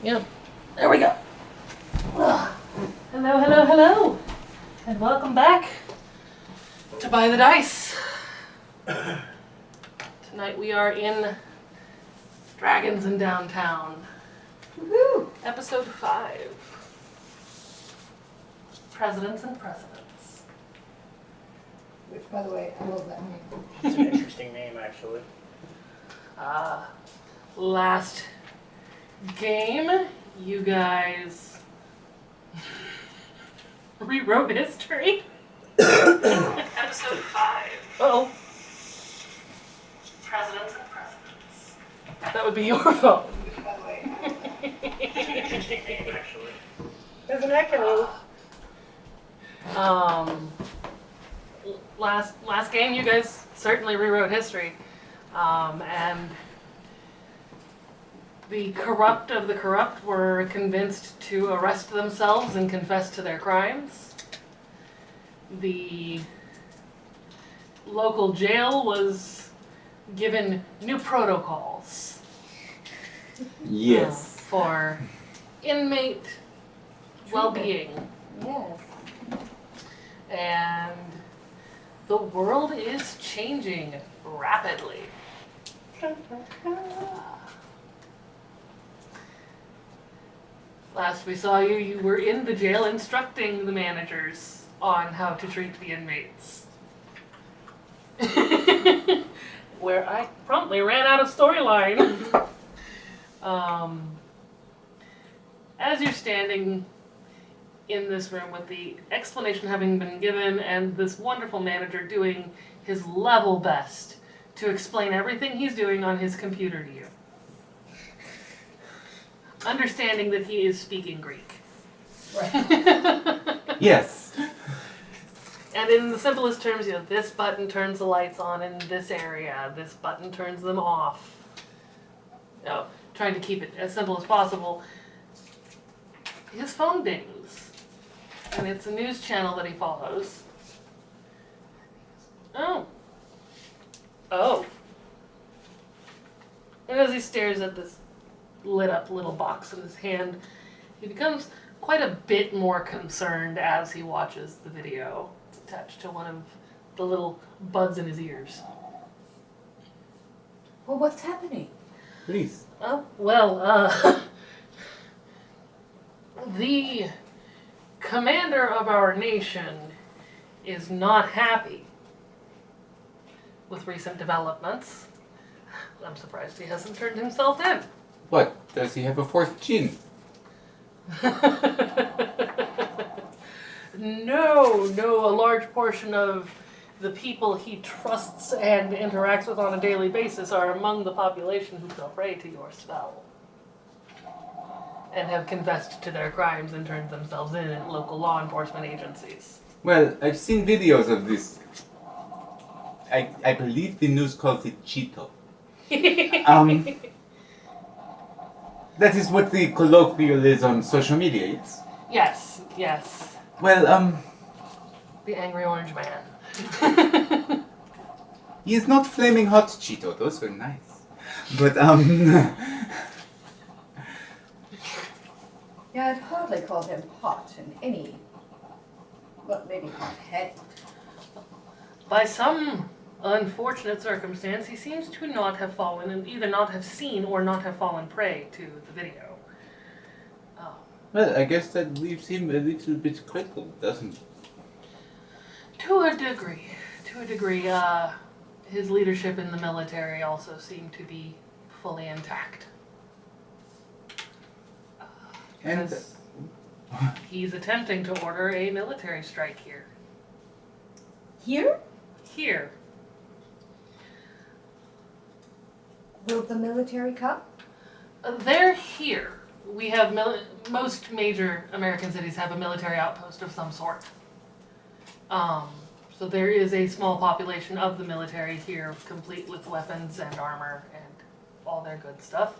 Yep. There we go. Ugh. Hello, hello, hello. And welcome back to Buy the Dice. Tonight we are in Dragons in Downtown. Woohoo! Episode 5. Presidents and Precedents. Which, by the way, I love that name. It's an interesting name, actually. Last game, you guys rewrote history. Episode 5. Uh-oh. Presidents and Precedents. That would be your phone. Which, by the way, It's an interesting name, actually. there's an echo. Last game, you guys certainly rewrote history, and the corrupt of the corrupt were convinced to arrest themselves and confess to their crimes. The local jail was given new protocols. Yes. For inmate well-being. Yes. And the world is changing rapidly. Last we saw you, you were in the jail instructing the managers on how to treat the inmates. Where I promptly ran out of storyline. As you're standing in this room with the explanation having been given and this wonderful manager doing his level best to explain everything he's doing on his computer to you. Understanding that he is speaking Greek. Right. Yes. And in the simplest terms, you know, this button turns the lights on in this area, this button turns them off. You know, trying to keep it as simple as possible. His phone dings. And it's a news channel that he follows. Oh. Oh. And as he stares at this lit up little box in his hand, he becomes quite a bit more concerned as he watches the video. It's attached to one of the little buds in his ears. Well, what's happening? Please. Oh, well, the commander of our nation is not happy with recent developments. I'm surprised he hasn't turned himself in. What? Does he have a fourth chin? No, a large portion of the people he trusts and interacts with on a daily basis are among the population who fell prey to your spell. And have confessed to their crimes and turned themselves in at local law enforcement agencies. Well, I've seen videos of this. I believe the news calls it Cheeto. That is what the colloquial is on social media, yes? Yes. Well, The angry orange man. he is not flaming hot Cheeto, those are nice. But, Yeah, I'd hardly call him hot in any, well, maybe hot-headed. By some unfortunate circumstance, he seems to not have fallen, and either not have seen or not have fallen prey to the video. well, I guess that leaves him a little bit critical, doesn't it? To a degree. His leadership in the military also seemed to be fully intact. And Because he's attempting to order a military strike here. Here? Here. Will the military come? They're here. We have most major American cities have a military outpost of some sort. So there is a small population of the military here, complete with weapons and armor and all their good stuff.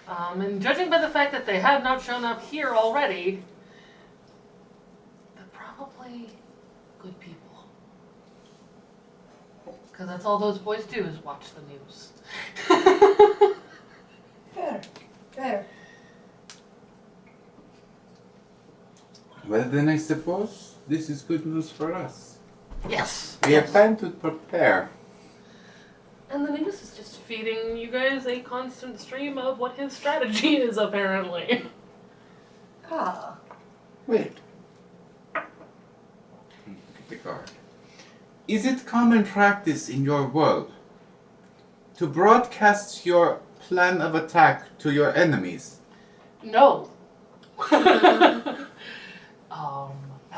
And judging by the fact that they have not shown up here already, they're probably good people. Because that's all those boys do is watch the news. Fair. Well, then I suppose this is good news for us. Yes. We have time to prepare. And the news is just feeding you guys a constant stream of what his strategy is, apparently. Ah, Wait. Look at the card. Is it common practice in your world to broadcast your plan of attack to your enemies? No.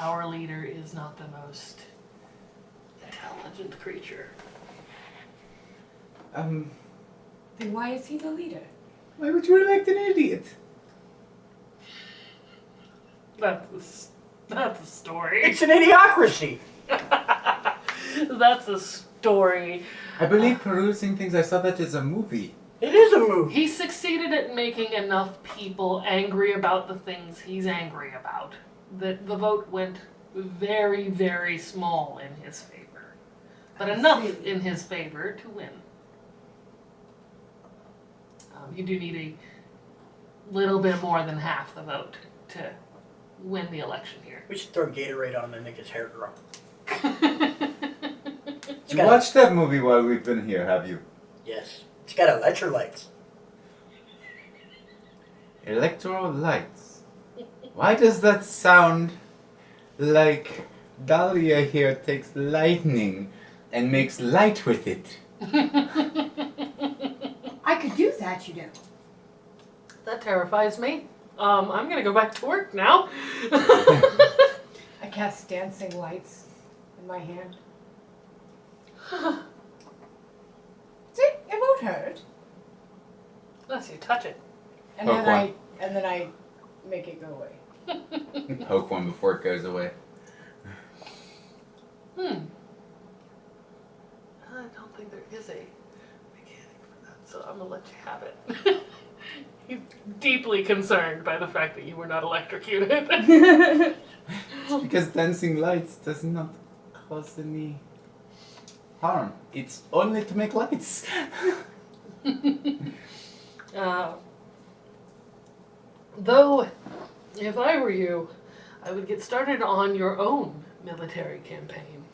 Our leader is not the most intelligent creature. then why is he the leader? Why would you elect an idiot? That's a story. It's an idiocracy. That's a story. I believe perusing things, I saw that as a movie. It is a movie. He succeeded at making enough people angry about the things he's angry about that the vote went very, very small in his favor. But enough in his favor to win. You do need a little bit more than half the vote to win the election here. We should throw Gatorade on him and make his hair grow. You watched that movie while we've been here, have you? Yes. It's got electrolytes. Electoral lights. Why does that sound like Dahlia here takes lightning and makes light with it? I could do that, you know. That terrifies me. I'm gonna go back to work now. I cast dancing lights in my hand. See, it won't hurt. Unless you touch it. And Poke then I make it go away. Poke one before it goes away. I don't think there is a mechanic for that, so I'm gonna let you have it. He's deeply concerned by the fact that you were not electrocuted. Because dancing lights does not cause any harm. It's only to make lights. Though, if I were you, I would get started on your own military campaign.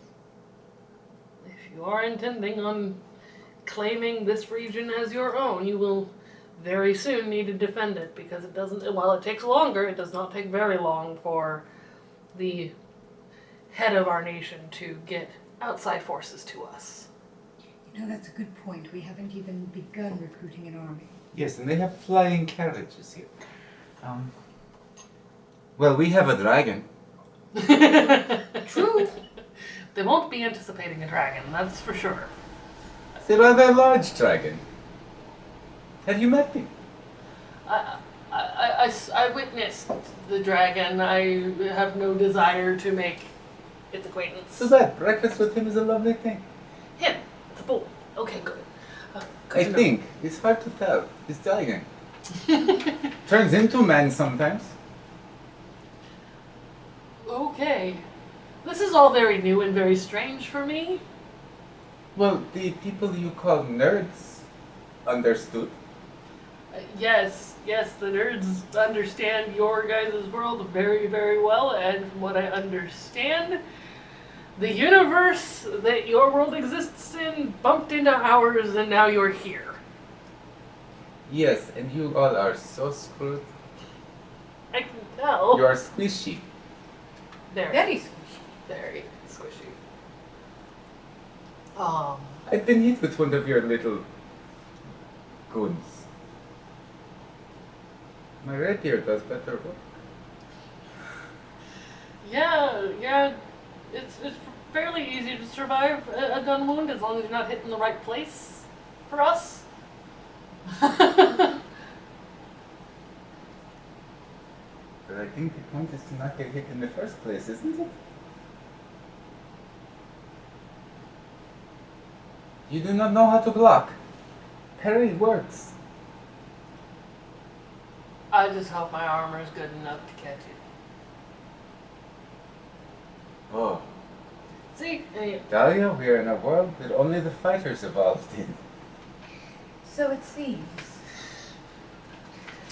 If you are intending on claiming this region as your own, you will very soon need to defend it, because it doesn't, while it takes longer, it does not take very long for the head of our nation to get outside forces to us. You know, that's a good point. We haven't even begun recruiting an army. Yes, and they have flying carriages here. Well, we have a dragon. True. They won't be anticipating a dragon, that's for sure. It's a rather large dragon. Have you met him? I witnessed the dragon. I have no desire to make its acquaintance. So that breakfast with him is a lovely thing. Him. It's a boy. Okay, good. Good I to know. think it's hard to tell. He's dragon. Turns into man sometimes. Okay. This is all very new and very strange for me. Well, the people you call nerds understood. Yes, the nerds understand your guys' world very, very well, and from what I understand, the universe that your world exists in bumped into ours, and now you're here. Yes, and you all are so screwed. I can tell. You are squishy. Very squishy. Very squishy. I've been hit with one of your little goons. My rapier does better work. Yeah, it's fairly easy to survive a gun wound as long as you're not hitting the right place for us. But I think the point is to not get hit in the first place, isn't it? You do not know how to block. Parry works. I just hope my armor is good enough to catch it. Oh. See? Dahlia, we are in a world that only the fighters evolved in. So it seems.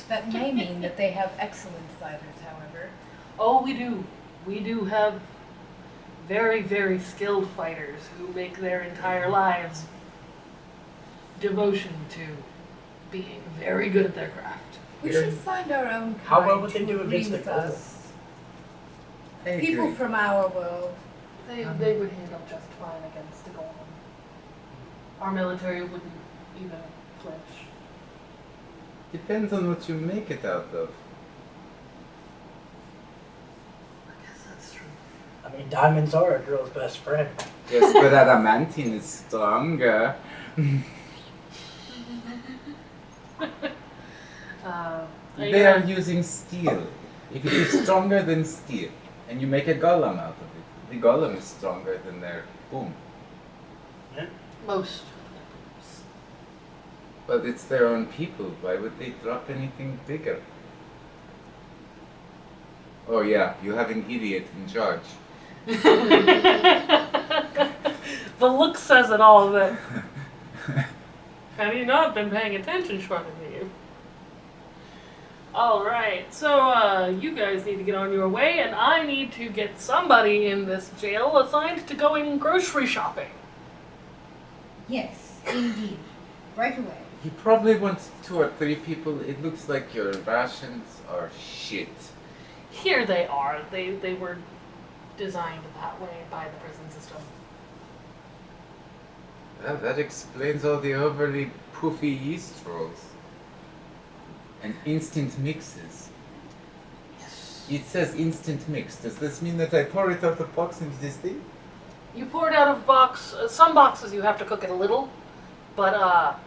That may mean that they have excellent fighters, however. Oh, we do. We do have very, very skilled fighters who make their entire lives devotion to being very good at their craft. We should find our own kind How well would they to do agree against the with Golem? us. I People agree. from our world. They would handle just fine against the golem. Our military wouldn't even flinch. Depends on what you make it out of. I guess that's true. I mean, diamonds are a girl's best friend. Yes, but adamantine is stronger. They are using steel. If it is stronger than steel, and you make a golem out of it, the golem is stronger than their boom. Most. But it's their own people. Why would they drop anything bigger? Oh yeah, you have an idiot in charge. The look says it all, but have you not been paying attention, short of you? Alright, so you guys need to get on your way, and I need to get somebody in this jail assigned to going grocery shopping. Yes, indeed. Right away. He probably wants 2 or 3 people. It looks like your rations are shit. Here they are. They were designed that way by the prison system. Well, that explains all the overly poofy yeast rolls. And instant mixes. Yes. It says instant mix. Does this mean that I pour it out of box into this thing? You pour it out of box. Some boxes you have to cook it a little, but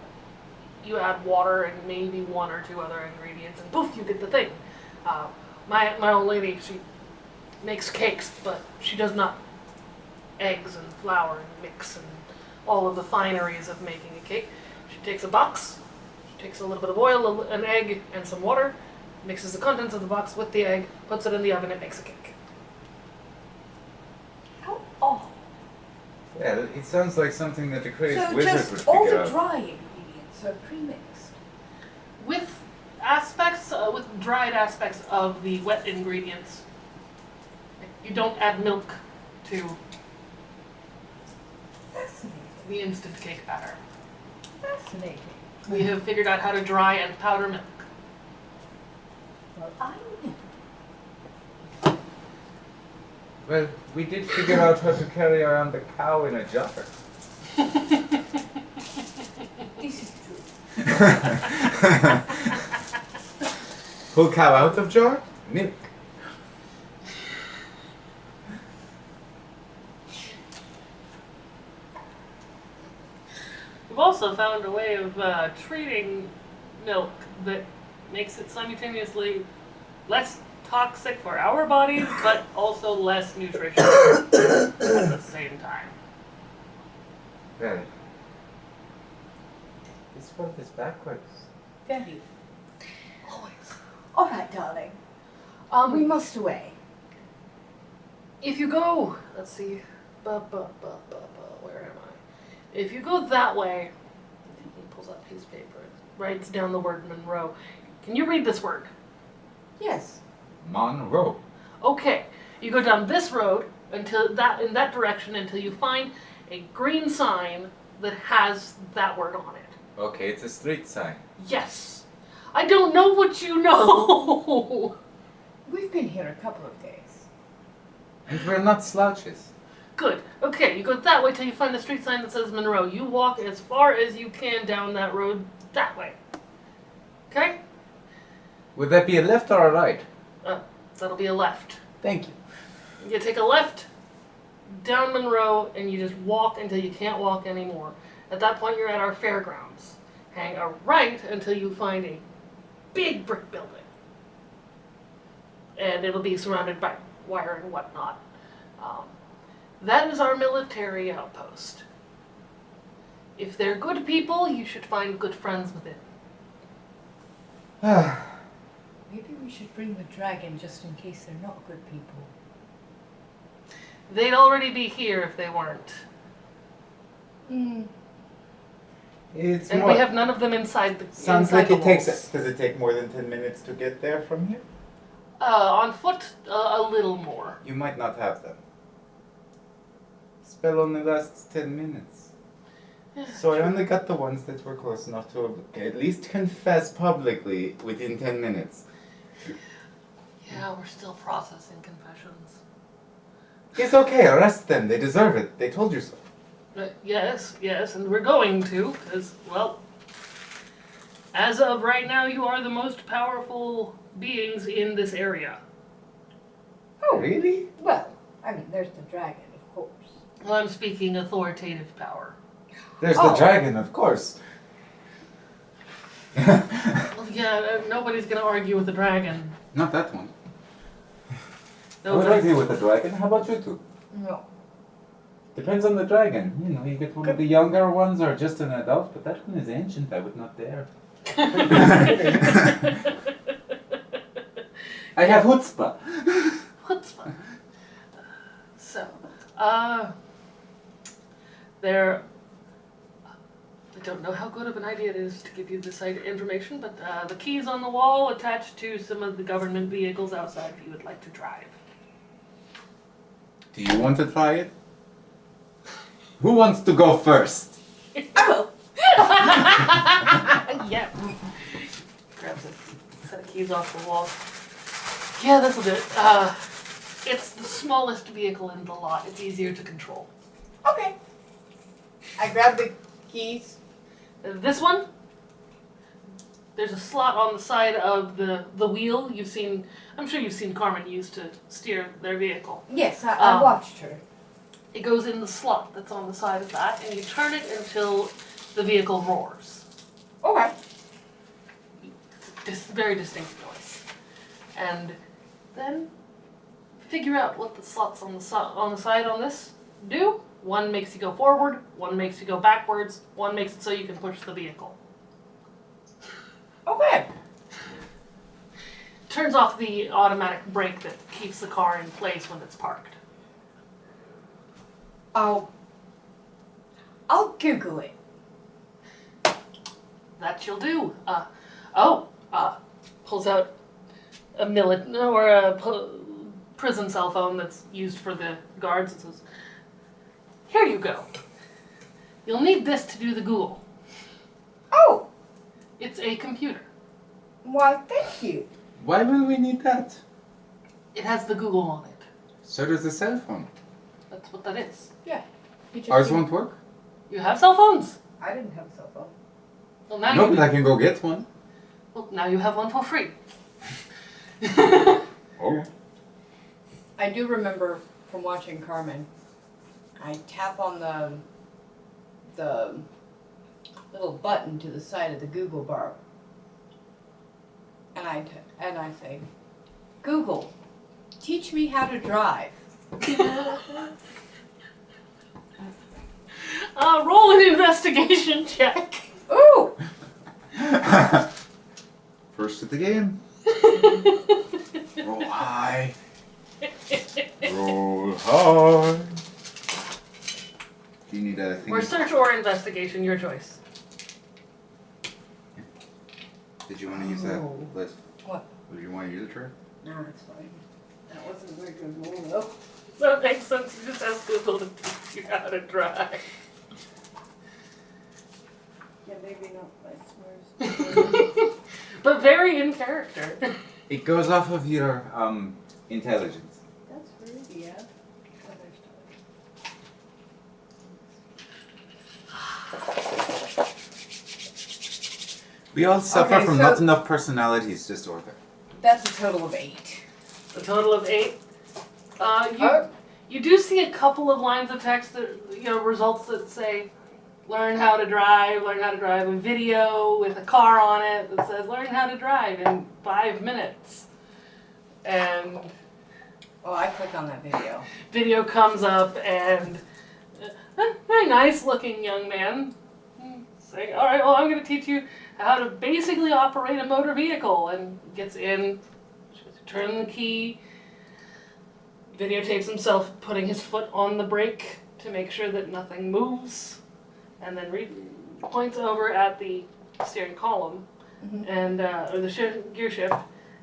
you add water and maybe 1 or 2 other ingredients, and poof, you get the thing. My old lady, she makes cakes, but she does not eggs and flour and mix and all of the fineries of making a cake. She takes a box, she takes a little bit of oil, an egg, and some water, mixes the contents of the box with the egg, puts it in the oven, and makes a cake. How awful. Well, it sounds like something that a crazy So wizard would just all figure the out. dry ingredients are pre-mixed. With aspects, with dried aspects of the wet ingredients. You don't add milk to Fascinating. the instant cake batter. Fascinating. We have figured out how to dry and powder milk. Well, I knew. Well, we did figure out how to carry around the cow in a jar. This is true. Pull cow out of jar? Milk. We've also found a way of treating milk that makes it simultaneously less toxic for our bodies, but also less nutritious at the same time. Well, this world is backwards. Very. Always. All right, darling. We must away. If you go, let's see, where am I? If you go that way, he pulls out a piece of paper, writes down the word Monroe. Can you read this word? Yes. Monroe. Okay, you go down this road until that in that direction until you find a green sign that has that word on it. Okay, it's a street sign. Yes. I don't know what you know. We've been here a couple of days. And we're not slouches. Good. Okay, you go that way till you find the street sign that says Monroe. You walk as far as you can down that road that way. Okay? Would that be a left or a right? That'll be a left. Thank you. You take a left down Monroe and you just walk until you can't walk anymore. At that point you're at our fairgrounds. Hang a right until you find a big brick building. And it'll be surrounded by wire and whatnot. That is our military outpost. If they're good people, you should find good friends within. Maybe we should bring the dragon just in case they're not good people. They'd already be here if they weren't. It's And more. we have none of them inside the Sounds inside like the it takes. walls. Does it take more than 10 minutes to get there from here? On foot, a little more. You might not have them. Spell only lasts 10 minutes. So I only got the ones that were close enough to at least confess publicly within 10 minutes. Yeah, we're still processing confessions. It's okay, arrest them. They deserve it. They told you so. Yes, and we're going to, because, well, as of right now, you are the most powerful beings in this area. Oh, Really? well, I mean, there's the dragon, of course. Well, I'm speaking authoritative power. There's the dragon, of course. Well, yeah, nobody's gonna argue with the dragon. Not that one. Those I would are- argue with the dragon. How about you two? No. Depends on the dragon. You know, you get one of the younger ones or just an adult, but that one is ancient. I would not dare. I have chutzpah. Chutzpah. So, I don't know how good of an idea it is to give you this information, but the key's on the wall attached to some of the government vehicles outside if you would like to drive. Do you want to try it? Who wants to go first? I will. Yeah. Grabs a set of keys off the wall. Yeah, this'll do it. It's the smallest vehicle in the lot. It's easier to control. Okay. I grab the keys. This one, there's a slot on the side of the wheel. I'm sure you've seen Carmen use to steer their vehicle. Yes, I watched her. It goes in the slot that's on the side of that, and you turn it until the vehicle roars. Okay. It's a very distinct noise. And then figure out what the slots on the side on this do. One makes you go forward, one makes you go backwards, one makes it so you can push the vehicle. Okay. Turns off the automatic brake that keeps the car in place when it's parked. I'll Google it. That you'll do. Pulls out a prison cell phone that's used for the guards and says, "Here you go. You'll need this to do the Google. Oh, It's a computer. why, thank you. Why will we need that? It has the Google on it. So does the cell phone. That's what that is. You just Ours need- won't work? You have cell phones. I didn't have a cell phone. Well, now No, you but I can go get one. Well, now you have one for free. Oh. I do remember from watching Carmen, I tap on the little button to the side of the Google bar, and I say, Google, teach me how to drive. Roll an investigation check. Ooh! First at the game. Roll high. Roll high. Do you need a thing? Or search or investigation, your choice. Did you want to use that Oh. list? What? Did you want to use it, Trey? No, it's fine. That wasn't a very good roll, though. That makes sense. You just ask Google to teach you how to drive. Yeah, maybe not my swears. But very in character. It goes off of your intelligence. That's rude, yeah. We all suffer Okay, from so- not enough personalities disorder. That's a total of 8. A total of 8. Oh. You do see a couple of lines of text that, results that say, learn how to drive a video with a car on it that says, learn how to drive in 5 minutes. And Oh, I click on that video. video comes up and, very nice looking young man saying, all right, well, I'm going to teach you how to basically operate a motor vehicle, and gets in, turn the key, videotapes himself putting his foot on the brake to make sure that nothing moves, and then points over at the steering column Mhm. and or the gear shift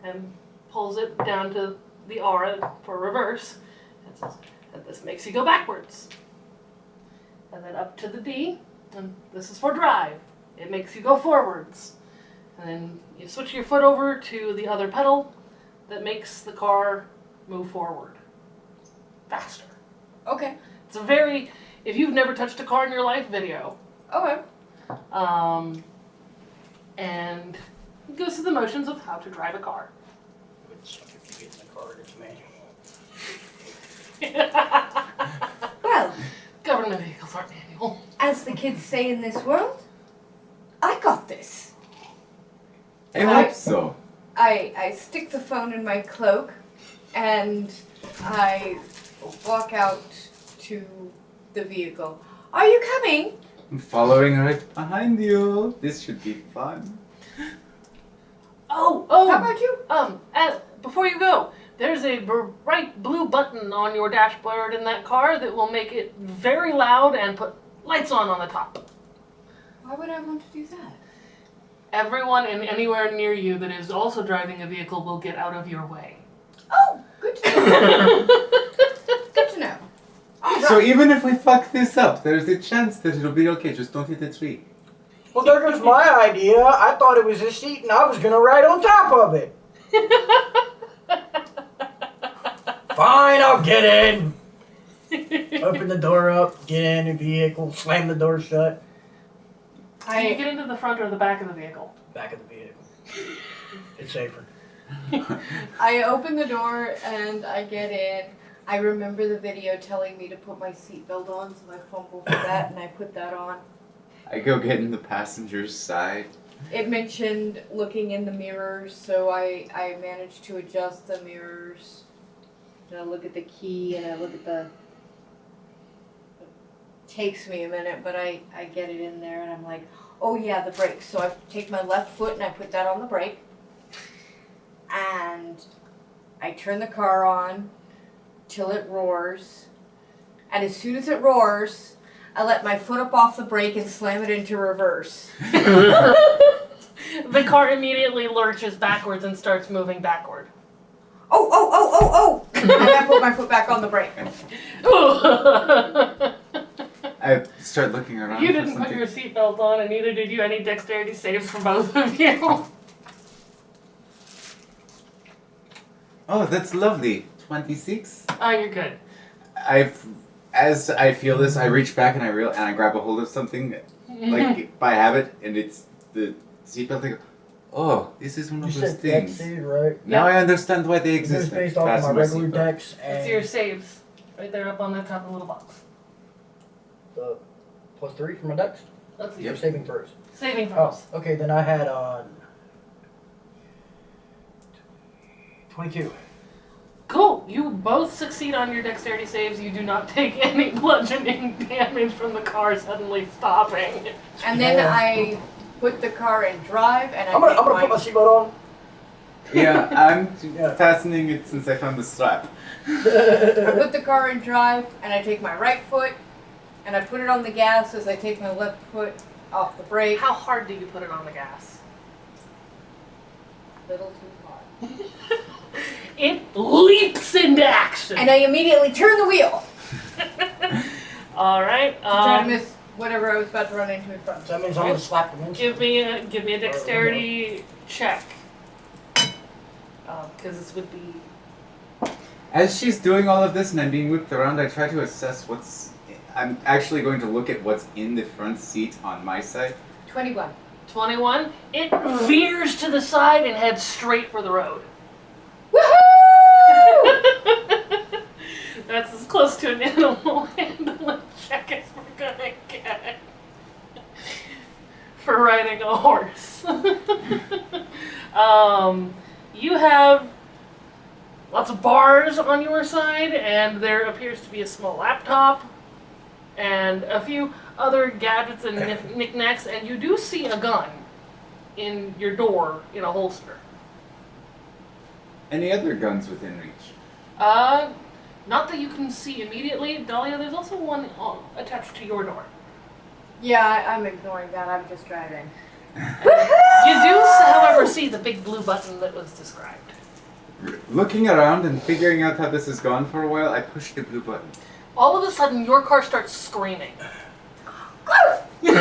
and pulls it down to the R for reverse. And this makes you go backwards. And then up to the D, and this is for drive. It makes you go forwards. And then you switch your foot over to the other pedal that makes the car move forward. Faster. Okay. It's a very, if you've never touched a car in your life, video. Okay. And it goes through the motions of how to drive a car. It's like if you get in the car, it's manual. Well, Government vehicles aren't manual. as the kids say in this world, I got this. I hope so. I stick the phone in my cloak and I walk out to the vehicle. Are you coming? I'm following right behind you. This should be fun. Oh, How about you? before you go, there's a bright blue button on your dashboard in that car that will make it very loud and put lights on the top. Why would I want to do that? Everyone in anywhere near you that is also driving a vehicle will get out of your way. Oh, good to know. Good to know. All So right. even if we fuck this up, there's a chance that it'll be okay. Just don't hit the tree. Well, there goes my idea. I thought it was a seat and I was gonna ride on top of it. Fine, I'll get in. Open the door up, get in the vehicle, slam the door shut. Do you get into the front or the back of the vehicle? Back of the vehicle. It's safer. I open the door and I get in. I remember the video telling me to put my seatbelt on, so I fumble for that and I put that on. I go get in the passenger's side. It mentioned looking in the mirrors, so I managed to adjust the mirrors. And I look at the key and I look at the... It takes me a minute, but I get it in there and I'm like, oh yeah, the brakes. So I take my left foot and I put that on the brake. And I turn the car on till it roars. And as soon as it roars, I let my foot up off the brake and slam it into reverse. The car immediately lurches backwards and starts moving backward. Oh! And I put my foot back on the brake. I start looking around You for didn't put something. your seatbelt on, and neither did you. Any dexterity saves for both of you. Oh, that's lovely. 26. Oh, you're good. As I feel this, I reach back and I grab a hold of something, like by habit, and it's the seatbelt thing. Oh, this is one You of those said deck things. save, right? Now I understand why they This is exist. based off of my Fasten regular seatbelt. decks It's and your saves. Right there up on the top of the little box. the +3 for my decks. Let's see. Your saving throws. Saving throws. Oh, okay, then I had 22. Cool. You both succeed on your dexterity saves. You do not take any bludgeoning damage from the car suddenly stopping. And then Yeah. I put the car in drive and I'm gonna take put my seatbelt on. Yeah, I'm Yeah. fastening it since I found the strap. I put the car in drive and I take my right foot and I put it on the gas as I take my left foot off the brake. How hard do you put it on the gas? Little too hard. It leaps into action. And I immediately turn the wheel All right. to try to miss whatever I was about to run into in front. So that means I'm gonna slap the windshield. Give me a dexterity check. Because this would be. As she's doing all of this and I'm being whipped around, I try to assess what's... I'm actually going to look at what's in the front seat on my side. 21. 21. It veers to the side and heads straight for the road. Woohoo! That's as close to an animal handling check as we're gonna get for riding a horse. You have lots of bars on your side, and there appears to be a small laptop and a few other gadgets and knickknacks, and you do see a gun in your door in a holster. Any other guns within reach? Not that you can see immediately, Dahlia. There's also one attached to your door. Yeah, I'm ignoring that. I'm just driving. You do, however, see the big blue button that was described. Looking around and figuring out how this has gone for a while, I push the blue button. All of a sudden, your car starts screaming. What a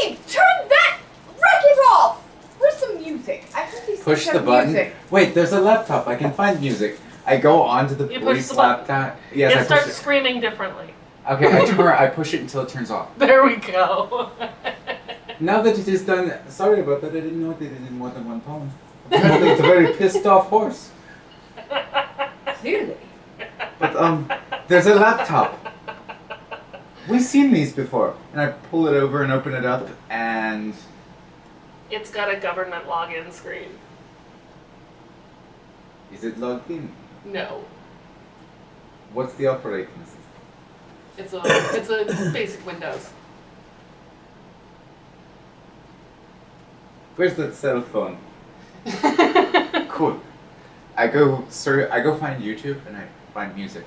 beam! Turn that record off! Where's some music? I think these Push things the have button. music. Wait, there's a laptop. I can find music. I go onto the You push police the button. laptop. Yes, It I starts push it. screaming differently. Okay, I push it until it turns off. There we go. Now that it is done, sorry about that. I didn't know they did it in more than one tone. Apparently, it's a very pissed off horse. Clearly. But there's a laptop. We've seen these before. And I pull it over and open it up, and It's got a government login screen. is it logged in? No. What's the operating system? It's a basic Windows. Where's that cell phone? Cool. I go find YouTube and I find music.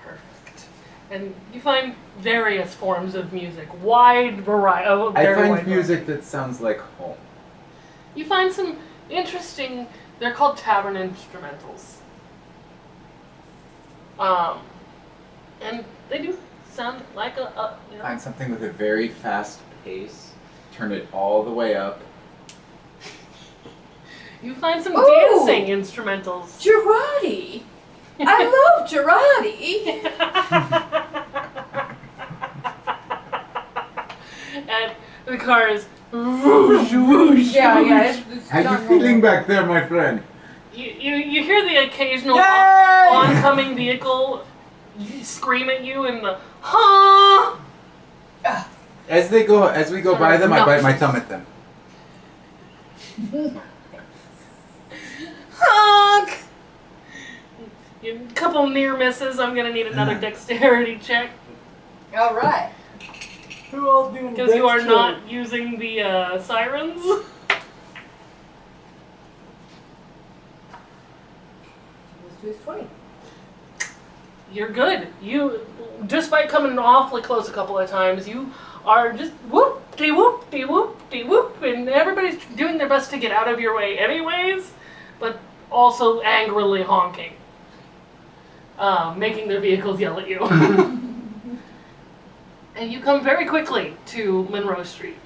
Perfect. And you find various forms of music, wide variety. I find music that sounds like home. You find some interesting. They're called tavern instrumentals. And they do sound like a you know. Find something with a very fast pace. Turn it all the way up. You find some Ooh! dancing instrumentals. Girardi! I love Girardi! And the car is whoosh, whoosh, Yeah, whoosh. it's How you not feeling normal. back there, my friend? You hear the occasional Yay! oncoming vehicle scream at you in the huh. As we go by them, I bite my thumb at them. Honk! A couple near misses. I'm gonna need another dexterity check Alright. Who else doing because you are not using the sirens. Let's do this 20. You're good. You, despite coming awfully close a couple of times, you are just whoop de whoop de whoop de whoop, and everybody's doing their best to get out of your way, anyways, but also angrily honking, making their vehicles yell at you. And you come very quickly to Monroe Street.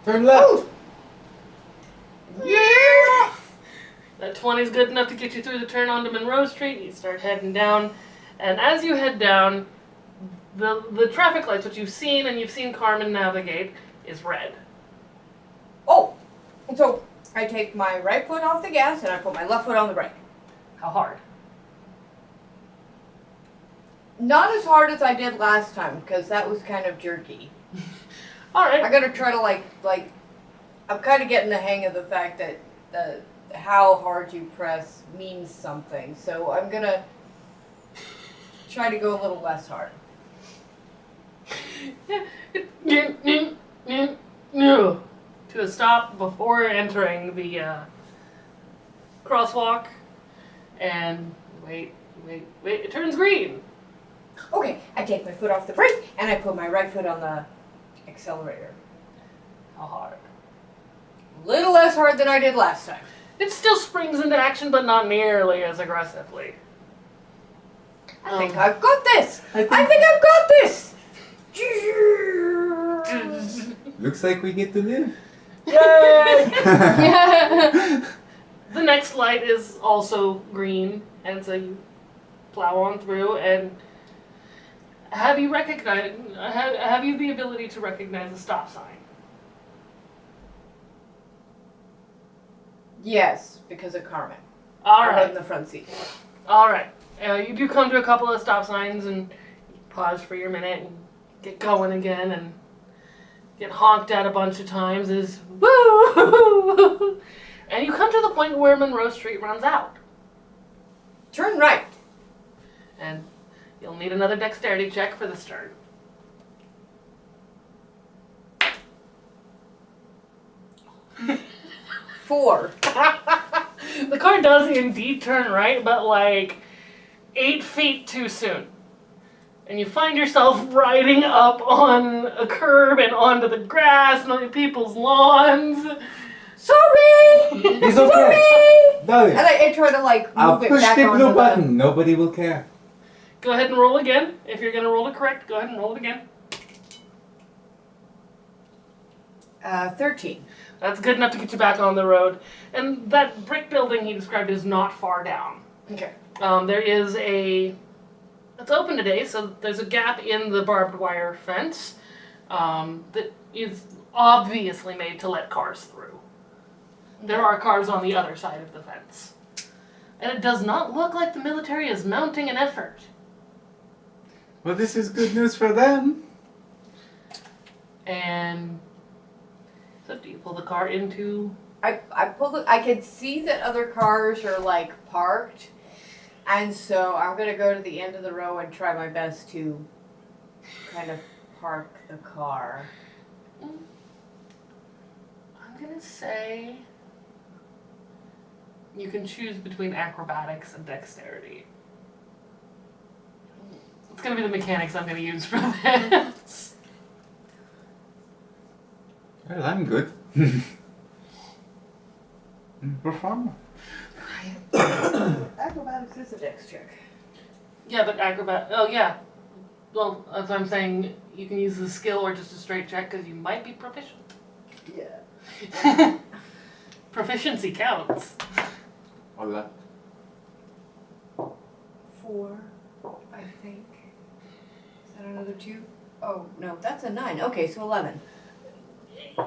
Turn left. Yeah! That 20 is good enough to get you through the turn onto Monroe Street. You start heading down, and as you head down, the traffic lights, which you've seen and you've seen Carmen navigate, is red. Oh! So, I take my right foot off the gas and I put my left foot on the brake. How hard? Not as hard as I did last time, because that was kind of jerky. All I right. gotta try to like, I'm kind of getting the hang of the fact that how hard you press means something. So I'm gonna try to go a little less hard. To a stop before entering the crosswalk, and wait. It turns green. Okay, I take my foot off the brake and I put my right foot on the accelerator. How hard? A little less hard than I did last time. It still springs into action, but not nearly as aggressively. I think I've got this. I think- I think I've got this. Looks like we get to live. Yay! The next light is also green, and so you plow on through. And have you the ability to recognize a stop sign? Yes, because of Carmen. All I was right. in the front seat. All right. You do come to a couple of stop signs and pause for your minute and get going again and get honked at a bunch of times as woo! And you come to the point where Monroe Street runs out. Turn right. And you'll need another dexterity check for this turn. 4. The car does indeed turn right, but like 8 feet too soon. And you find yourself riding up on a curb and onto the grass and on people's lawns. Sorry! He's okay. And Dahlia, I try to like I'll move it push back the onto blue the... button. Nobody will care. Go ahead and roll again. If you're gonna roll it correct, go ahead and roll it again. 13. That's good enough to get you back on the road. And that brick building he described is not far down. Okay. There is it's open today, so there's a gap in the barbed wire fence that is obviously made to let cars through. There are cars on the other side of the fence. And it does not look like the military is mounting an effort. Well, this is good news for them. And so do you pull the car into... I pulled it. I could see that other cars are like parked, and so I'm gonna go to the end of the row and try my best to kind of park the car. I'm gonna say you can choose between acrobatics and dexterity. It's gonna be the mechanics I'm gonna use for this. Well, I'm good. Performer. Acrobatics is a dex check. Yeah, but oh yeah. Well, that's what I'm saying. You can use the skill or just a straight check because you might be proficient. Yeah. Proficiency counts. Hola. 4, I think. Is that another 2? Oh no, that's a 9. Okay, so 11.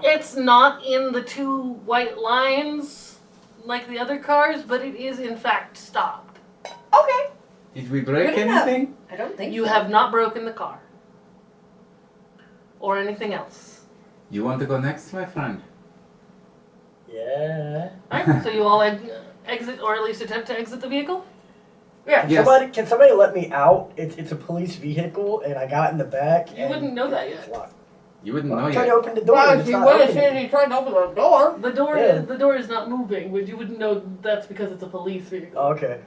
It's not in the 2 white lines like the other cars, but it is in fact stopped. Okay. Did we break Good enough. anything? I don't think You so. have not broken the car. Or anything else. You want to go next, my friend? Yeah. Alright, so you all exit, or at least attempt to exit the vehicle? Yeah. Yes. Can somebody let me out? It's a police vehicle, and I got in the back. You and wouldn't know that it's yet. locked. You wouldn't Well, know I'm trying yet. to open the door. Well, and if it's you not would have opening. said he tried to open the door. Yeah. The door is not moving, but you wouldn't know that's because it's a police vehicle. Oh, okay.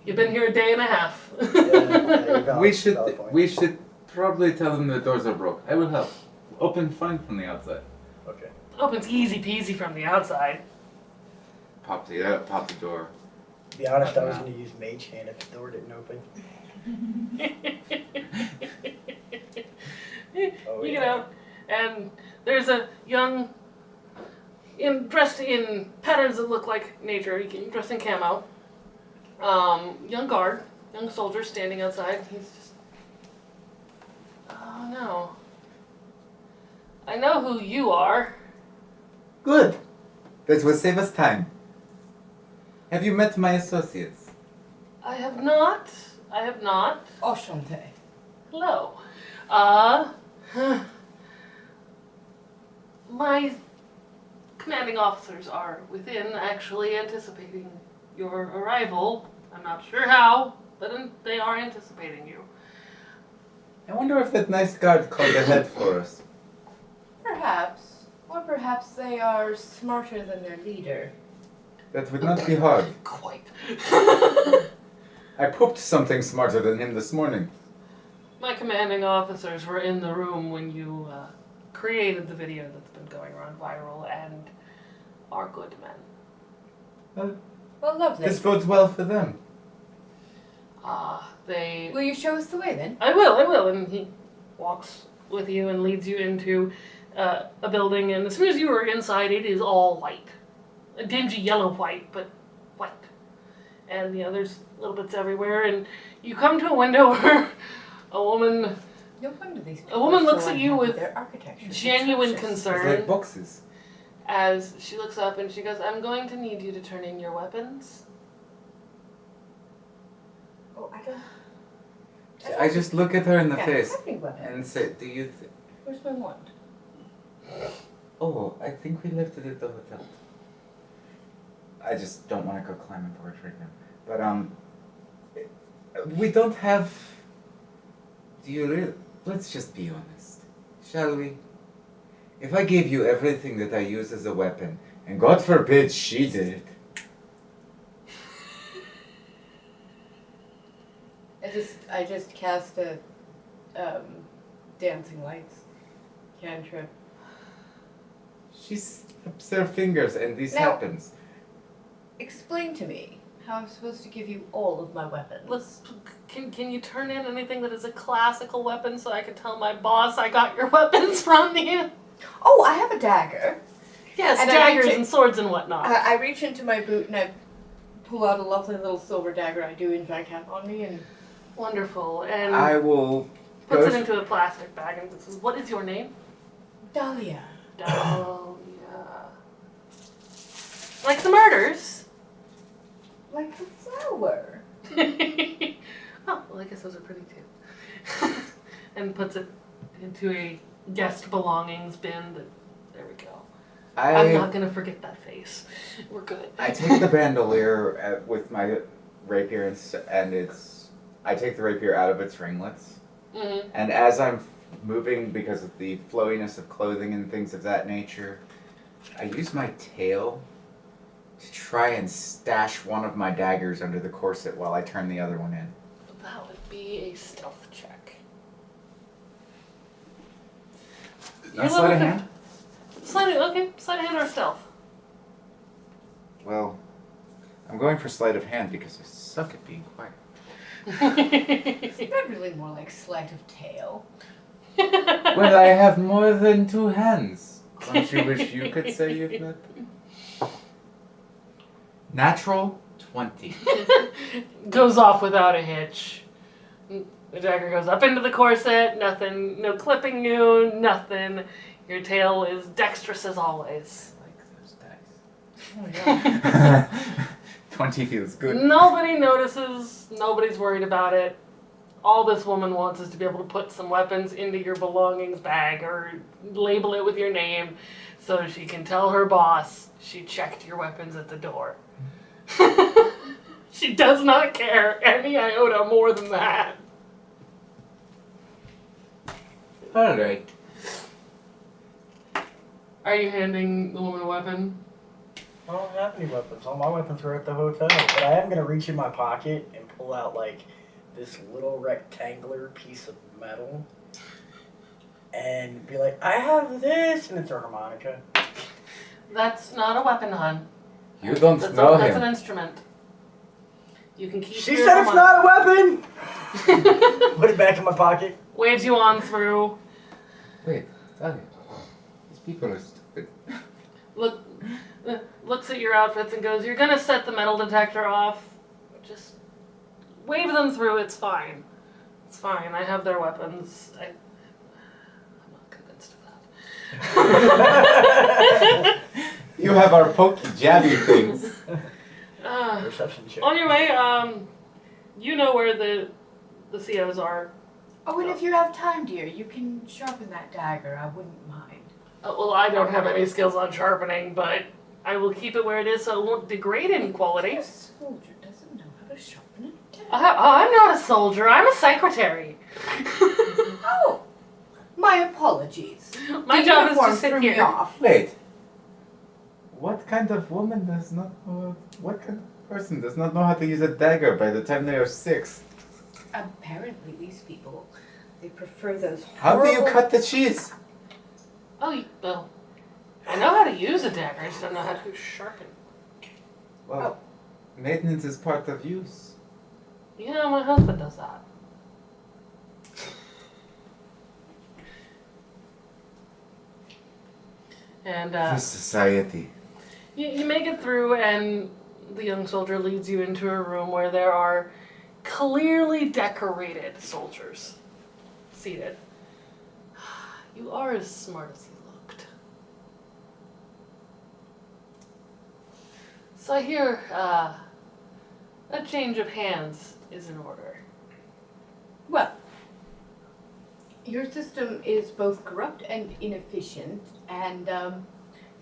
You've been here a day and a half. Yeah, you're valid, We should valid point. we should probably tell them the doors are broke. I will help. Open fine from the outside. Okay. Opens easy peasy from the outside. Pop the door. To be honest, I was going to use Mage Hand if the door didn't open. Oh, You yeah. get out, and there's a young, dressed in patterns that look like nature, dressed in camo, young guard, young soldier standing outside. He's just, oh no. I know who you are. Good. That will save us time. Have you met my associates? I have not. Enchanté. Hello. My commanding officers are within, actually anticipating your arrival. I'm not sure how, but they are anticipating you. I wonder if that nice guard called ahead for us. Perhaps. Or perhaps they are smarter than their leader. That would not be hard. Quite. I pooped something smarter than him this morning. My commanding officers were in the room when you created the video that's been going around viral and are good men. Well, lovely. This bodes well for them. They... Will you show us the way then? I will. And he walks with you and leads you into a building, and as soon as you are inside, it is all white. A dingy yellow white, but white. And, there's little bits everywhere, and you come to a window where a woman, No wonder these people A woman are looks so at you unhappy. with their architecture is genuine atrocious. It's concern like boxes. as she looks up and she goes, I'm going to need you to turn in your weapons. Oh, I don't. I just look at her in the Yeah, face have any weapons. and say, do you Where's my wand? Oh, I think we left it at the hotel. I just don't want to go climbing board right now. But, we don't have... Do you really... Let's just be honest. Shall we? If I gave you everything that I use as a weapon, and God forbid she did it, I just cast a dancing lights cantrip. She snaps her fingers and this Now- happens. Explain to me how I'm supposed to give you all of my weapons. Can you turn in anything that is a classical weapon so I can tell my boss I got your weapons from you? Oh, I have a dagger. Yes, And I daggers reach it- and swords and whatnot. I reach into my boot and I pull out a lovely little silver dagger I do in fact have on me and Wonderful. And I will puts go it into a plastic bag and says, "What is your name?" Dahlia. Dahla. Like the murders. Like a flower. Oh, well, I guess those are pretty too. And puts it into a guest belongings bin. There we go. I'm not gonna forget that face. We're good. I take the bandolier with my rapier I take the rapier out of its ringlets, Mm-hmm. and as I'm moving because of the flowiness of clothing and things of that nature, I use my tail to try and stash one of my daggers under the corset while I turn the other one in. That would be a stealth check. Not sleight of hand? Sleight of hand or stealth. Well, I'm going for sleight of hand because I suck at being quiet. Isn't that really more like sleight of tail? Well, I have more than 2 hands. Don't you wish you could say you've met? Natural 20. Goes off without a hitch. The dagger goes up into the corset, nothing, no clipping you, nothing. Your tail is dexterous as always. Like those dice. 20 feels good. Nobody notices, nobody's worried about it. All this woman wants is to be able to put some weapons into your belongings bag or label it with your name so she can tell her boss she checked your weapons at the door. She does not care any iota more than that. Alright. Are you handing the woman a weapon? I don't have any weapons. All my weapons are at the hotel. But I am gonna reach in my pocket and pull out like this little rectangular piece of metal and be like, I have this, and it's a harmonica. That's not a weapon, hon. You don't That's, know that's him. an instrument. You can keep She your said it's not a weapon! not. Put it back in my pocket. Waves you on through. Wait, Dahlia. These people are stupid. Looks at your outfits and goes, "You're gonna set the metal detector off. Just wave them through. It's fine. It's fine. I have their weapons. I'm not convinced of that." You have our pokey jabby things. Perception check. On your way, you know where the COs are. Oh, and if you have time, dear, you can sharpen that dagger. I wouldn't mind. Well, I don't have any skills on sharpening, but I will keep it where it is so it won't degrade any quality. A soldier doesn't know how to sharpen a dagger. I'm not a soldier. I'm a secretary. Oh, my apologies. My The job is uniform to sit threw me here. off. Wait. What kind of woman does not know? What kind of person does not know how to use a dagger by the time they are 6? Apparently, these people, they prefer those How do you horrible- cut the cheese? Oh, well, I know how to use a dagger. I just don't know how to sharpen. Well, maintenance is part of use. Yeah, my husband does that. And This society. you make it through, and the young soldier leads you into a room where there are clearly decorated soldiers seated. You are as smart as you looked. So I hear a change of hands is in order. Well, your system is both corrupt and inefficient, and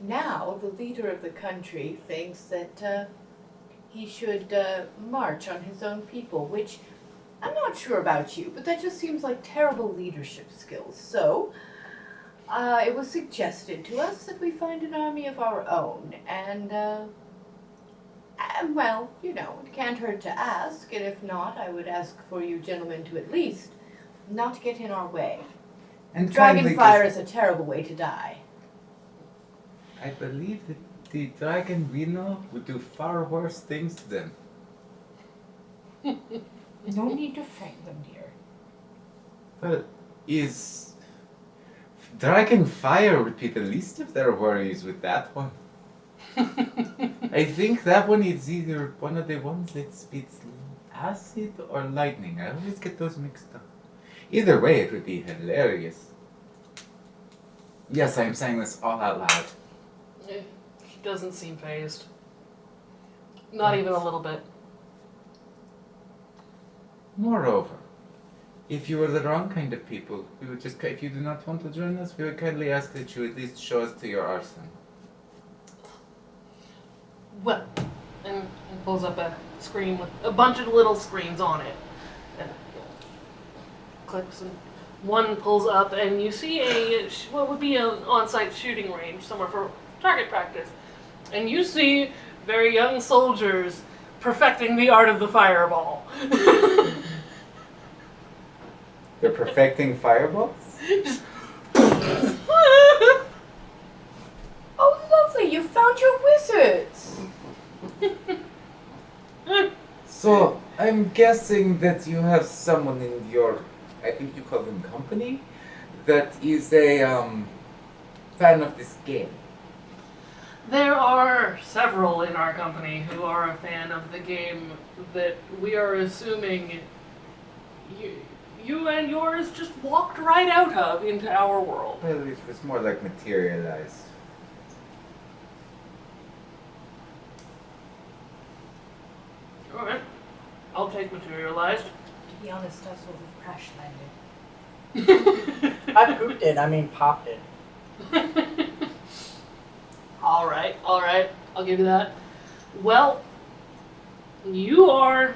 now the leader of the country thinks that he should march on his own people, which I'm not sure about you, but that just seems like terrible leadership skills. So it was suggested to us that we find an army of our own, and well, you know, it can't hurt to ask, and if not, I would ask for you gentlemen to at least not get in our way. And Dragon kindly fire is a terrible way to die. I believe that the dragon we know would do far worse things to them. No need to fight them, dear. Well, is dragon fire would be the least of their worries with that one. I think that one is either one of the ones that spits acid or lightning. I always get those mixed up. Either way, it would be hilarious. Yes, I am saying this all out loud. He doesn't seem phased. Not even a little bit. Moreover, if you were the wrong kind of people, we would just, if you do not want to join us, we would kindly ask that you at least show us to your arson. Well, and pulls up a screen with a bunch of little screens on it. And clicks, and one pulls up, and you see what would be an on-site shooting range somewhere for target practice. And you see very young soldiers perfecting the art of the fireball. They're perfecting fireballs? Just Oh, lovely! You found your wizards. So, I'm guessing that you have someone in your, I think you call them company, that is a fan of this game. There are several in our company who are a fan of the game that we are assuming you and yours just walked right out of into our world. Well, it was more like materialized. Alright. I'll take materialized. To be honest, I sort of crash landed. I pooped it, I mean popped it. Alright, I'll give you that. Well, you are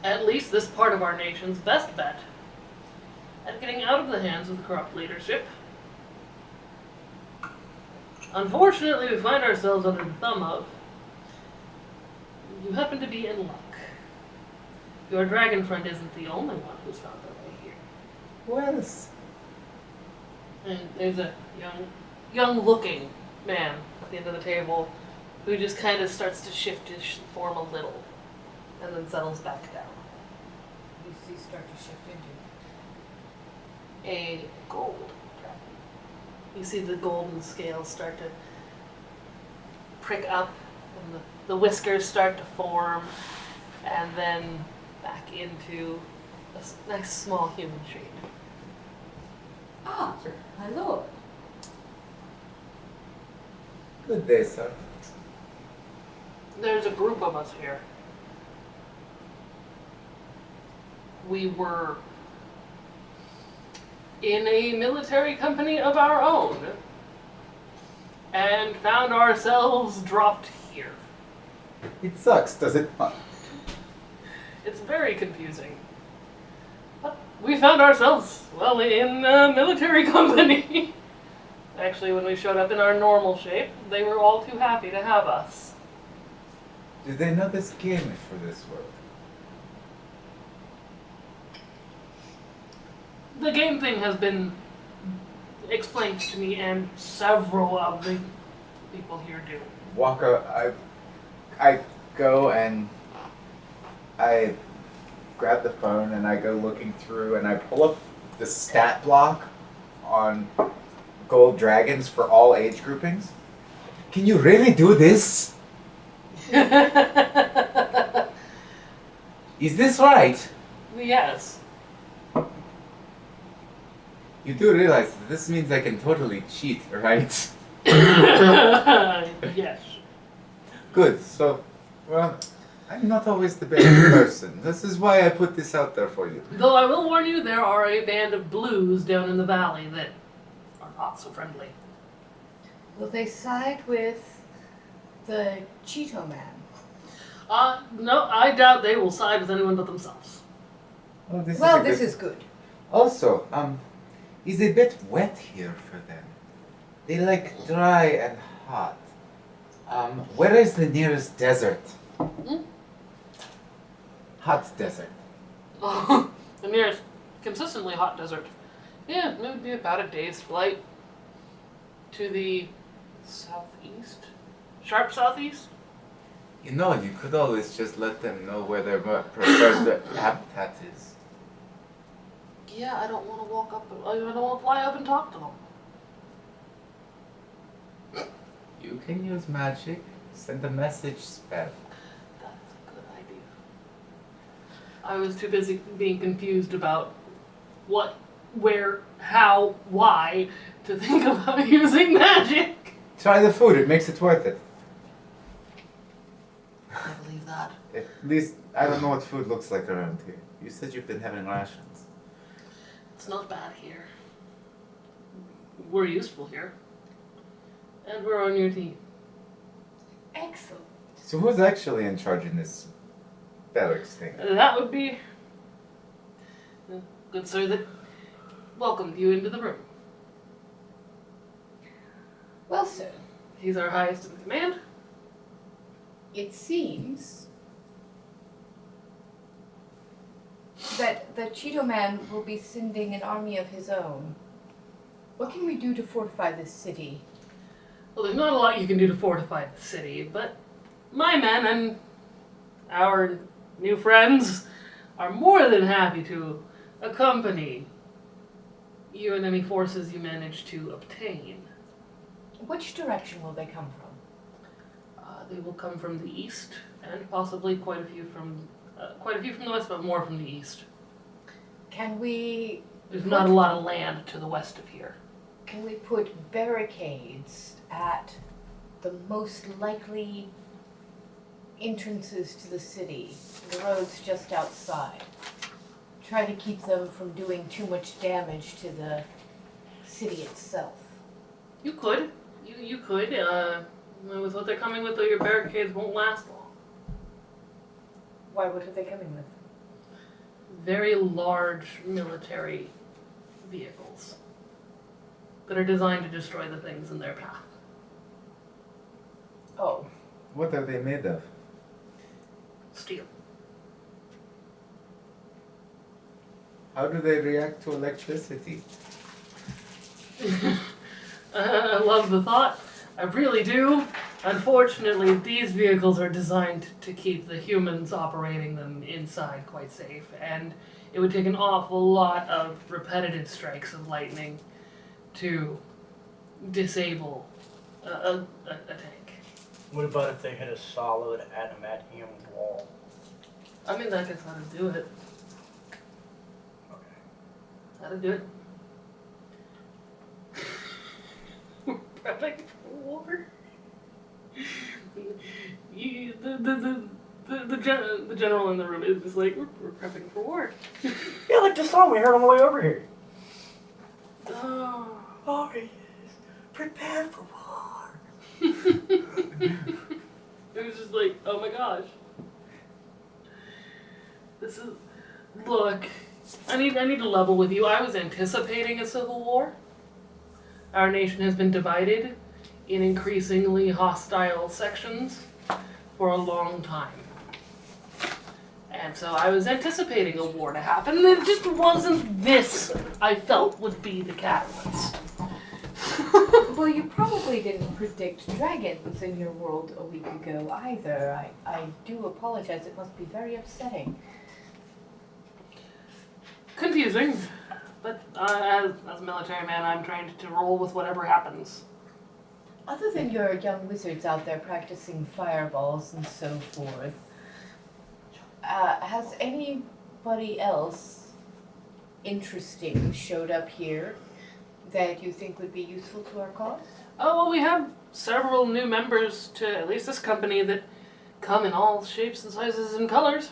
at least this part of our nation's best bet at getting out of the hands of the corrupt leadership. Unfortunately, we find ourselves under the thumb of. You happen to be in luck. Your dragon friend isn't the only one who's found their way here. Who else? And there's a young-looking man at the end of the table who just kind of starts to shift his form a little and then settles back down. You see, start to shift into. A gold dragon. You see the golden scales start to prick up and the whiskers start to form and then back into a nice small human shape. Ah, my lord. Good day, sir. There's a group of us here. We were in a military company of our own and found ourselves dropped here. It sucks, does it not? It's very confusing. But we found ourselves, well, in a military company. Actually, when we showed up in our normal shape, they were all too happy to have us. Do they know this game is for this world? The game thing has been explained to me, and several of the people here do. Walker, I go and I grab the phone and I go looking through and I pull up the stat block on gold dragons for all age groupings. Can you really do this? Is this right? Yes. You do realize that this means I can totally cheat, right? Yes. Good, so, well, I'm not always the best person. This is why I put this out there for you. Though I will warn you, there are a band of blues down in the valley that are not so friendly. Will they side with the Cheeto Man? No, I doubt they will side with anyone but themselves. Oh, this Well, is a this good- is good. Also, is a bit wet here for them. They like dry and hot. Where is the nearest desert? Hmm? Hot desert. The nearest consistently hot desert. Yeah, it would be about a day's flight to the Southeast? Sharp southeast? You know, you could always just let them know where their preferred habitat is. Yeah, I don't want to walk up. I don't want to fly up and talk to them. You can use magic. Send a message spell. That's a good idea. I was too busy being confused about what, where, how, why to think about using magic. Try the food, it makes it worth it. I believe that. At least, I don't know what food looks like around here. You said you've been having rations. It's not bad here. We're useful here. And we're on your team. Excellent. So who's actually in charge in this barracks thing? That would be the good sir that welcomed you into the room. Well, sir, He's our highest in command. it seems that the Cheeto Man will be sending an army of his own. What can we do to fortify this city? Well, there's not a lot you can do to fortify the city, but my men and our new friends are more than happy to accompany you and any forces you manage to obtain. Which direction will they come from? They will come from the east, and possibly quite a few from the west, but more from the east. Can we There's not a lot of land to the west of here. put barricades at the most likely entrances to the city, the roads just outside? Try to keep them from doing too much damage to the city itself. You could. You could. With what they're coming with, though, your barricades won't last long. Why? What are they coming with? Very large military vehicles that are designed to destroy the things in their path. Oh, What are they made of? Steel. How do they react to electricity? I love the thought. I really do. Unfortunately, these vehicles are designed to keep the humans operating them inside quite safe, and it would take an awful lot of repetitive strikes of lightning to disable a tank. What about if they hit a solid adamantium wall? I mean, that gets how to do it. Okay. How to do it. We're prepping for war. The general in the room is just like, we're prepping for war. Yeah, like the song we heard on the way over here. Oh. Warriors, prepare for war. It was just like, oh my gosh. This is, look, I need to level with you. I was anticipating a civil war. Our nation has been divided in increasingly hostile sections for a long time. And so I was anticipating a war to happen, and it just wasn't this I felt would be the catalyst. well, you probably didn't predict dragons in your world a week ago either. I do apologize. It must be very upsetting. Confusing, but as a military man, I'm trained to roll with whatever happens. Other than your young wizards out there practicing fireballs and so forth, has anybody else interesting showed up here that you think would be useful to our cause? Oh, well, we have several new members to at least this company that come in all shapes and sizes and colors.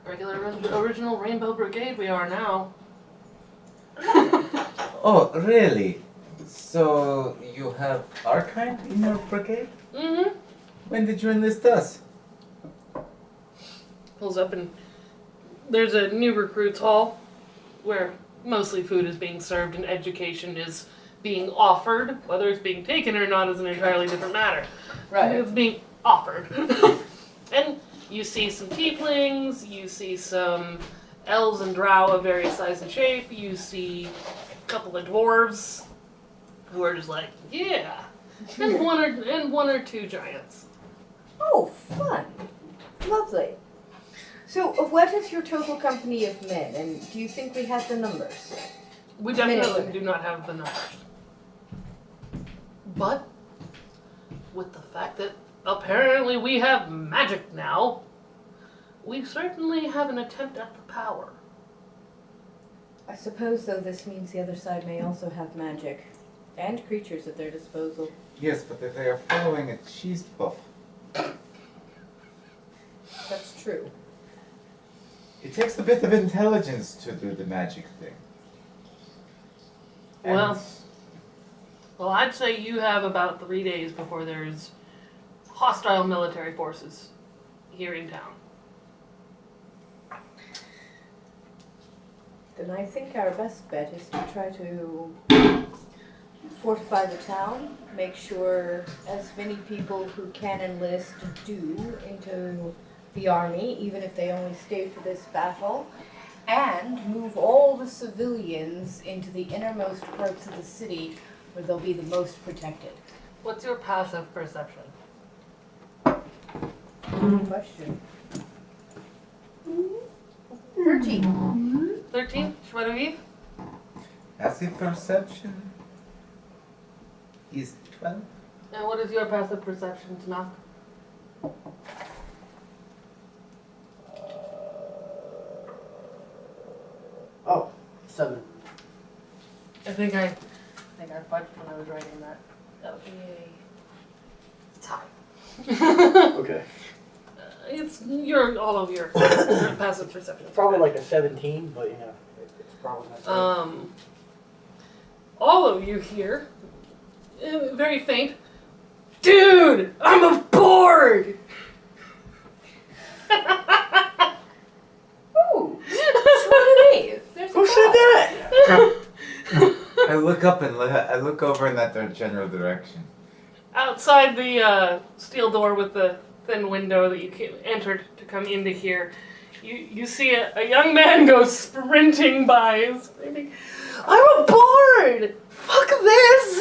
Regular original Rainbow Brigade we are now. Oh, really? So you have our kind in your brigade? Mm-hmm. When did you enlist us? Pulls up and there's a new recruits hall where mostly food is being served and education is being offered. Whether it's being taken or not is an entirely different matter. Right. It's being offered. And you see some tieflings, you see some elves and drow of various size and shape, you see a couple of dwarves, who are just like, yeah, and one or two giants. Oh, fun. Lovely. So, what is your total company of men, and do you think we have the numbers? We Men and definitely women. do not have the numbers. But with the fact that apparently we have magic now, we certainly have an attempt at the power. I suppose, though, this means the other side may also have magic and creatures at their disposal. Yes, but if they are following a cheese puff, That's true. it takes a bit of intelligence to do the magic thing. And Well, I'd say you have about 3 days before there's hostile military forces here in town. Then I think our best bet is to try to fortify the town, make sure as many people who can enlist do into the army, even if they only stay for this battle, and move all the civilians into the innermost parts of the city where they'll be the most protected. What's your passive perception? Good question. 13. 13? Juar DeViv? passive perception is 12. And what is your passive perception, Tenac? Oh, 7. I think I fudged when I was writing that. That would be it's high. Okay. It's all of your passive perception. Probably like a 17, but it's probably not. All of you here, very faint. Dude, I'm aboard. Ooh! Juar DeViv. There's a Who said call. that? I look up and I look over in that general direction. Outside the steel door with the thin window that you entered to come into here, you see a young man go sprinting by, screaming, "I'm aboard! Fuck this!"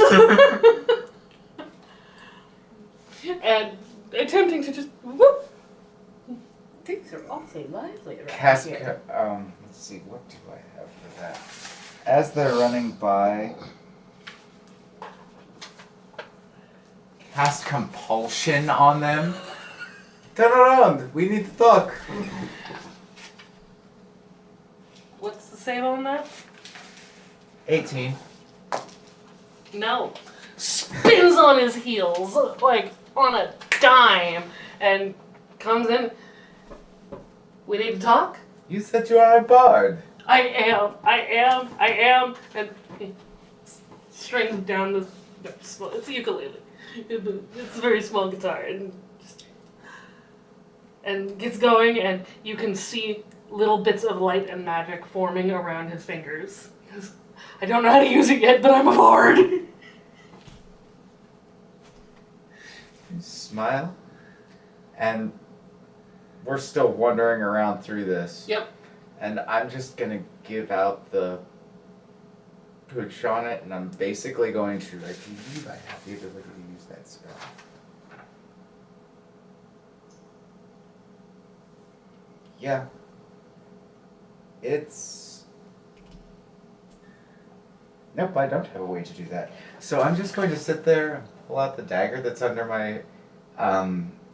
and attempting to just whoop. Things are awfully lively around Cast, here. let's see, what do I have for that? As they're running by, cast compulsion on them. Turn around, we need to talk. What's the save on that? 18. No. Spins on his heels, like on a dime, and comes in. We need to talk? You said you are a bard. I am, and he strings down this, it's a ukulele. It's a very small guitar, and gets going, and you can see little bits of light and magic forming around his fingers. He goes, I don't know how to use it yet, but I'm aboard. You smile, and we're still wandering around through this. Yep. And I'm just gonna give out the push on it, and I'm basically going to, I believe I have the ability to use that spell. Yeah. It's... Nope, I don't have a way to do that. So I'm just going to sit there and pull out the dagger that's under my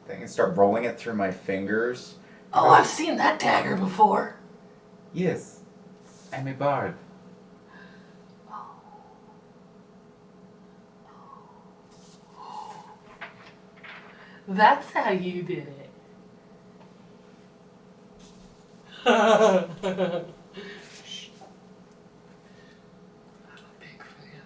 thing and start rolling it through my fingers. Oh, I've seen that dagger before. Yes, I'm a bard. That's how you did it. I'm a big fan.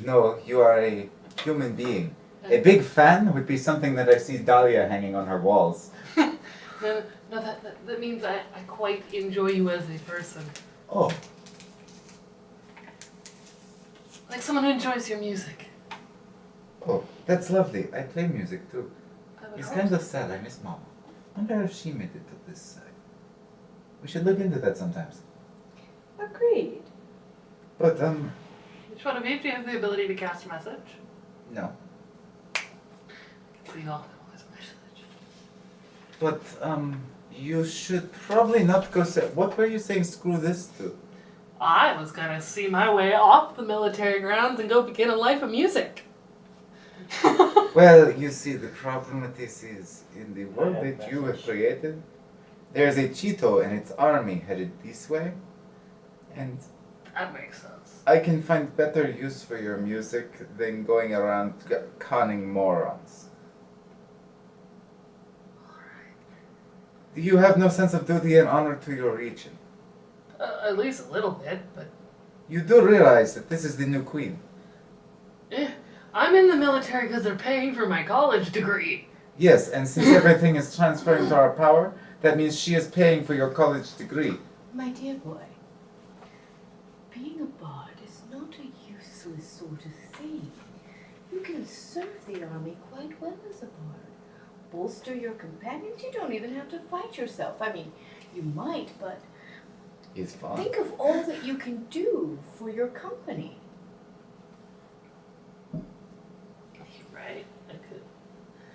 No, you are a human being. A big fan would be something that I see Dahlia hanging on her walls. No, that means I quite enjoy you as a person. Oh, Like someone who enjoys your music. oh, that's lovely. I play music too. I would It's hope kind so. of sad. I miss Mama. Wonder if she made it to this side. We should look into that sometimes. Agreed. But Juar DeViv, do you have the ability to cast a message? No. So you all know his message. But, you should probably not go say. What were you saying screw this to? I was gonna see my way off the military grounds and go begin a life of music. Well, you see, the problem with this is, in the world Yeah, that you have message. created, there's a Cheeto and its army headed this way, and That makes sense. I can find better use for your music than going around conning morons. You have no sense of duty and honor to your region. At least a little bit, but You do realize that this is the new queen. I'm in the military because they're paying for my college degree. Yes, and since everything is transferring to our power, that means she is paying for your college degree. My dear boy, being a bard is not a useless sort of thing. You can serve the army quite well as a bard. Bolster your companions, you don't even have to fight yourself. I mean, you might, but It's fun. think of all that you can do for your company. Right? I could.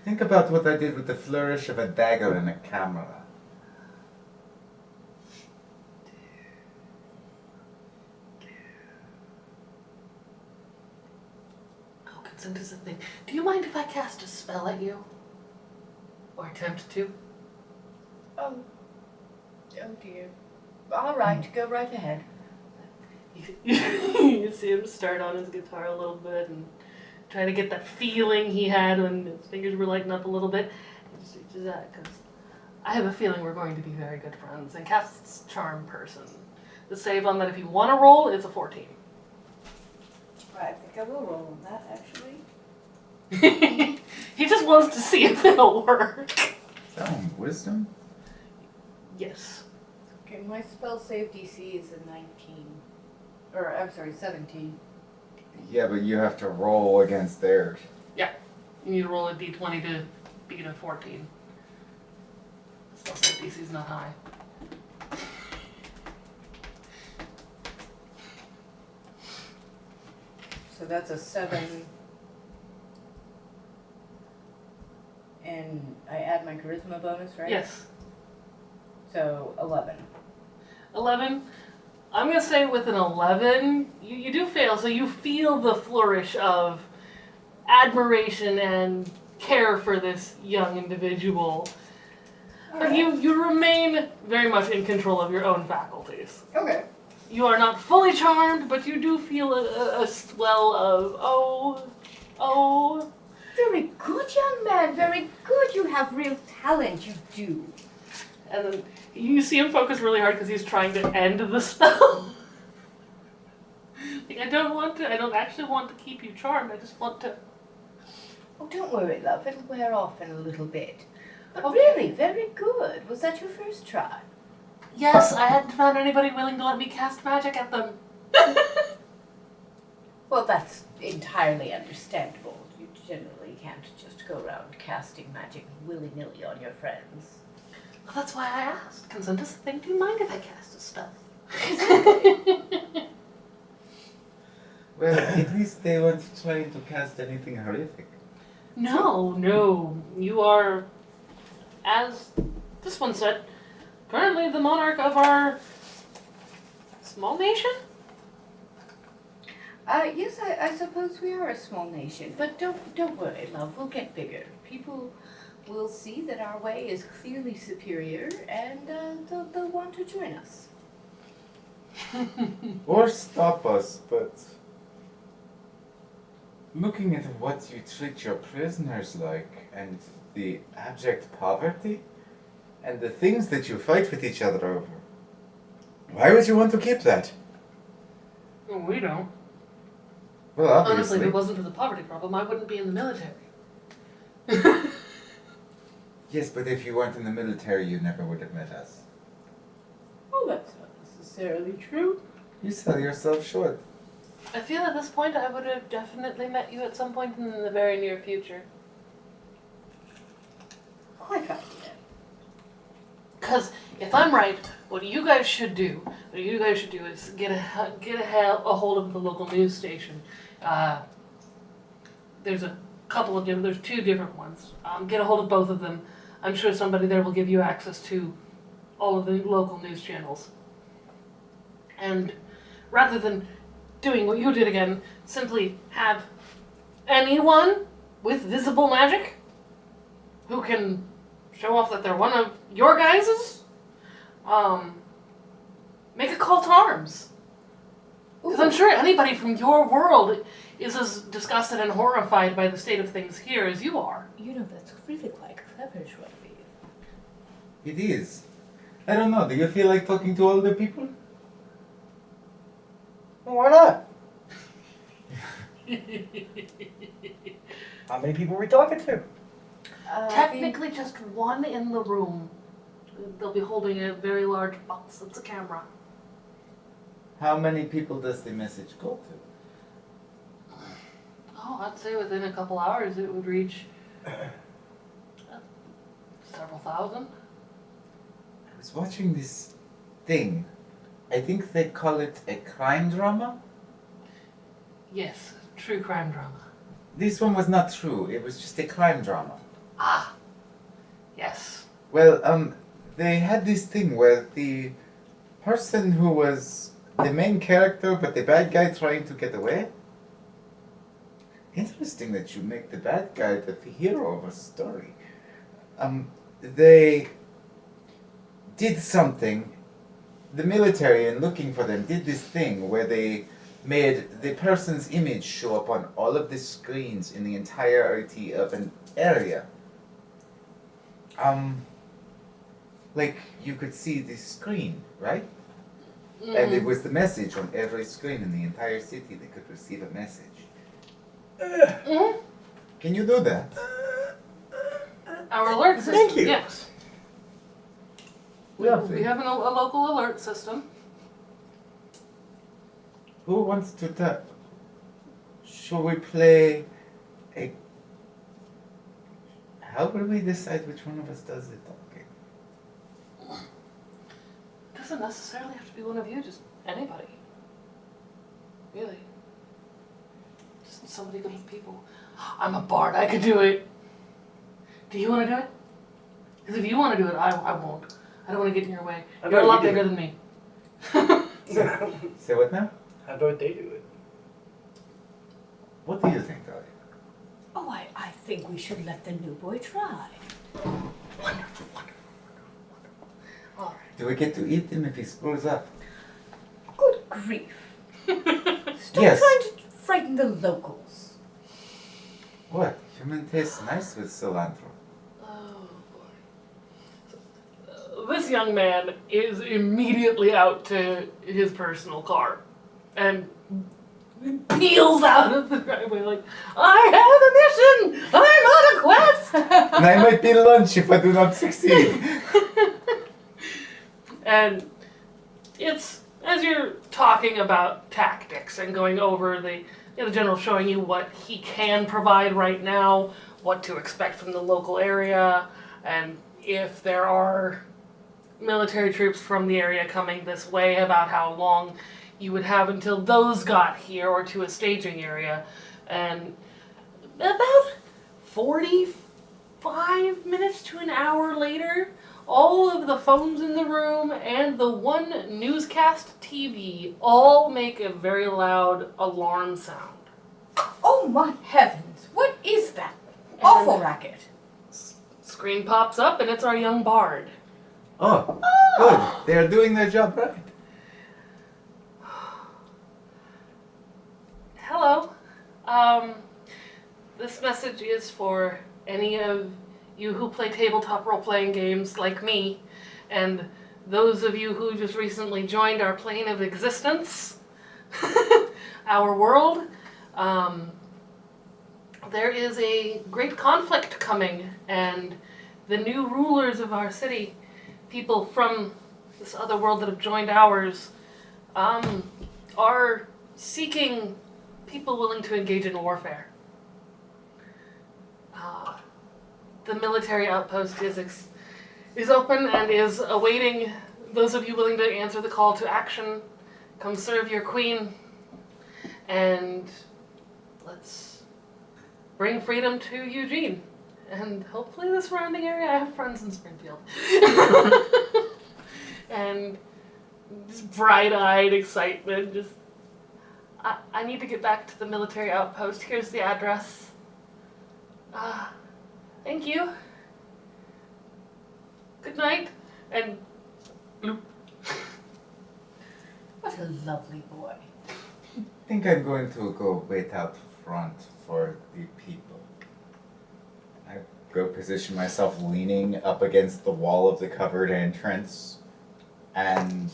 Think about what I did with the flourish of a dagger and a camera. Oh, consent is a thing. Do you mind if I cast a spell at you? Or attempt to? Oh dear. All right, go right ahead. You see him start on his guitar a little bit and try to get that feeling he had when his fingers were lighting up a little bit. He just reaches out because I have a feeling we're going to be very good friends. And casts Charm Person. The save on that, if you want to roll, is a 14. I think I will roll on that, actually. He just wants to see if it'll work. Wisdom? Yes. Okay, my spell save DC is a 19. Or, I'm sorry, 17. Yeah, but you have to roll against theirs. You need to roll a d20 to beat a 14. Still say DC's not high. So that's a 7. And I add my charisma bonus, right? Yes. So 11. 11. I'm going to say with an 11, you do fail, so you feel the flourish of admiration and care for this young individual. But you remain very much in control of your own faculties. Okay. You are not fully charmed, but you do feel a swell of, oh. Very good, young man. Very good. You have real talent. You do. And then you see him focus really hard because he's trying to end the spell. Like, I don't actually want to keep you charmed, I just want to. Oh, don't worry, love. It'll wear off in a little bit. But Okay. really, very good. Was that your first try? Yes, I hadn't found anybody willing to let me cast magic at them. Well, that's entirely understandable. You generally can't just go around casting magic willy-nilly on your friends. Well, that's why I asked. Consent is a thing. Do you mind if I cast a spell? Well, at least they weren't trying to cast anything horrific. No. You are, as this one said, currently the monarch of our small nation? Yes, I suppose we are a small nation, but don't worry, love. We'll get bigger. People will see that our way is clearly superior, and they'll want to join us. Or stop us, but looking at what you treat your prisoners like, and the abject poverty, and the things that you fight with each other over, why would you want to keep that? Well, we don't. Well, Honestly, obviously. if it wasn't for the poverty problem, I wouldn't be in the military. Yes, but if you weren't in the military, you never would have met us. Well, that's not necessarily true. You sell yourself short. I feel at this point I would have definitely met you at some point in the very near future. Quite confident. Because if I'm right, what you guys should do is get a hold of the local news station. There's there's two different ones. Get a hold of both of them. I'm sure somebody there will give you access to all of the local news channels. And rather than doing what you did again, simply have anyone with visible magic who can show off that they're one of your guys's, make a call to arms. Because I'm sure anybody from your world is as disgusted and horrified by the state of things here as you are. You know, that's really quite clever, Juar DeViv. It is. I don't know, do you feel like talking to older people? Well, why not? How many people are we talking to? Technically just one in the room. They'll be holding a very large box that's a camera. How many people does the message go to? Oh, I'd say within a couple hours it would reach several thousand. I was watching this thing. I think they call it a crime drama. Yes, true crime drama. This one was not true. It was just a crime drama. Ah, yes. Well, they had this thing where the person who was the main character but the bad guy trying to get away. Interesting that you make the bad guy the hero of a story. They did something. The military, in looking for them, did this thing where they made the person's image show up on all of the screens in the entirety of an area. Like you could see the screen, right? And it was the message on every screen in the entire city. They could receive a message. Can you do that? Our alert system, Thank you. yes. We have a local alert system. Who wants to talk? Should we play a... How will we decide which one of us does the talking? It doesn't necessarily have to be one of you, just anybody. Really. Just somebody good with people. I'm a bard, I could do it. Do you want to do it? Because if you want to do it, I won't. I don't want to get in your way. How You're a about lot you do bigger it? than me. Say what now? How about they do it? What do you think, Dahla? Oh, I think we should let the new boy try. Wonderful. All right. Do we get to eat him if he screws up? Good grief. Stop Yes. trying to frighten the locals. What? Human tastes nice with cilantro. Oh boy. This young man is immediately out to his personal car and peels out of the driveway like, I have a mission! I'm on a quest! And I might be lunch if I do not succeed. And it's, as you're talking about tactics and going over the general showing you what he can provide right now, what to expect from the local area, and if there are military troops from the area coming this way, about how long you would have until those got here or to a staging area. And about 45 minutes to an hour later, all of the phones in the room and the one newscast TV all make a very loud alarm sound. Oh my heavens, what is that? Awful racket. Screen pops up and it's our young bard. Oh, good. They are doing their job right. Hello. This message is for any of you who play tabletop role-playing games like me, and those of you who just recently joined our plane of existence, our world. There is a great conflict coming, and the new rulers of our city, people from this other world that have joined ours, are seeking people willing to engage in warfare. The military outpost is is open and is awaiting those of you willing to answer the call to action. Come serve your queen, and let's bring freedom to Eugene. And hopefully the surrounding area. I have friends in Springfield. And just bright-eyed excitement. Just, I need to get back to the military outpost. Here's the address. Thank you. Good night. And bloop. What a lovely boy. I think I'm going to go wait out front for the people. I go position myself leaning up against the wall of the covered entrance and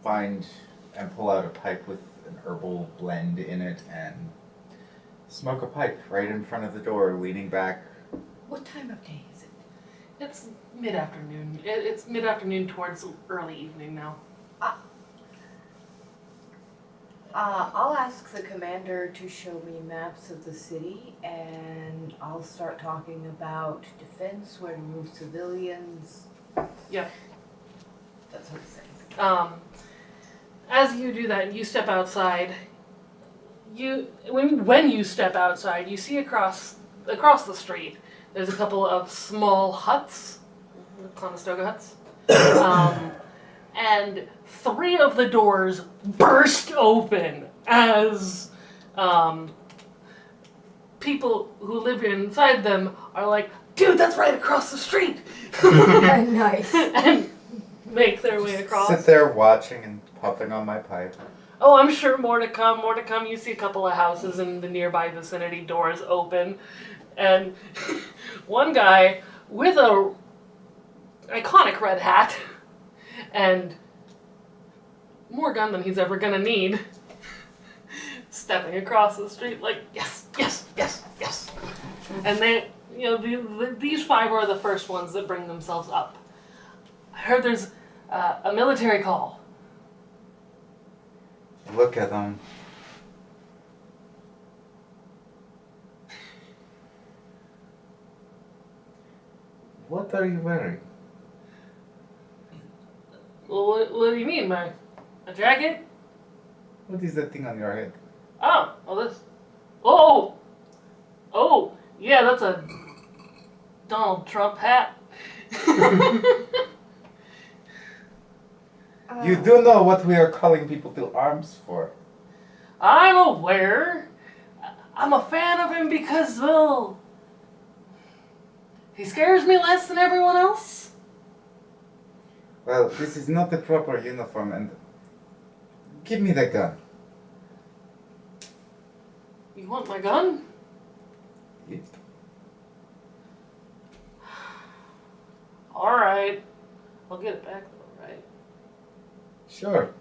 find and pull out a pipe with an herbal blend in it and smoke a pipe right in front of the door, leaning back. What time of day is it? It's mid-afternoon. It's mid-afternoon towards early evening now. I'll ask the commander to show me maps of the city, and I'll start talking about defense, where to move civilians. Yeah. That sort of thing. As you do that, you step outside. When you step outside, you see across the street. There's a couple of small huts, Conestoga huts, and 3 of the doors burst open as people who live inside them are like, "Dude, that's right across the street," Nice. and make their way across. Sit there watching and puffing on my pipe. Oh, I'm sure more to come, more to come. You see a couple of houses in the nearby vicinity, doors open, and one guy with a iconic red hat and more gun than he's ever gonna need, stepping across the street like, yes, yes, yes, yes. And they, these 5 are the first ones that bring themselves up. I heard there's a military call. Look at them. What are you wearing? Well, what do you mean, a jacket? What is that thing on your head? Oh, this. Oh, yeah, that's a Donald Trump hat. You do know what we are calling people to arms for. I'm aware. I'm a fan of him because, well, he scares me less than everyone else. Well, this is not the proper uniform, and give me the gun. You want my gun? Yes. All right. I'll get it back though, right? Sure.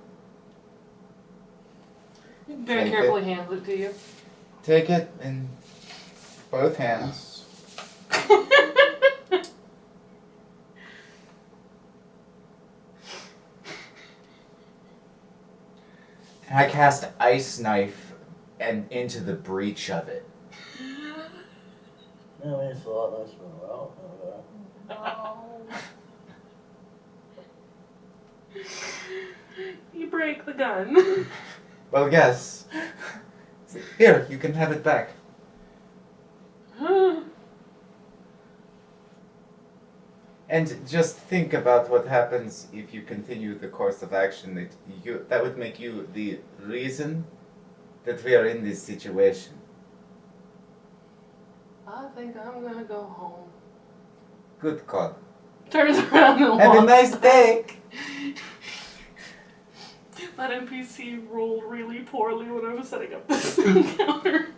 Very Take carefully hands it to you. Take it in both hands. And I cast Ice Knife and into the breach of it. Yeah, it's a lot nicer than well. You break the gun. Well, yes. Here, you can have it back. And just think about what happens if you continue the course of action. That would make you the reason that we are in this situation. I think I'm gonna go home. Good call. Turns around and Have a walks nice day. That NPC rolled really poorly when I was setting up this encounter.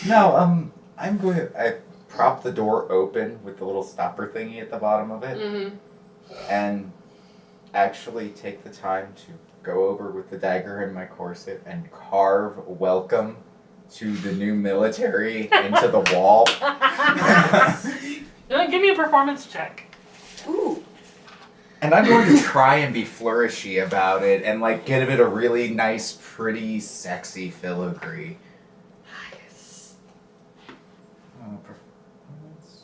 Now, I prop the door open with the little stopper thingy at the bottom of it, Mm-hmm. and actually take the time to go over with the dagger in my corset and carve "Welcome to the New Military" into the wall. Give me a performance check. Ooh. And I'm going to try and be flourishy about it and give it a really nice, pretty, sexy filigree. Nice. Performance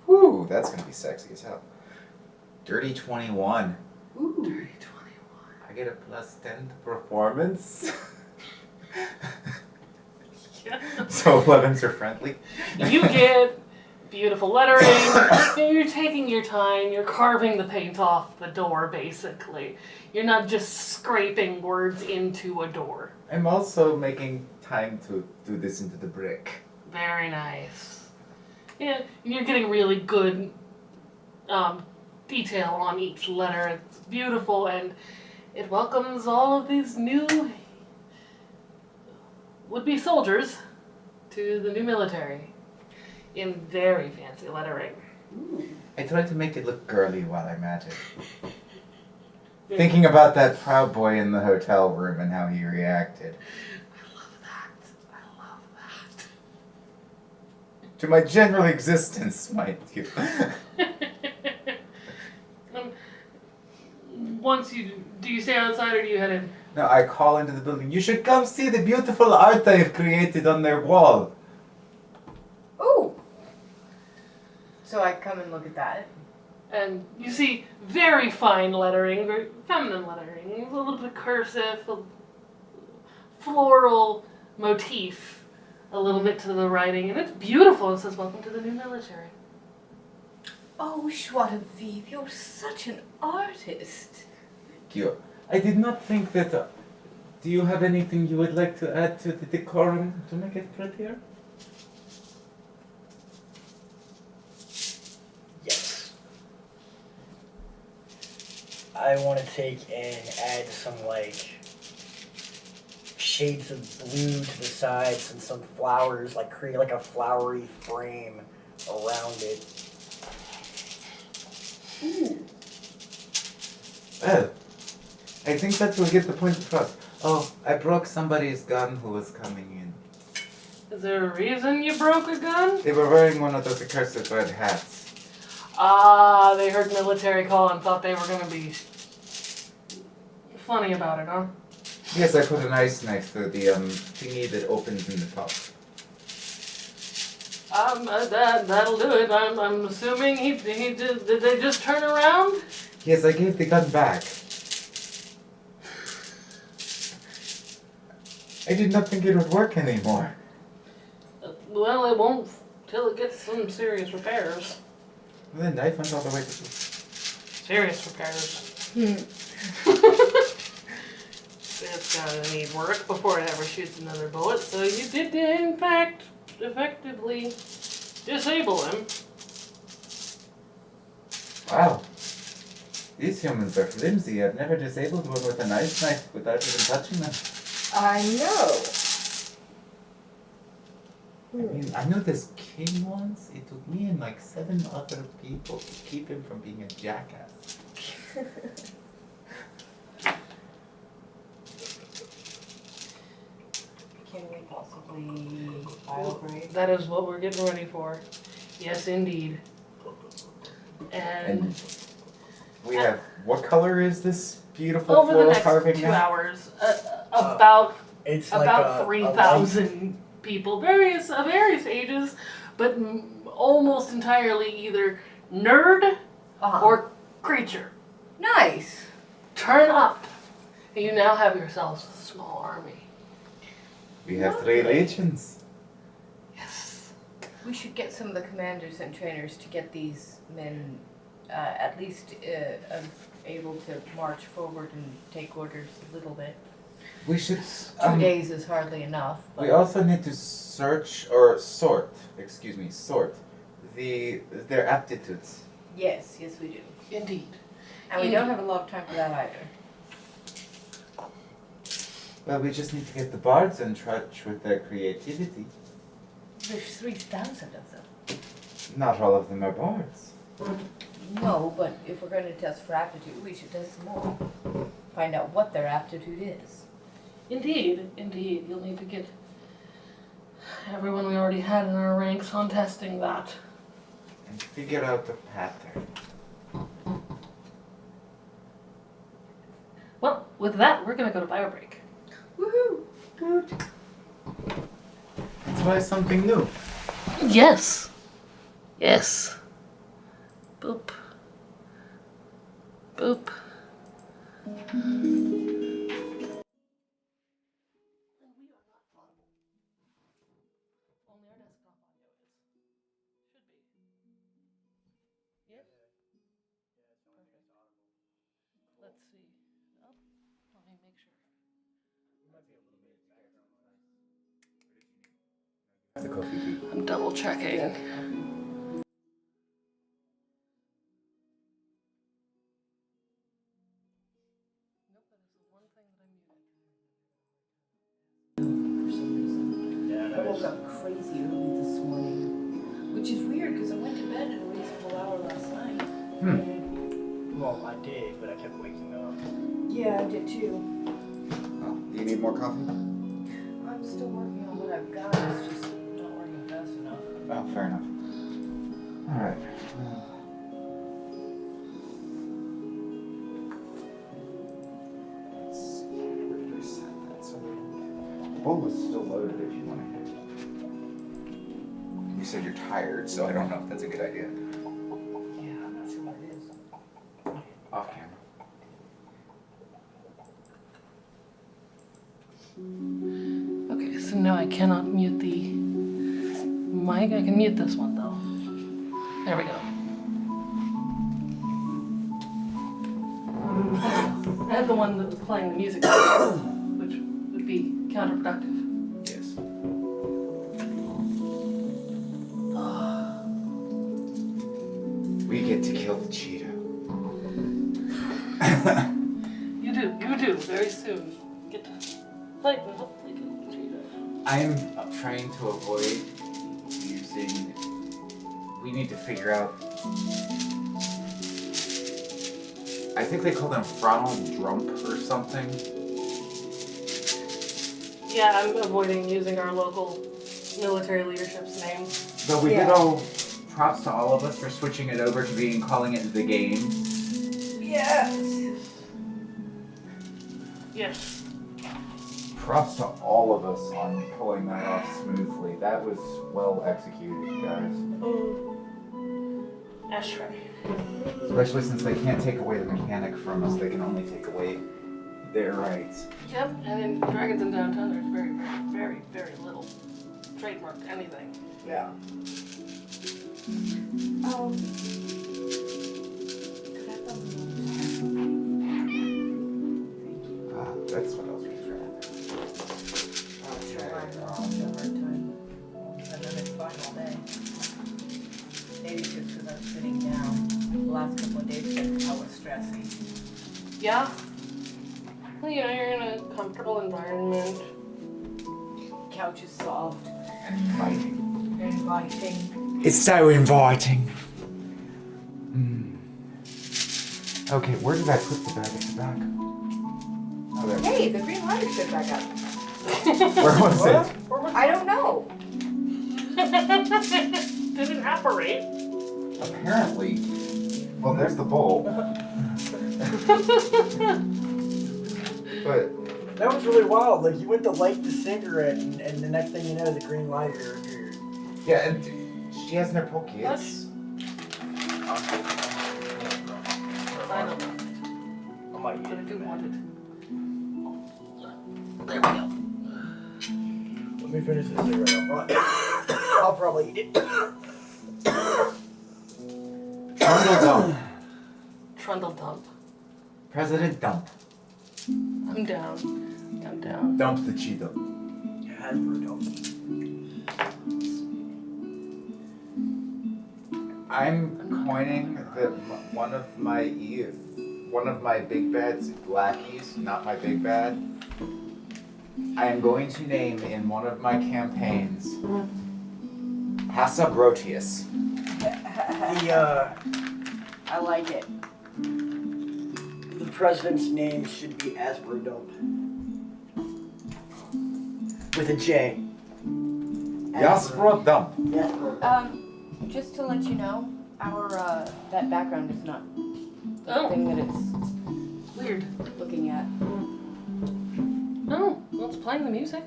Whew, that's gonna be sexy as hell. Dirty 21. Ooh. Dirty I get a +10 to performance. 21. So 11s are friendly. You get beautiful lettering. You're taking your time. You're carving the paint off the door, basically. You're not just scraping words into a door. I'm also making time to do this into the brick. Very nice. Yeah, you're getting really good detail on each letter. It's beautiful, and it welcomes all of these new would-be soldiers to the new military in very fancy lettering. I tried to make it look girly while I'm at it. Thinking about that proud boy in the hotel room and how he reacted. I love that. I love that. To my general existence, mind you. Once do you stay outside or do you head in? No, I call into the building. You should come see the beautiful art I have created on their wall. Ooh. So I come and look at that. And you see very fine lettering, very feminine lettering, a little bit cursive, a floral motif, a little bit to the writing, and it's beautiful. It says, "Welcome to the new military." Oh, Juar DeViv, you're such an artist. Thank you. I did not think that... do you have anything you would like to add to the decorum to make it prettier? Yes. I want to take and add some like shades of blue to the sides and some flowers, like create like a flowery frame around it. Ooh. Well, I think that will get the point across. Oh, I broke somebody's gun who was coming in. Is there a reason you broke a gun? They were wearing one of those accursed red hats. Ah, they heard military call and thought they were going to be funny about it, huh? Yes, I put an ice knife through the thingy that opens in the top. That'll do it. I'm assuming he did they just turn around? Yes, I gave the gun back. I did not think it would work anymore. Well, it won't till it gets some serious repairs. The knife went all the way to... Serious repairs. It's gonna need work before it ever shoots another bullet, so you did in fact effectively disable him. Wow. These humans are flimsy. I've never disabled one with a ice knife without even touching them. I know. I mean, I knew this king once. It took me and like 7 other people to keep him from being a jackass. Can we possibly file break? That is what we're getting ready for. Yes, indeed. And we have... What color is this beautiful over the floral next carving 2 now? hours, about It's like about a 3,000 people, various ages, but almost entirely either nerd or creature. Nice. Turn up, and you now have yourselves a small army. We have 3 legions. Yes. We should get some of the commanders and trainers to get these men at least able to march forward and take orders a little bit. We should... 2 days is hardly enough. We also need to search or sort their aptitudes. Yes, we do. Indeed. And we don't have a lot of time for that either. Well, we just need to get the bards in touch with their creativity. There's 3,000 of them. Not all of them are bards. No, but if we're going to test for aptitude, we should test some more. Find out what their aptitude is. Indeed. You'll need to get everyone we already had in our ranks on testing that. And figure out the pattern. Well, with that, we're gonna go to bio break. Woohoo! Let's try something new. Yes. Yes. Boop. Boop. Let's see. Oh, let me make sure. The coffee tea. I'm double checking. For some reason. Yeah, I woke up crazy early this morning, which is weird because I went to bed at a reasonable hour last night. Well, I did, but I kept waking up. Yeah, I did too. Oh, do you need more coffee? I'm still working on what I've got. It's just not working fast enough. Oh, fair enough. All right. Let's see. Where did I set that? Somewhere. The bowl is still loaded if you want to hit. You said you're tired, so I don't know if that's a good idea. Yeah, I'm not sure what it is. Off camera. Okay, so now I cannot mute the mic. I can mute this one though. There we go. I had the one that was playing the music, which would be counterproductive. Yes. We get to kill the cheetah. You do, very soon. Get to fight and hopefully kill the cheetah. I am trying to avoid using. We need to figure out. I think they call them frontal drump or something. Yeah, I'm avoiding using our local military leadership's names. But we did all props to all of us for switching it over to being calling it the game. Yes. Yes. Props to all of us on pulling that off smoothly. That was well executed, guys. Ashtray. Especially since they can't take away the mechanic from us, they can only take away their rights. Yep, and in Dragons in Downtown, there's very, very, very, very little trademarked anything. Yeah. Could I have That's what else was trying. I've been fine all day. Maybe it's just because I'm sitting down. The last couple of days have been hella stressy. Yeah? Well, yeah, you're in a comfortable environment. Couch is soft, Inviting. inviting. It's so inviting. Okay, where did I put the bag of tobacco? Oh, there. Hey, the green light is back up. Where was it? I don't know. Didn't apparate. Apparently. Well, there's the bowl. But That was really wild. Like, you went to light the cigarette, and the next thing you know, the green lighter appeared. yeah, and she has no pokey. It's I don't know. I might But I get do it. want it. There we go. Let me finish this cigarette. I'll probably eat it. Trundle Dump. Trundle dump. President Dump. I'm down. I'm down. Dump the cheetah. I'm coining that one of my big bad's lackeys, not my big bad. I am going to name in one of my campaigns Hasabrotius. I like it. The president's name should be Asbrodump. With a J. Yaspro Dump. Asbrodump. Just to let you know, our that background is not the Oh. thing that it's Weird. looking at. Oh, well, it's playing the music.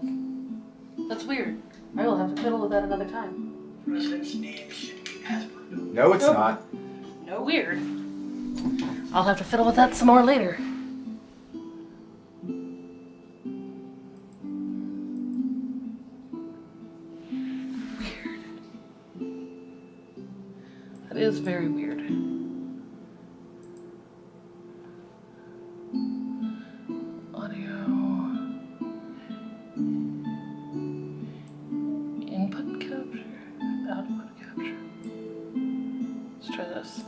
That's weird. I will have to fiddle with that another time. President's name should be as per note. No, it's Nope. not. No. Weird. I'll have to fiddle with that some more later. Weird. That is very weird. Audio. Input capture. Output capture. Let's try this.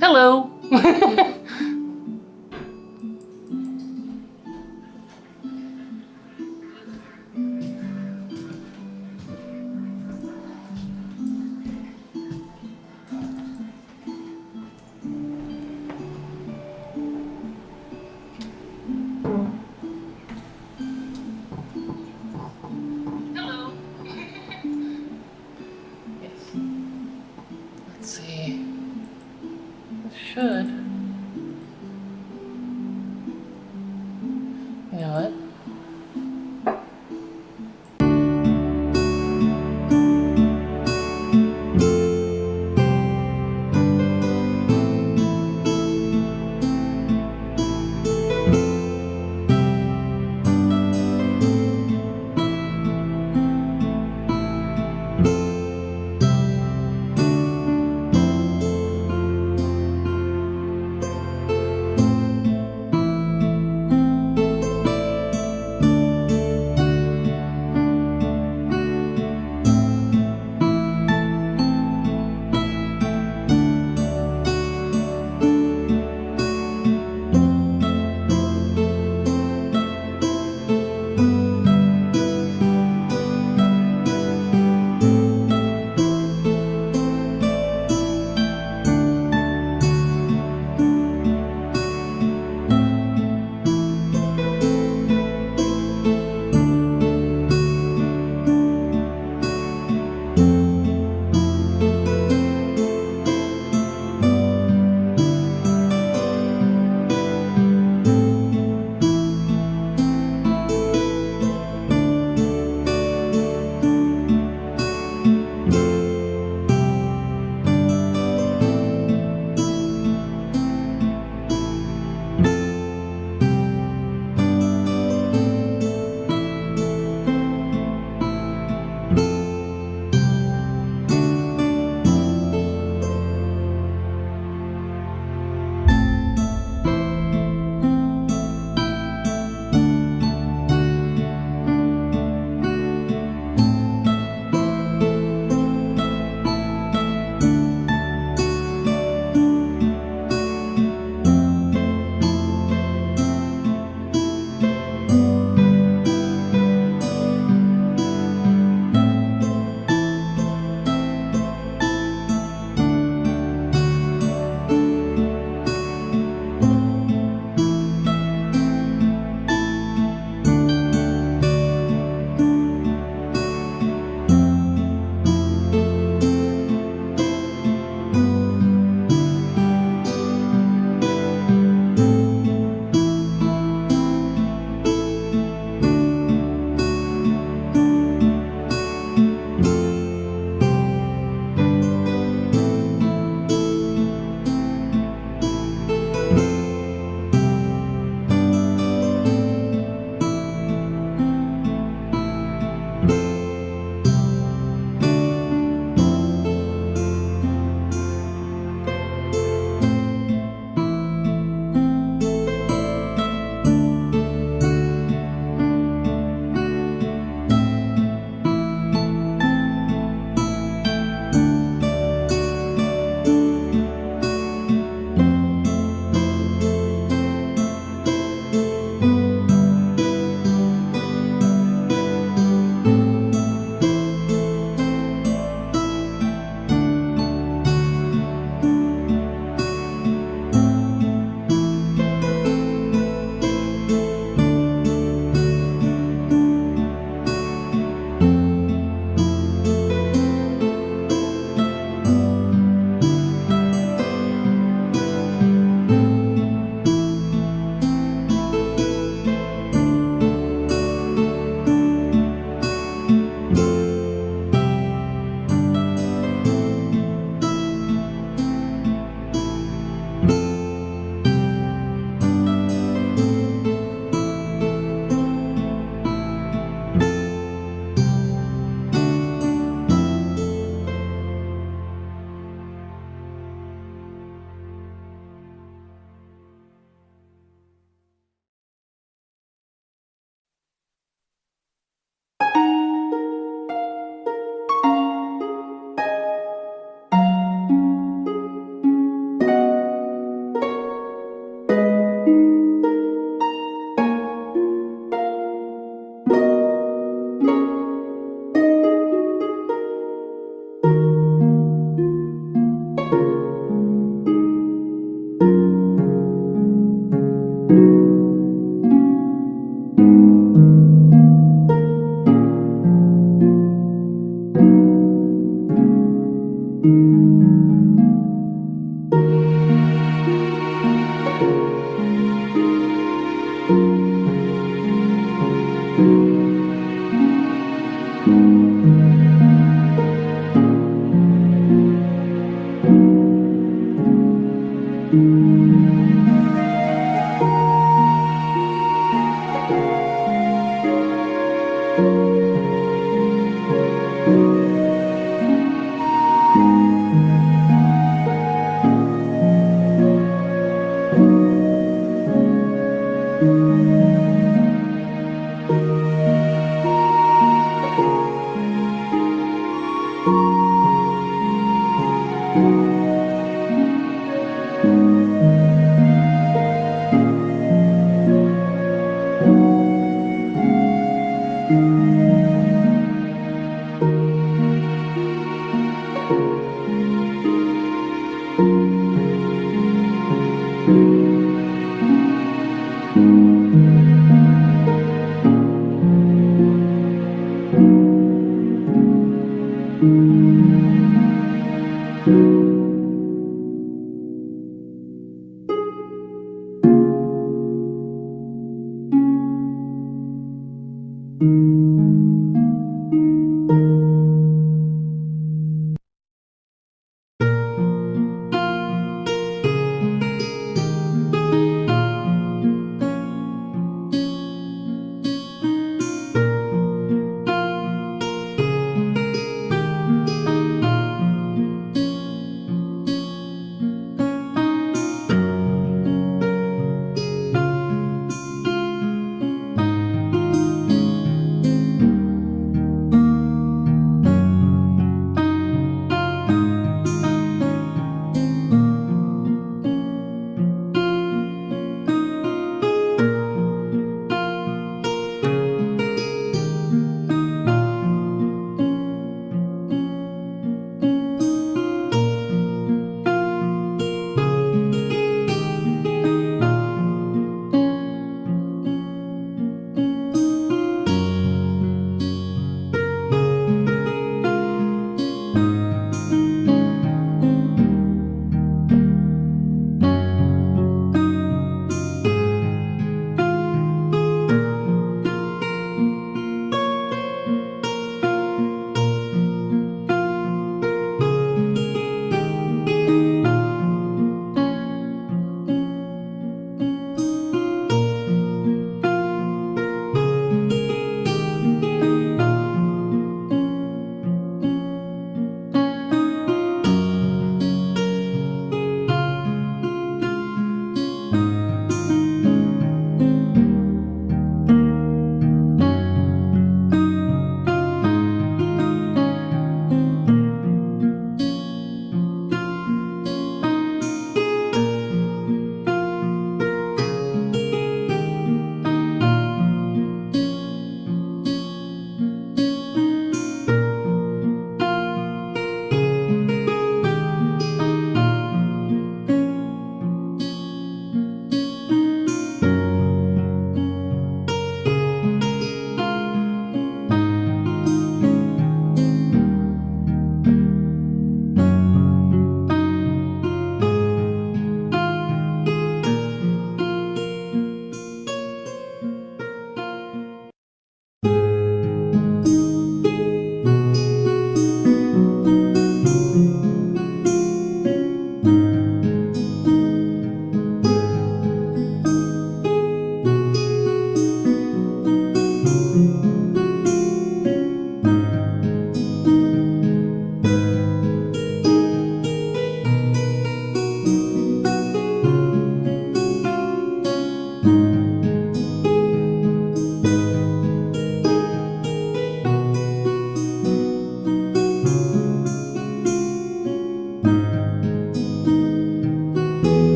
Hello. Hello. Yes. Let's see. This should. You know what?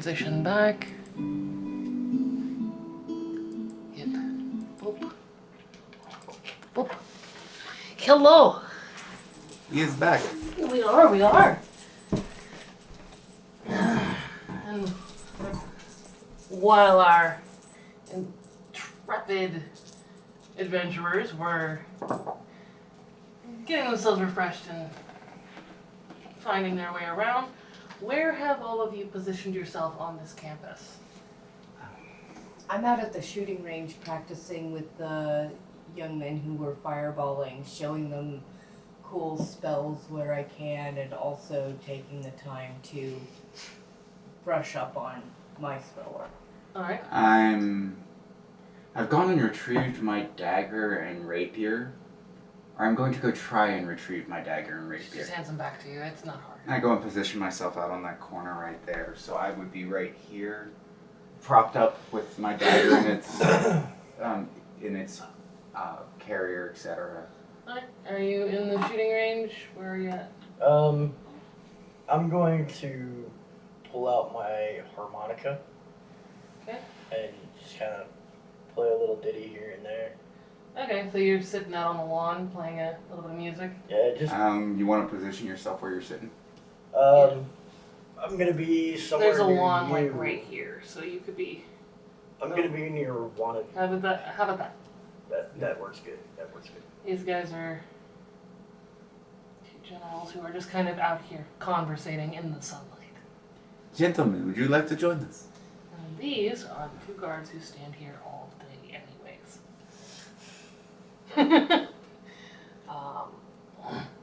transition back. Hit. Boop. Boop. Hello. He is back. We are. And while our intrepid adventurers were getting themselves refreshed and finding their way around, where have all of you positioned yourself on this campus? I'm out at the shooting range practicing with the young men who were fireballing, showing them cool spells where I can, and also taking the time to brush up on my spell work. Alright. I've gone and retrieved my dagger and rapier. Or I'm going to go try and retrieve my dagger and rapier. Just hands them back to you. It's not hard. I go and position myself out on that corner right there. So I would be right here, propped up with my dagger in its carrier, etc. Alright. Are you in the shooting range? Where are you at? I'm going to pull out my harmonica. Okay. And just kind of play a little ditty here and there. Okay, so you're sitting out on the lawn playing a little bit of music. Yeah, just You want to position yourself where you're sitting? I'm gonna be somewhere There's a near lawn you. like right here, so you could be. I'm gonna be near one of How about that? How about that? that works good. That works good. These guys are two generals who are just kind of out here conversating in the sunlight. Gentlemen, would you like to join us? And these are the two guards who stand here all day, anyways.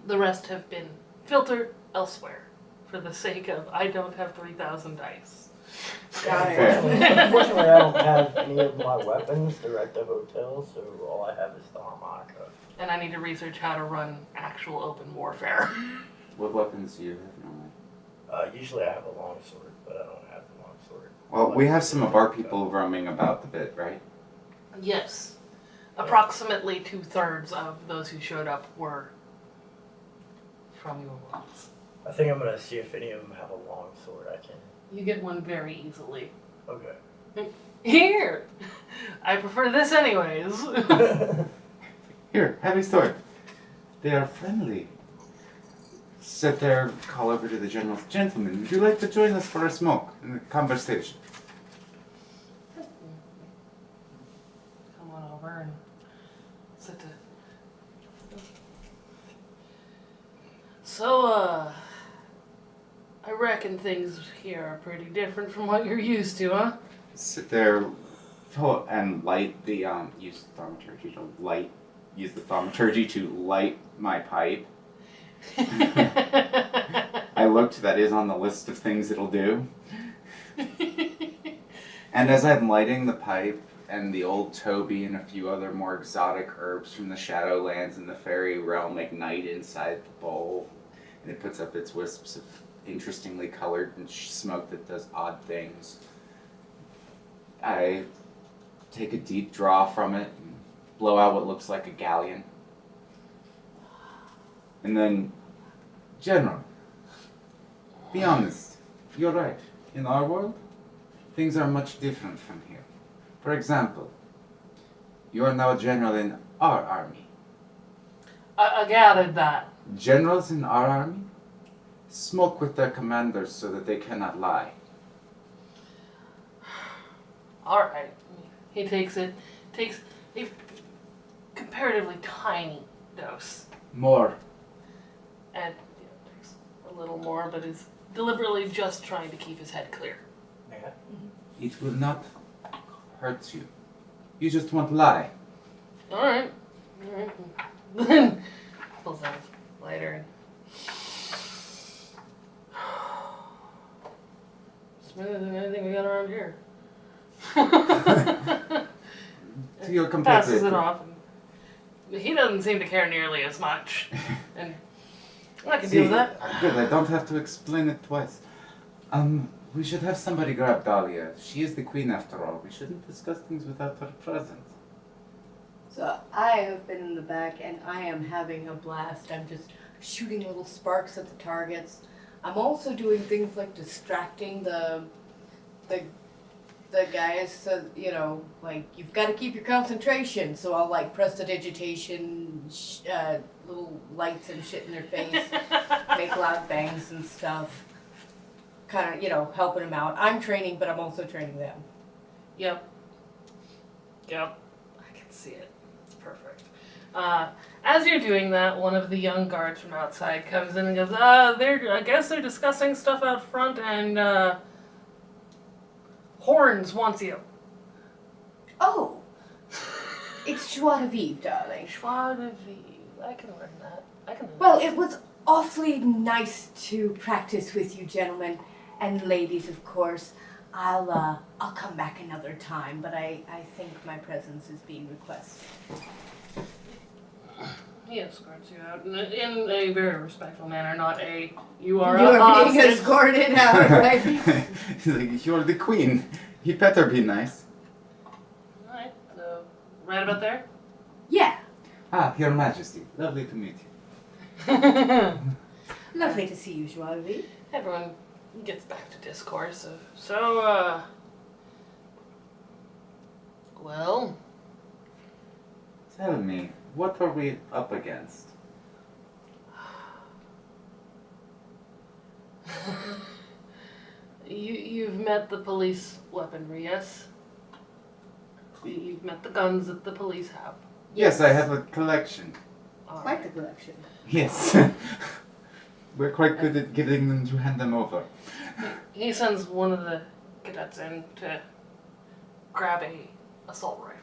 The rest have been filtered elsewhere for the sake of I don't have 3,000 dice. Got it. Unfortunately, I don't have any of my weapons. They're at the hotel, so all I have is the harmonica. And I need to research how to run actual open warfare. What weapons do you have normally? Usually I have a longsword, but I don't have the longsword. Well, we have some of our people roaming about the bit, right? Yes. Approximately 2/3 of those who showed up were from your worlds. I think I'm gonna see if any of them have a longsword. I can. You get one very easily. Okay. Here! I prefer this anyways. Here, have a sword. They are friendly. Sit there, call over to the general. Gentlemen, would you like to join us for a smoke and a conversation? Come on over and sit to... So, I reckon things here are pretty different from what you're used to, huh? Sit there and light the use the thaumaturgy to light my pipe. I looked, that is on the list of things it'll do. And as I'm lighting the pipe and the old Toby and a few other more exotic herbs from the Shadowlands and the fairy realm ignite inside the bowl, and it puts up its wisps of interestingly colored and smoke that does odd things, I take a deep draw from it and blow out what looks like a galleon. And then, General, be honest, you're right. In our world, things are much different from here. For example, you are now a general in our army. I gathered that. Generals in our army smoke with their commanders so that they cannot lie. Alright. He takes a comparatively tiny dose. More. And takes a little more, but is deliberately just trying to keep his head clear. Yeah. It will not hurt you. You just won't lie. Alright. Then pulls out his lighter and smoother than anything we got around here. To your Passes it compatriot. off. And he doesn't seem to care nearly as much. And I can deal with that. Good, I don't have to explain it twice. We should have somebody grab Dahlia. She is the queen after all. We shouldn't discuss things without her present. So I have been in the back and I am having a blast. I'm just shooting little sparks at the targets. I'm also doing things like distracting the the guys said, you know, like, you've got to keep your concentration. So I'll like prestidigitation, little lights and shit in their face, make loud bangs and stuff. Kind of, you know, helping them out. I'm training, but I'm also training them. Yep. Yep. I can see it. It's perfect. As you're doing that, one of the young guards from outside comes in and goes, I guess they're discussing stuff out front, and, Horns wants you. Oh, it's Juar DeViv, darling. Juar DeViv. I can learn that. I can learn Well, that. it was awfully nice to practice with you, gentlemen and ladies, of course. I'll come back another time, but I think my presence is being requested. He escorts you out in a very respectful manner, not a you are You're a being hostage. escorted out, right? He's like, you're the queen. He better be nice. Alright, so right about there? Yeah, Ah, Your Majesty. Lovely to meet you. lovely to see you, Juar DeViv. Everyone gets back to discourse of, well, Tell me, what are we up against? you've met the police weaponry, yes? You've met the guns that the police have. Yes, I have a collection. Quite the collection. Yes. We're quite good at getting them to hand them over. He sends one of the cadets in to grab a assault rifle.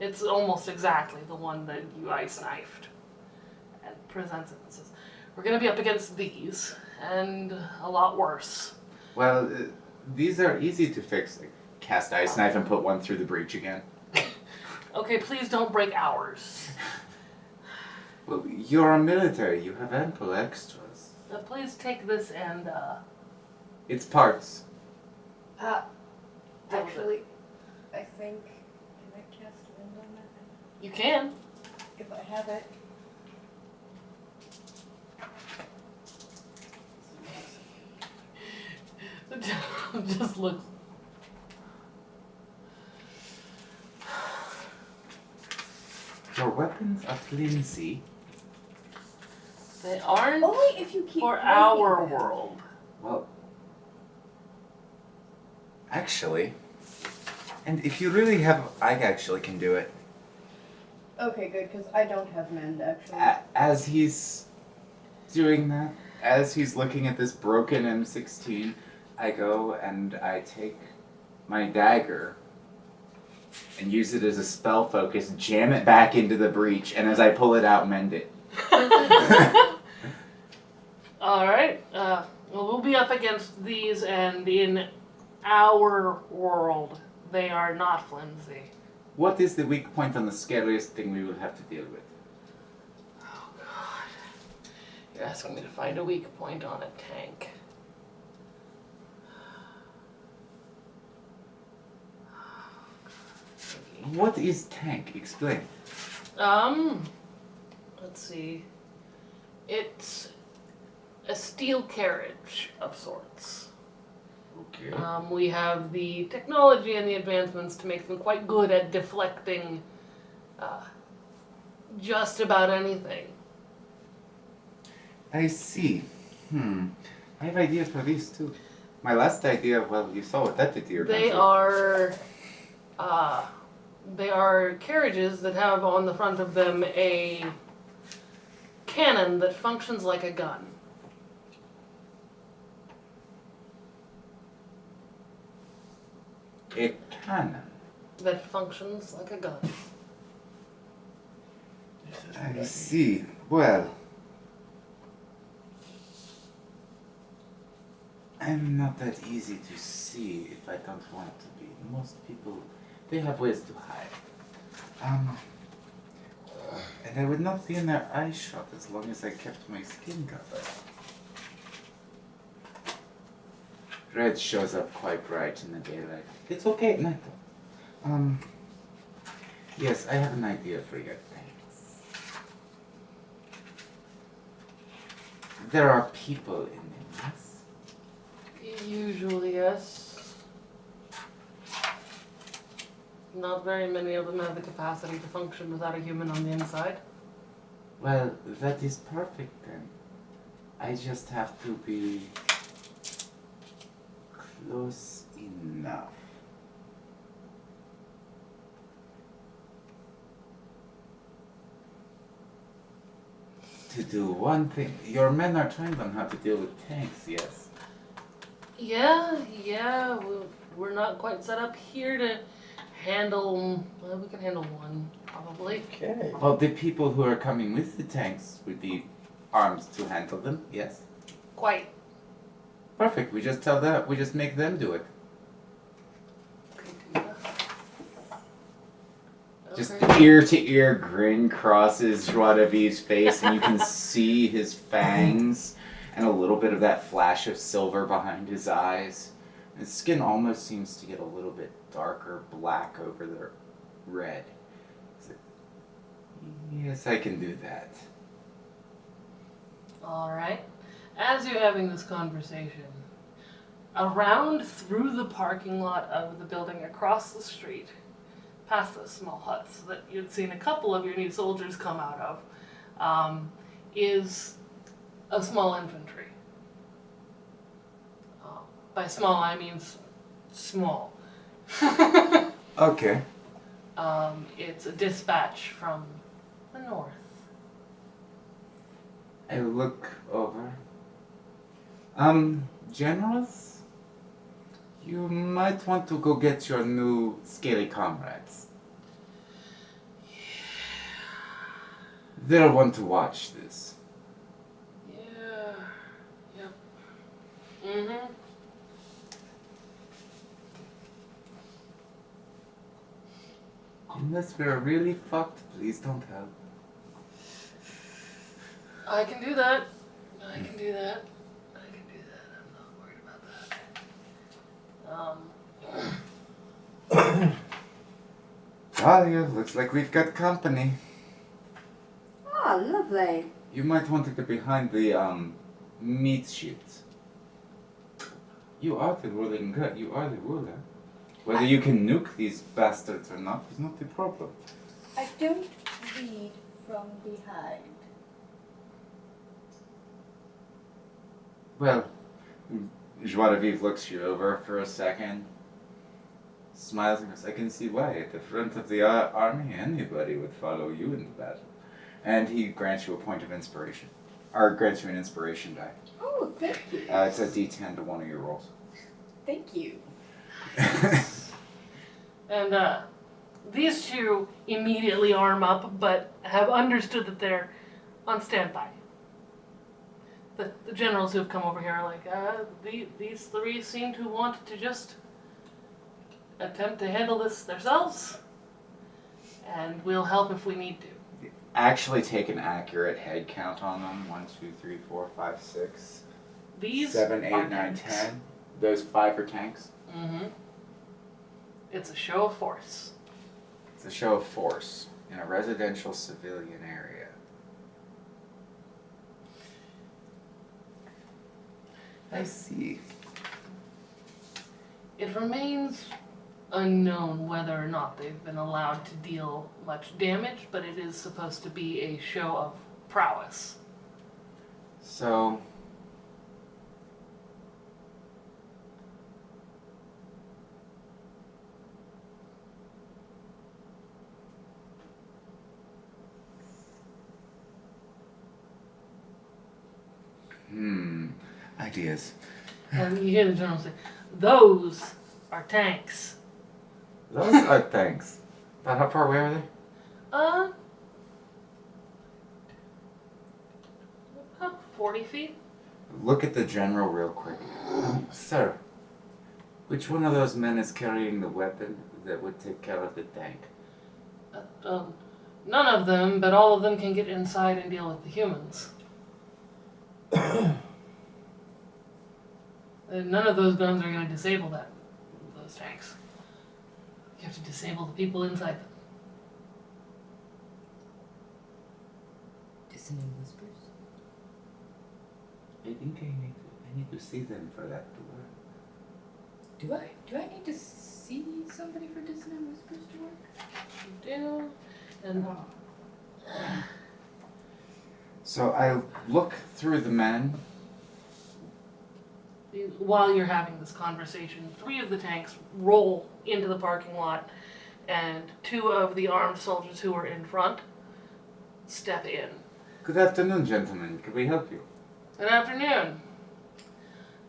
It's almost exactly the one that you ice knifed, and presents it and says, "We're gonna be up against these, and a lot worse." Well, these are easy to fix. Like, cast ice knife and put one through the breach again. Okay, please don't break ours. Well, you're a military. You have ample extras. Please take this and It's parts. Actually, I think, can I cast wind on that? you can. If I have it. Just looks. Your weapons are flimsy. They aren't Only if you keep for breaking our them. world. Well, actually, and if you really have, I actually can do it. Okay, good, because I don't have mend, actually. As he's doing that, as he's looking at this broken M16, I go and I take my dagger and use it as a spell focus, jam it back into the breach, and as I pull it out, mend it. Alright, well, we'll be up against these, and in our world, they are not flimsy. What is the weak point on the scariest thing we will have to deal with? Oh, God. You're asking me to find a weak point on a tank. What is tank? Explain. Let's see. It's a steel carriage of sorts. Okay. We have the technology and the advancements to make them quite good at deflecting just about anything. I see. I have ideas for these too. My last idea, well, you saw what that did to your They country. are carriages that have on the front of them a cannon that functions like a gun. A cannon. That functions like a gun. I see. Well, I'm not that easy to see if I don't want to be. Most people, they have ways to hide. And I would not be in their eye shot as long as I kept my skin covered. Red shows up quite bright in the daylight. It's okay at night though. Yes, I have an idea for your things. There are people in them, yes? Usually, yes. Not very many of them have the capacity to function without a human on the inside. Well, that is perfect then. I just have to be close enough. To do one thing. Your men are trained on how to deal with tanks, yes? Yeah, we're not quite set up here to handle, well, we can handle one, probably. Okay. Well, the people who are coming with the tanks would be armed to handle them, yes? Quite. Perfect, we just make them do it. Just Okay. ear to ear grin crosses Juar DeViv's face, and you can see his fangs and a little bit of that flash of silver behind his eyes. His skin almost seems to get a little bit darker black over the red. He's like, yes, I can do that. Alright. As you're having this conversation, around through the parking lot of the building across the street, past those small huts that you'd seen a couple of your new soldiers come out of, is a small infantry. By small, I mean small. Okay. It's a dispatch from the north. I look over. Generals? You might want to go get your new scaly comrades. They'll want to watch this. Yeah. Yep. Mm-hmm. Unless we're really fucked, please don't help. I can do that. I can do that. I'm not worried about that. Talia, looks like we've got company. Ah, lovely. You might want to get behind the, meat chutes. You are the ruling gut, you are the ruler. Whether you can nuke these bastards or not is not the problem. I don't lead from behind. Well, Juar DeViv looks you over for a second, smiles and goes, I can see why. At the front of the army, anybody would follow you into battle. And he grants you a point of inspiration. Or grants you an inspiration die. Oh, thank you. It's a d10 to one of your rolls. Thank you. And these two immediately arm up, but have understood that they're on standby. The generals who have come over here are like, these three seem to want to just attempt to handle this themselves, and we'll help if we need to. Actually take an accurate head count on them. 1, 2, 3, 4, 5, 6, These 7, 8, are 9, tanks. 10. Those 5 are tanks. Mm-hmm. It's a show of force. It's a show of force in a residential civilian area. I see. It remains unknown whether or not they've been allowed to deal much damage, but it is supposed to be a show of prowess. So, ideas. And you hear the general say, those are tanks. Those are tanks. About how far away are they? About 40 feet. Look at the general real quick. Sir, which one of those men is carrying the weapon that would take care of the tank? None of them, but all of them can get inside and deal with the humans. None of those guns are going to disable those tanks. You have to disable the people inside them. Dissonant whispers. I think I need to see them for that to work. Do I need to see somebody for dissonant whispers to work? You do. And So I look through the men. while you're having this conversation, 3 of the tanks roll into the parking lot, and 2 of the armed soldiers who were in front step in. Good afternoon, gentlemen. Can we help you? Good afternoon.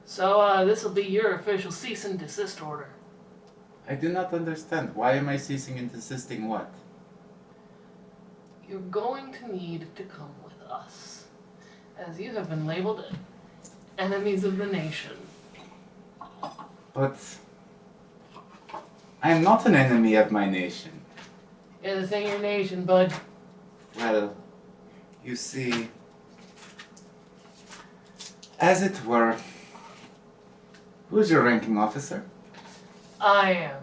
So, this will be your official cease and desist order. I do not understand. Why am I ceasing and desisting what? You're going to need to come with us, as you have been labeled enemies of the nation. But I am not an enemy of my nation. Yeah, this ain't your nation, bud. Well, you see, as it were, who's your ranking officer? I am.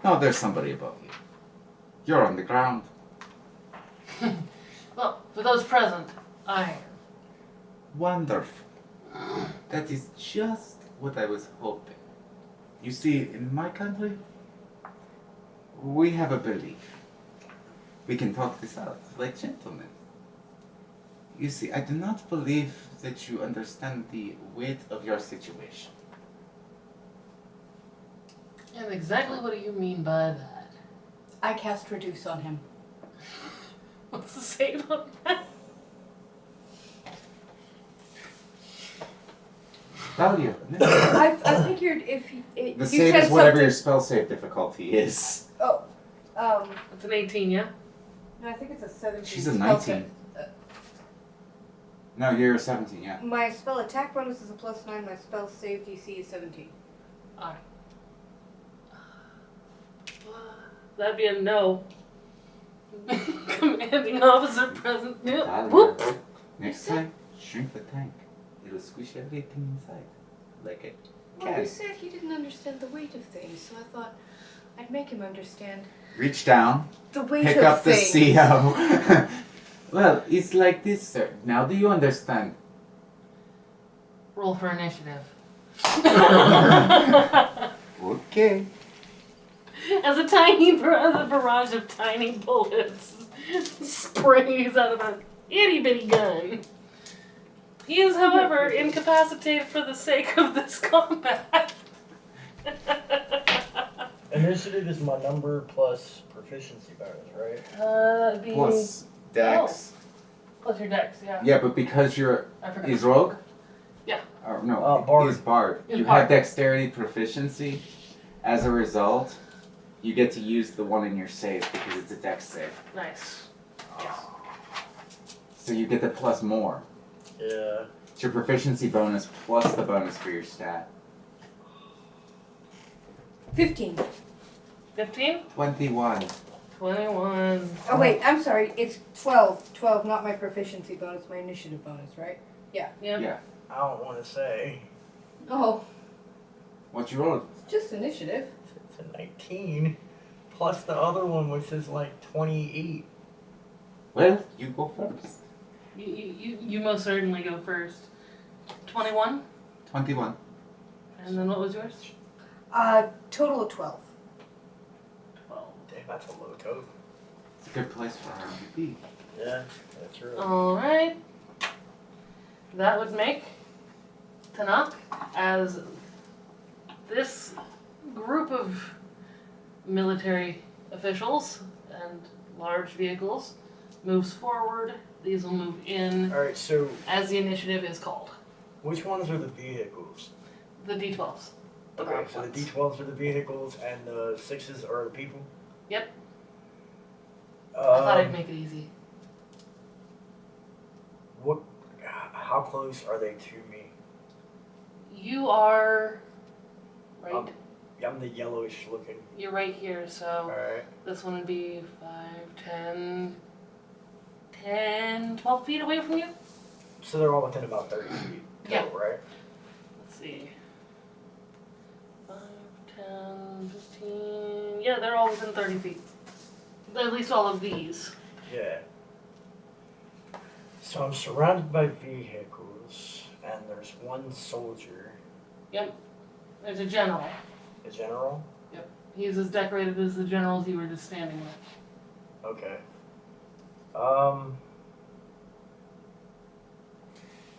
No, there's somebody above you. You're on the ground. Well, for those present, I am. Wonderful. That is just what I was hoping. You see, in my country, we have a belief. We can talk this out like gentlemen. You see, I do not believe that you understand the weight of your situation. And exactly what do you mean by that? I cast reduce on him. What's the save on that? Dahla, I figured if the you save said is whatever something. your spell save difficulty is. It's an 18, yeah? No, I think it's a 17. She's a spell 19. save. No, you're a 17, yeah. My spell attack bonus is a +9. My spell save DC is 17. Alright. That'd be a no. Commanding officer present. Dahla, Whoop. next time, shrink the tank. It'll squish everything inside. Like a Well, cat. he said he didn't understand the weight of things, so I thought I'd make him understand Reach down, The weight pick of up the things. CO. Well, it's like this, sir. Now do you understand? Roll for initiative. Okay. As a tiny barrage of tiny bullets sprays out of an itty bitty gun. He is, however, incapacitated for the sake of this combat. Initiative is my number plus proficiency bonus, right? That'd be Plus dex. plus your dex, yeah. Yeah, but because you're I forgot. he's rogue. Yeah. Or no, Bard. he's bard. He's You bard. have dexterity proficiency. As a result, you get to use the one in your save because it's a dex save. Nice. Yes. So you get the plus more. Yeah. It's your proficiency bonus plus the bonus for your stat. 15. 15? 21. 21. Oh wait, I'm sorry. It's 12. 12, not my proficiency bonus, my initiative bonus, right? Yep. Yeah. I don't want to say. Oh, What you rolled? it's just initiative. It's a 19. Plus the other one, which is like 28. Well, you go first. You most certainly go first. 21? 21. And then what was yours? Total of 12. 12. Damn, that's a low total. It's a good place for her to be. Yeah, that's right. Alright. That would make Tenac as this group of military officials and large vehicles moves forward. These will move in Alright, so as the initiative is called. which ones are the vehicles? The D12s. The Okay, round so the ones. D12s are the vehicles and the 6s are the people? Yep. I thought I'd Um, make it easy. how close are they to me? You are right. Yeah, I'm the yellowish looking. You're right here, so Alright. this one would be 5, 10, 12 feet away from you. So they're all within about 30 feet Yeah. total, right? Let's see. 5, 10, 15. Yeah, they're all within 30 feet. At least all of these. Yeah. So I'm surrounded by vehicles, and there's one soldier. There's a general. A general? He's as decorated as the generals you were just standing with. Okay.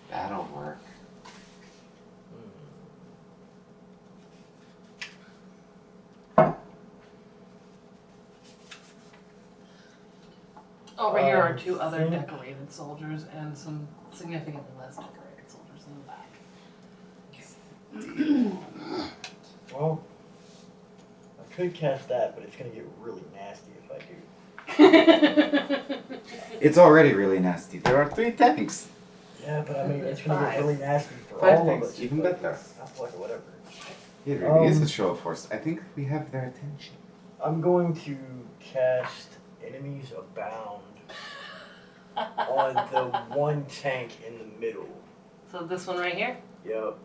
That'll work. Over here are two other think- decorated soldiers and some significantly less decorated soldiers in the back. Well, I could cast that, but it's gonna get really nasty if I do. It's already really nasty. There are 3 tanks. Yeah, but I mean, it's gonna get 5. really nasty for 5 all tanks, of us. even but better. Fuck it, whatever. It really is Um, a show of force. I think we have their attention. I'm going to cast Enemies Abound on the one tank in the middle. So this one right here? Yep.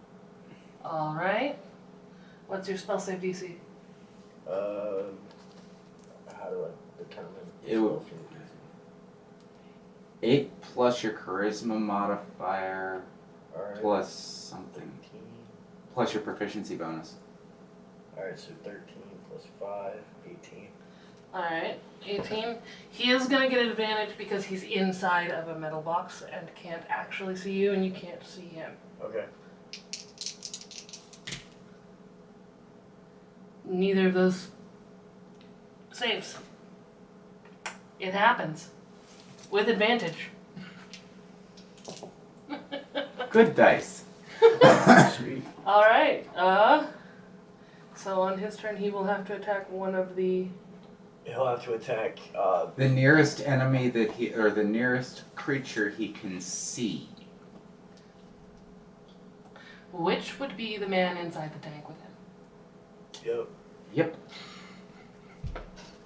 Alright. What's your spell save DC? How do I determine? It would- 8 plus your charisma modifier Alright. plus something. 13. Plus your proficiency bonus. Alright, so 13 plus 5, 18. Alright, 18. He is gonna get an advantage because he's inside of a metal box and can't actually see you, and you can't see him. Okay. Neither of those saves. It happens. With advantage. Good dice. Sweet. Alright, so on his turn he will have to attack one of the... He'll have to attack, The nearest enemy that he, or the nearest creature he can see. Which would be the man inside the tank with him. yep. Yep.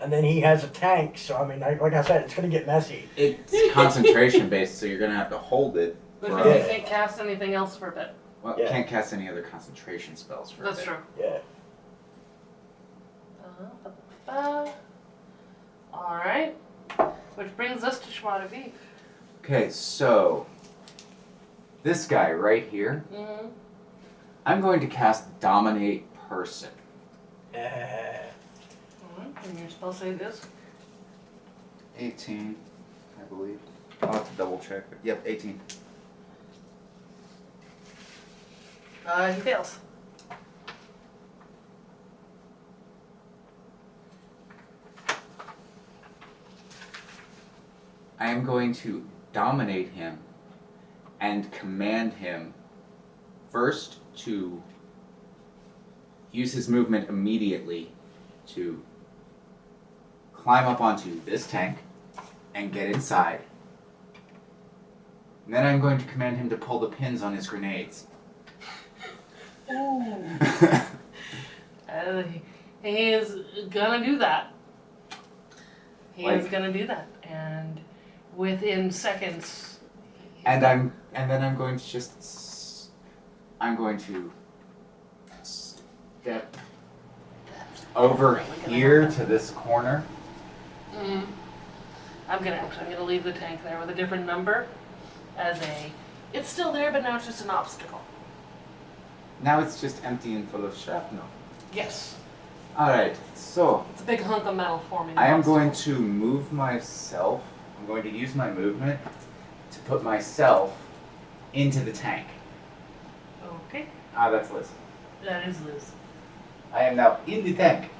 And then he has a tank, so I mean, like I said, it's gonna get messy. It's concentration based, so you're gonna have to hold it. Which for means you Yeah. can't cast anything else for a bit. Well, Yeah. can't cast any other concentration spells for a That's bit. true. Yeah. Alright. Which brings us to Juar DeViv. Okay, so this guy right here, Mm-hmm. I'm going to cast Dominate Person. And your spell save is? 18, I believe. I'll have to double check. But yep, 18. He fails. I am going to dominate him and command him first to use his movement immediately to climb up onto this tank and get inside. And then I'm going to command him to pull the pins on his grenades. He is gonna do that. He is Like- gonna do that. And within seconds... And then I'm going to I'm going to step over here to this corner. Mm. I'm gonna leave the tank there with a different number as a... It's still there, but now it's just an obstacle. Now it's just empty and full of shrapnel. Yes. Alright, so It's a big hunk of metal forming. I an am obstacle. going to move myself. I'm going to use my movement to put myself into the tank. Okay. That's Liz. That is Liz. I am now in the tank.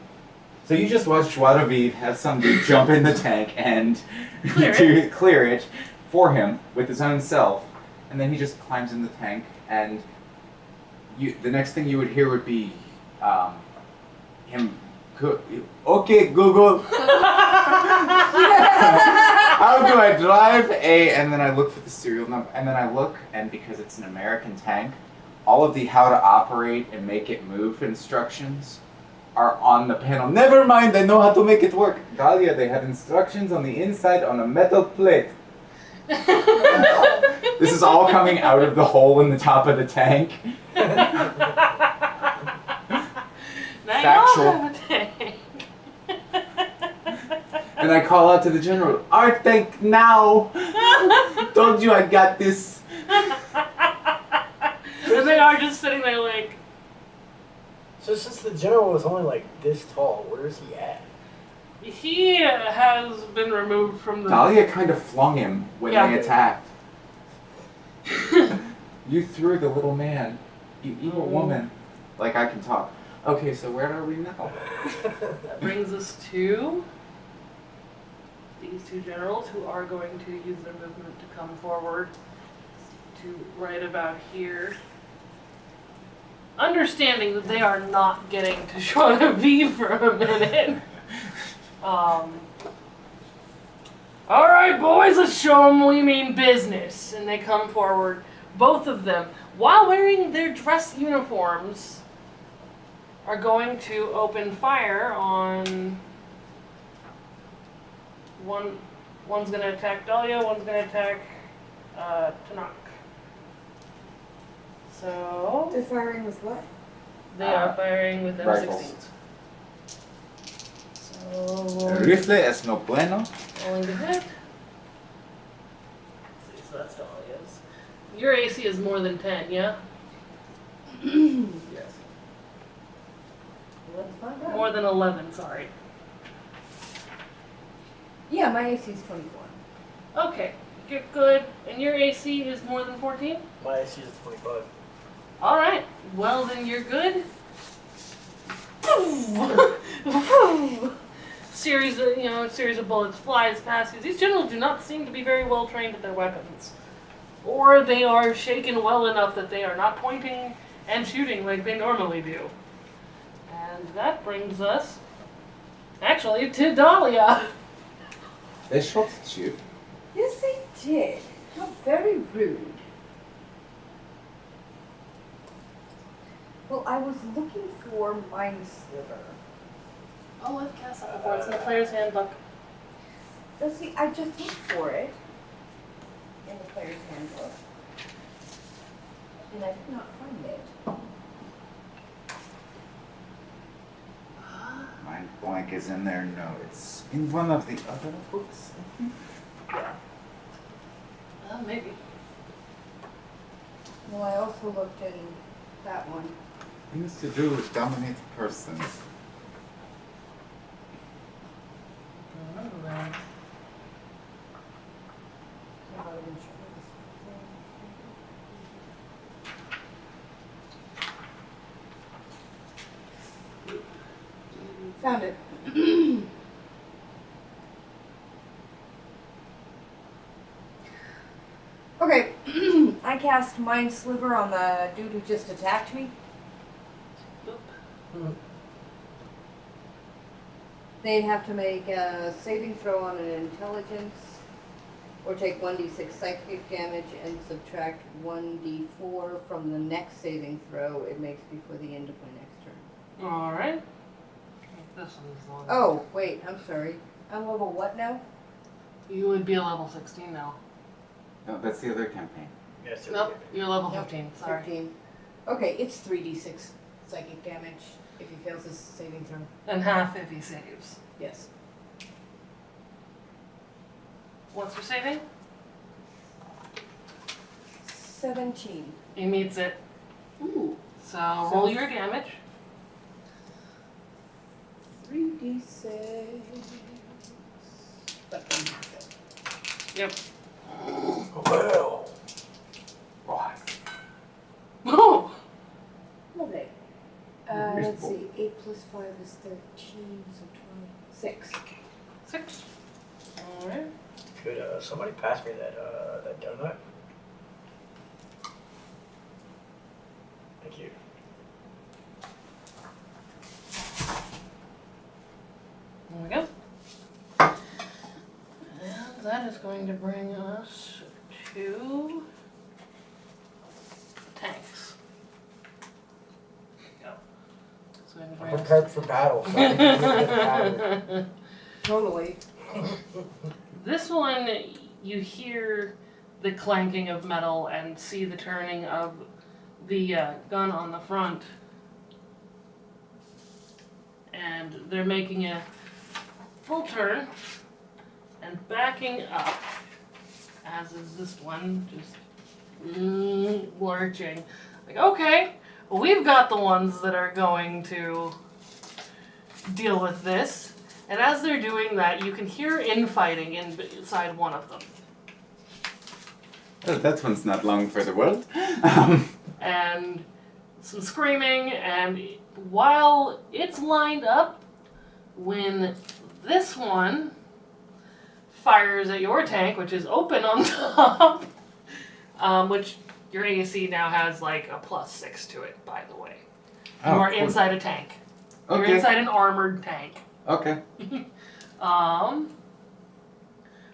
So you just watched Juar DeViv have some dude jump in the tank and Clear to clear it for him with his own self, and then he just climbs in the tank, and the next thing you would hear would be him. Okay, Google. How do I drive a? And then I look for the serial number, and then I look, and because it's an American tank, all of the how to operate and make it move instructions are on the panel. Never mind, I know how to make it work. Dahlia, they have instructions on the inside on a metal plate. This is all coming out of the hole in the top of the tank. Factual. And I call out to the general, our tank now! Told you I got this. And they are just sitting there like, So since the general was only like this tall, where is he at? He has been removed from the. Dahlia kind of flung him when Yeah. they attacked. You threw the little man. You evil woman. Like, I can talk. Okay, so where are we now? That brings us to these two generals who are going to use their movement to come forward to right about here. Understanding that they are not getting to Juar DeViv for a minute. Alright, boys, let's show them we mean business. And they come forward, both of them, while wearing their dress uniforms, are going to open fire on one's gonna attack Dahlia, one's gonna attack Tenac. So They're firing with what? they are firing with Rifles. M16s. So Rifle es no bueno. rolling to hit. Let's see, so that's Dahlia's. Your AC is more than 10, yeah? Yes. Let's find out. More than 11, sorry. Yeah, my AC is 24. Okay, good. And your AC is more than 14? My AC is 25. Alright, well then you're good. series of bullets flies past you. These generals do not seem to be very well trained at their weapons. Or they are shaken well enough that they are not pointing and shooting like they normally do. And that brings us actually to Dahlia. They shot at you. Yes, they did. How very rude. Well, I was looking for Mind Sliver. Oh, I've cast that before. It's in the player's handbook. Let's see, I just looked for it in the player's handbook. And I did not find it. Mind blank is in there. No, it's in one of the other books. Maybe. Well, I also looked in that one. Things to do with dominate person. Found it. Okay, I cast Mind Sliver on the dude who just attacked me. They have to make a saving throw on an intelligence, or take 1d6 psychic damage and subtract 1d4 from the next saving throw it makes before the end of my next turn. Alright. This one's long. Oh, wait, I'm sorry. I'm level what now? You would be a level 16 now. No, that's the other campaign. Yes, sir. Nope, you're level Nope, 15, sorry. 15. Okay, it's 3d6 psychic damage if he fails his saving throw. And half if he saves. Yes. What's your saving? 17. He meets it. Ooh. So roll your damage. 3d6. But then half it. Yep. Well. Right. Oh! Lovely. Here's Let's the see. 8 plus 5 is 13, so 26. 6. Alright. Could somebody pass me that donut? Thank you. There we go. And that is going to bring us to tanks. Go. It's going to I'm bring us prepared for battle, so I can get battle. Totally. This one, you hear the clanking of metal and see the turning of the gun on the front. And they're making a full turn and backing up, as is this one, just lurching. Like, okay, we've got the ones that are going to deal with this. And as they're doing that, you can hear infighting inside one of them. Well, that one's not long for the world. And some screaming, and while it's lined up, when this one fires at your tank, which is open on top, which your AC now has like a +6 to it, by the way. You are cool. inside a tank. You're Okay. inside an armored tank. Okay.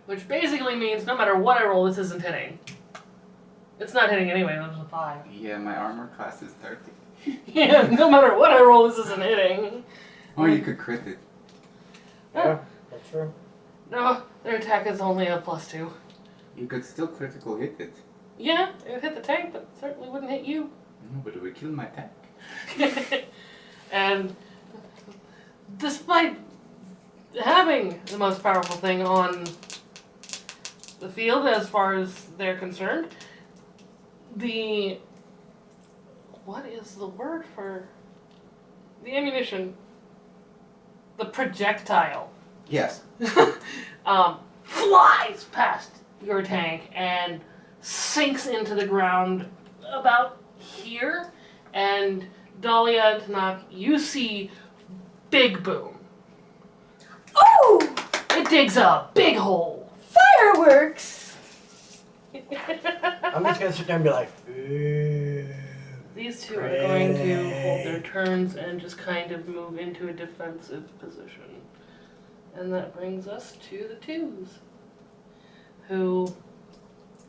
Which basically means no matter what I roll, this isn't hitting. It's not hitting anyway, there's a 5. Yeah, my armor class is 30. Yeah, no matter what I roll, this isn't hitting. Or you could crit it. Yeah, that's true. No, their attack is only a +2. You could still critical hit it. Yeah, it would hit the tank, but it certainly wouldn't hit you. No, but it would kill my tank. And despite having the most powerful thing on the field as far as they're concerned, what is the word for the ammunition? The projectile. Yes. Flies past your tank and sinks into the ground about here. And Dahlia and Tenac, you see big boom. Oh! It digs a big hole. Fireworks! I'm just gonna sit there and be like, ooh. These two are going to hold their turns and just kind of move into a defensive position. And that brings us to the twos, who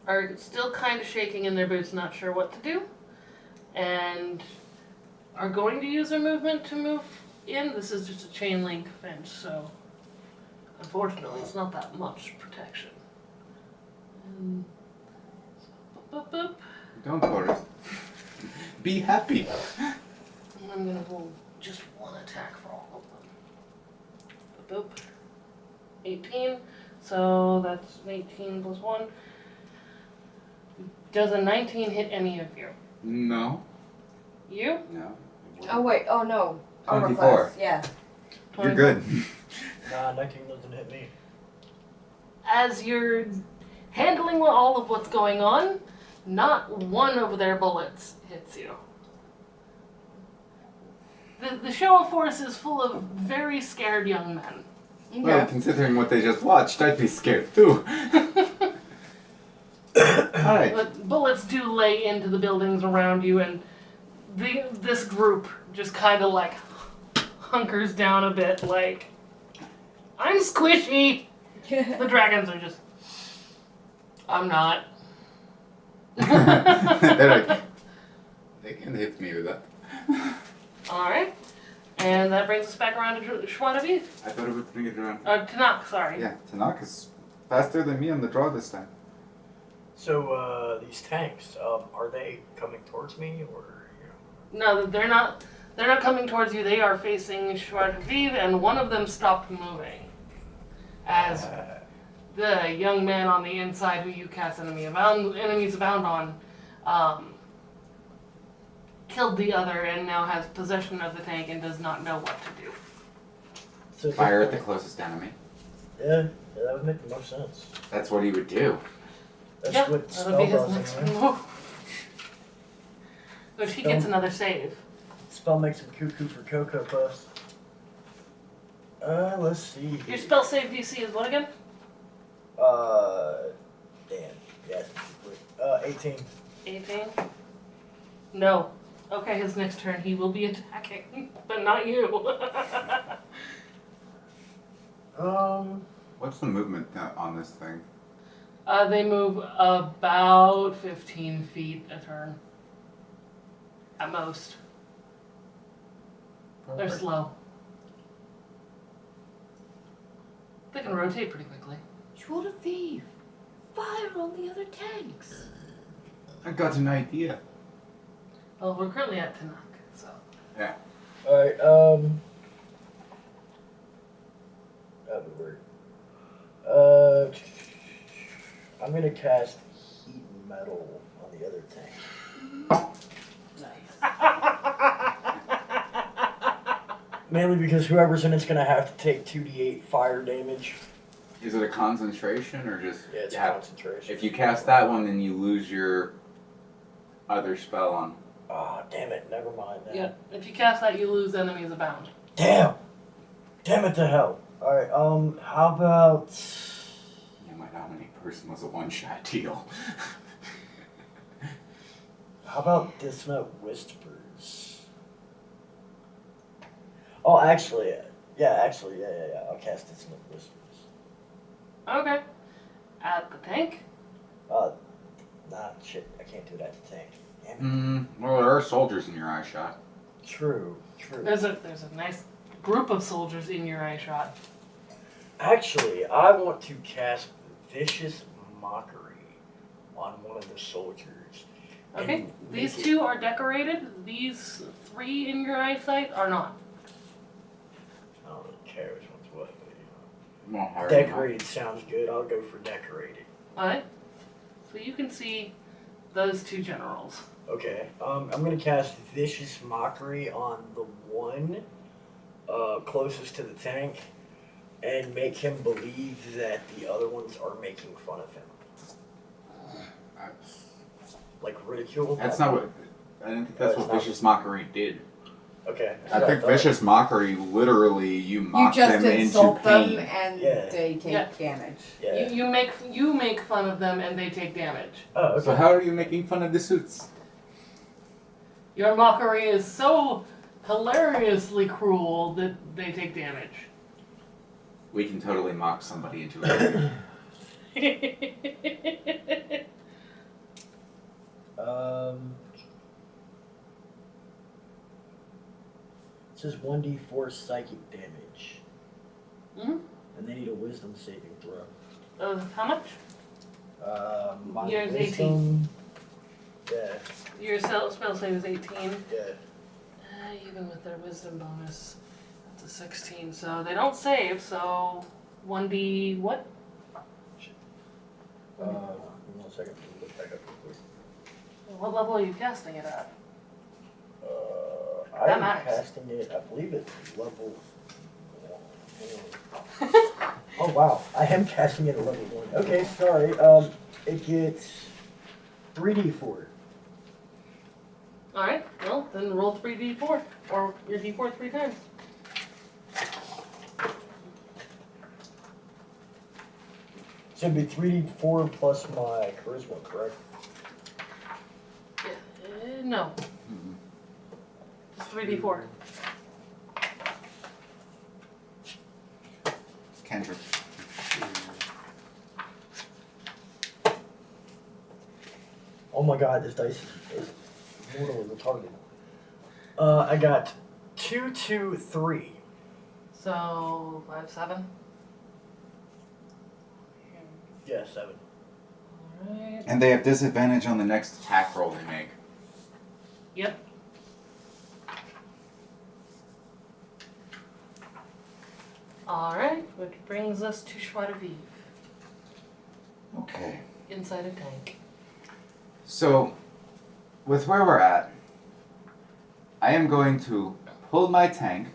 are still kind of shaking in their boots, not sure what to do, and are going to use their movement to move in. This is just a chain link fence, so unfortunately it's not that much protection. And so, boop, boop, boop. Don't worry. Be happy. And I'm gonna roll just one attack for all of them. Boop. 18. So that's 18 plus 1. Does a 19 hit any of you? No. You? No. Oh wait, oh no. Armor 24. class, yeah. You're good. Nah, 19 doesn't hit me. As you're handling all of what's going on, not one of their bullets hits you. The show of force is full of very scared young men. Well, considering what they just watched, I'd be scared too. Alright. But bullets do lay into the buildings around you, and this group just kind of like hunkers down a bit, like, I'm squishy. The dragons are just, I'm not. They're like, they can hit me with that. Alright. And that brings us back around to Juar DeViv. I thought it would bring it around. Tenac, sorry. Yeah, Tenac is faster than me on the draw this time. So, these tanks, are they coming towards me, or, you know? No, they're not coming towards you. They are facing Juar DeViv, and one of them stopped moving. As the young man on the inside who you cast enemies abound on, killed the other and now has possession of the tank and does not know what to do. So Fire at the closest enemy. Yeah, that would make the most sense. That's what he would do. That's Yep, what that'll be his spell does next anyway. move. Which he gets another save. Spell makes him cuckoo for Cocoa Puffs. Let's see. Your spell save DC is what again? Damn. Yeah, 18. 18? No. Okay, his next turn he will be attacking, but not you. What's the movement on this thing? They move about 15 feet a turn. At most. They're slow. They can rotate pretty quickly. Juar DeViv! Fire on the other tanks! I got an idea. Well, we're currently at Tenac, so. Alright, that would work. I'm gonna cast heat metal on the other tank. Nice. Mainly because whoever's in it's gonna have to take 2d8 fire damage. Is it a concentration or just? Yeah, it's you have- concentration. If you cast that one, then you lose your other spell on. Ah, damn it, never mind then. Yeah. If you cast that, you lose enemies abound. Damn! Damn it to hell. Alright, how about... Yeah, my nominee person was a one-shot deal. How about Dissonant Whispers? Oh, actually, yeah, I'll cast Dissonant Whispers. Okay. At the tank. Nah, shit, I can't do it at the tank. Damn it. Well, there are soldiers in your eye shot. True. There's a nice group of soldiers in your eye shot. Actually, I want to cast Vicious Mockery on one of the soldiers. Okay. and These make it- two are decorated. These 3 in your eyesight are not. I don't really care which one's what, but Well, hard decorated sounds good. I'll go for decorated. Alright. So you can see those 2 generals. Okay. I'm gonna cast Vicious Mockery on the one closest to the tank, and make him believe that the other ones are making fun of him, like ridicule. That's not what. I didn't think that's it's what not. Vicious Mockery did. Okay. I think Vicious Mockery literally you You mock just them into insult them pain. and Yeah. they take Yeah. damage. Yeah. You make fun of them and they take damage. Oh, okay. So how are you making fun of the suits? Your mockery is so hilariously cruel that they take damage. We can totally mock somebody into it. It says 1d4 psychic damage. Mhm. And they need a wisdom saving throw. How much? My Yours wisdom, yeah, Your spell save is 18. yeah. Even with their wisdom bonus, that's a 16. So they don't save, so 1d what? Give me 1 second, let me look back up real quick. What level are you casting it at? I That am matters. casting it, I believe it's level 1. Oh wow, I am casting it at level 1. Okay, sorry, it gets 3d4. Alright, well, then roll 3d4. Or your d4 3 times. So it'd be 3d4 plus my charisma, correct? No. Just 3d4. Cantrip. Oh my god, this dice is mortally retarded. I got 2, 2, 3. So 5, 7. Yeah, 7. Alright. And they have disadvantage on the next attack roll they make. Yep. Alright, which brings us to Juar DeViv, Okay. inside a tank. So, with where we're at, I am going to pull my tank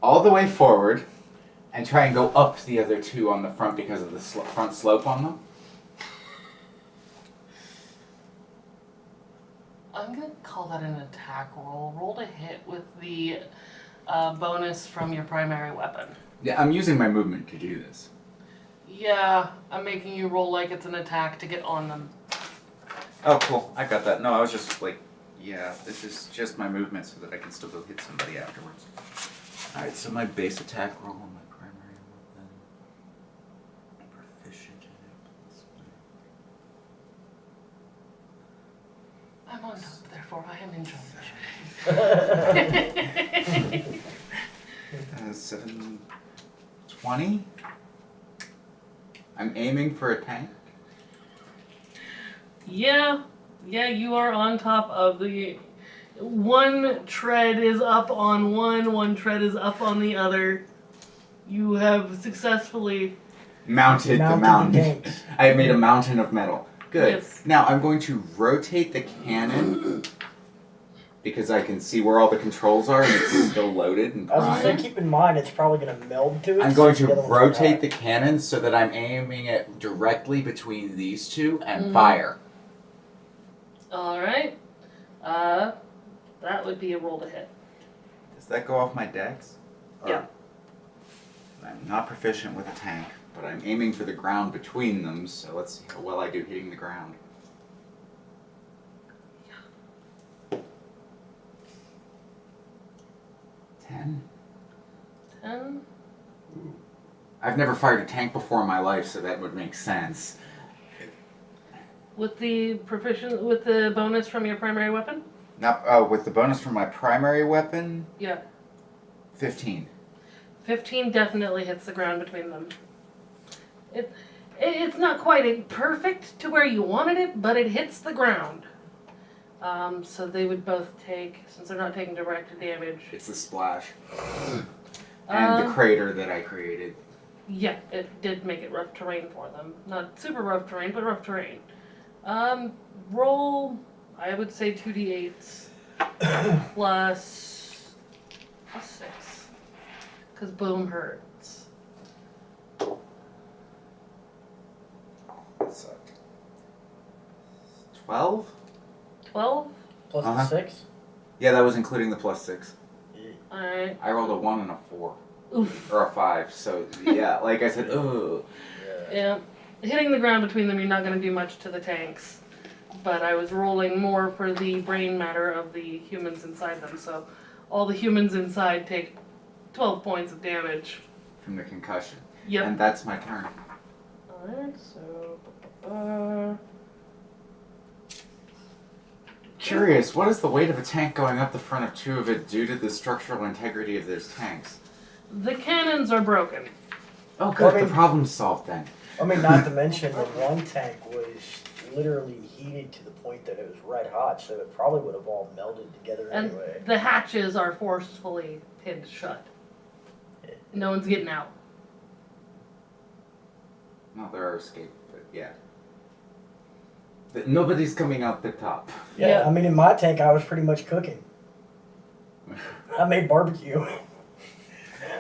all the way forward and try and go up the other 2 on the front because of the front slope on them. I'm gonna call that an attack roll. Roll to hit with the bonus from your primary weapon. Yeah, I'm using my movement to do this. Yeah, I'm making you roll like it's an attack to get on them. Oh, cool. I got that. No, I was just like, yeah, this is just my movement so that I can still go hit somebody afterwards. Alright, so my base attack roll on my primary weapon. Proficient in it. I'm on top, therefore I am in charge. 720. I'm aiming for a tank. Yeah, you are on top of the... One tread is up on one tread is up on the other. You have successfully... Mounted the Mounted mountain. the tanks. I made a mountain of metal. Good. Yes. Now I'm going to rotate the cannon because I can see where all the controls are and it's still loaded and I was gonna say, primed. keep in mind, it's probably gonna meld to it. I'm going so to the other one's rotate not. the cannon so that I'm aiming it directly between these two and Mhm. fire. Alright. That would be a roll to hit. Does that go off my dex? Or- Yeah. I'm not proficient with a tank, but I'm aiming for the ground between them, so let's see how well I do hitting the ground. Yeah. 10? 10. I've never fired a tank before in my life, so that would make sense. With the bonus from your primary weapon? Now, with the bonus from my primary weapon, Yeah. 15. 15 definitely hits the ground between them. It's not quite perfect to where you wanted it, but it hits the ground. So they would both take, since they're not taking direct damage. It's the splash. And the crater that I created. Yeah, it did make it rough terrain for them. Not super rough terrain, but rough terrain. Roll, I would say 2d8s plus 6. Because boom hurts. That sucked. 12? 12? Plus Uh-huh. the 6? Yeah, that was including the plus 6. Alright. I rolled a 1 and a 4. Oof. Or a 5, so yeah, like I said, ugh. Yeah. Hitting the ground between them, you're not going to do much to the tanks. But I was rolling more for the brain matter of the humans inside them, so all the humans inside take 12 points of damage. From the concussion. Yep. And that's my turn. Alright, so. Curious, what is the weight of a tank going up the front of two of it due to the structural integrity of those tanks? The cannons are broken. Oh, good. I mean- The problem's solved then. I mean, not to mention the one tank was literally heated to the point that it was red hot, so it probably would have all melded together And anyway. the hatches are forcefully pinned shut. No one's getting out. No, there are escape, but yeah. But nobody's coming out the top. Yeah, Yeah. I mean, in my tank, I was pretty much cooking. I made barbecue.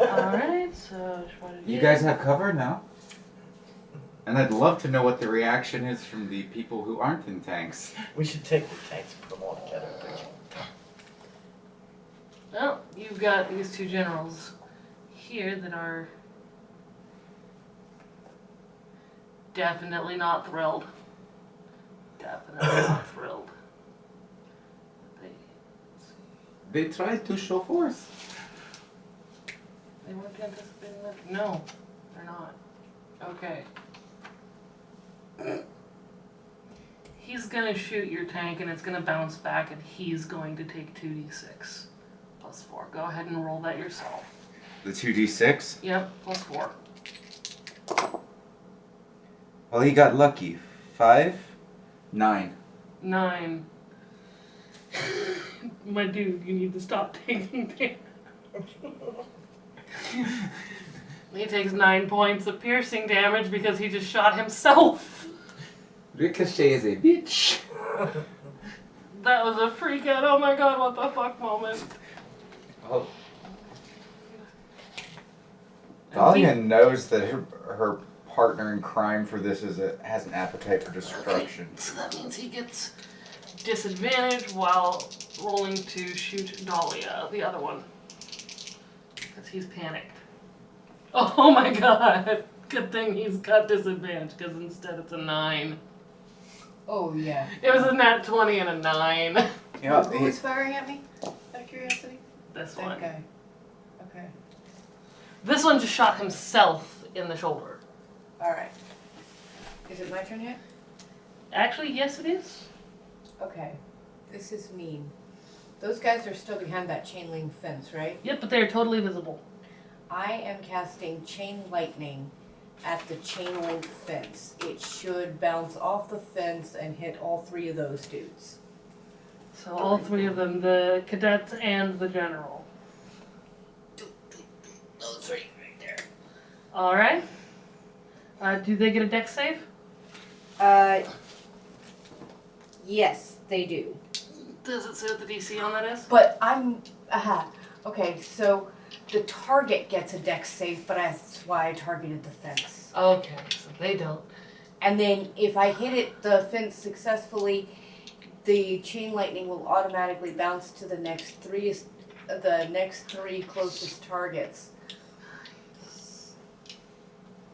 Alright, so. You guys have cover now? And I'd love to know what the reaction is from the people who aren't in tanks. We should take the tanks and put them all together. Well, you've got these two generals here that are definitely not thrilled. Definitely not thrilled. They tried to show force. They weren't anticipating that? No, they're not. Okay. He's gonna shoot your tank and it's gonna bounce back and he's going to take 2d6 plus 4. Go ahead and roll that yourself. The 2d6? Yep, plus 4. Well, he got lucky. 5? 9. 9. My dude, you need to stop taking damage. He takes 9 points of piercing damage because he just shot himself. Ricochet is a bitch. That was a freak out, oh my god, what the fuck moment. Oh. And he- Dahlia knows that her partner in crime for this has an appetite for destruction. So that means he gets disadvantage while rolling to shoot Dahlia, the other one. Because he's panicked. Oh my god! Good thing he's got disadvantage, because instead it's a 9. Oh, yeah. It was a nat 20 and a 9. You know, Who was firing at me? Out of curiosity? This That one. guy. Okay. This one just shot himself in the shoulder. Alright. Is it my turn yet? Actually, yes it is. Okay. This is mean. Those guys are still behind that chain link fence, right? Yep, but they're totally visible. I am casting chain lightning at the chain link fence. It should bounce off the fence and hit all 3 of those dudes. So all 3 of them, the cadets and the general. Those 3 right there. Alright. Do they get a dex save? Yes, they do. Does it say what the DC on that is? But okay, so the target gets a dex save, but that's why I targeted the fence. Okay, so they don't. And then if I hit the fence successfully, the chain lightning will automatically bounce to the next three closest targets.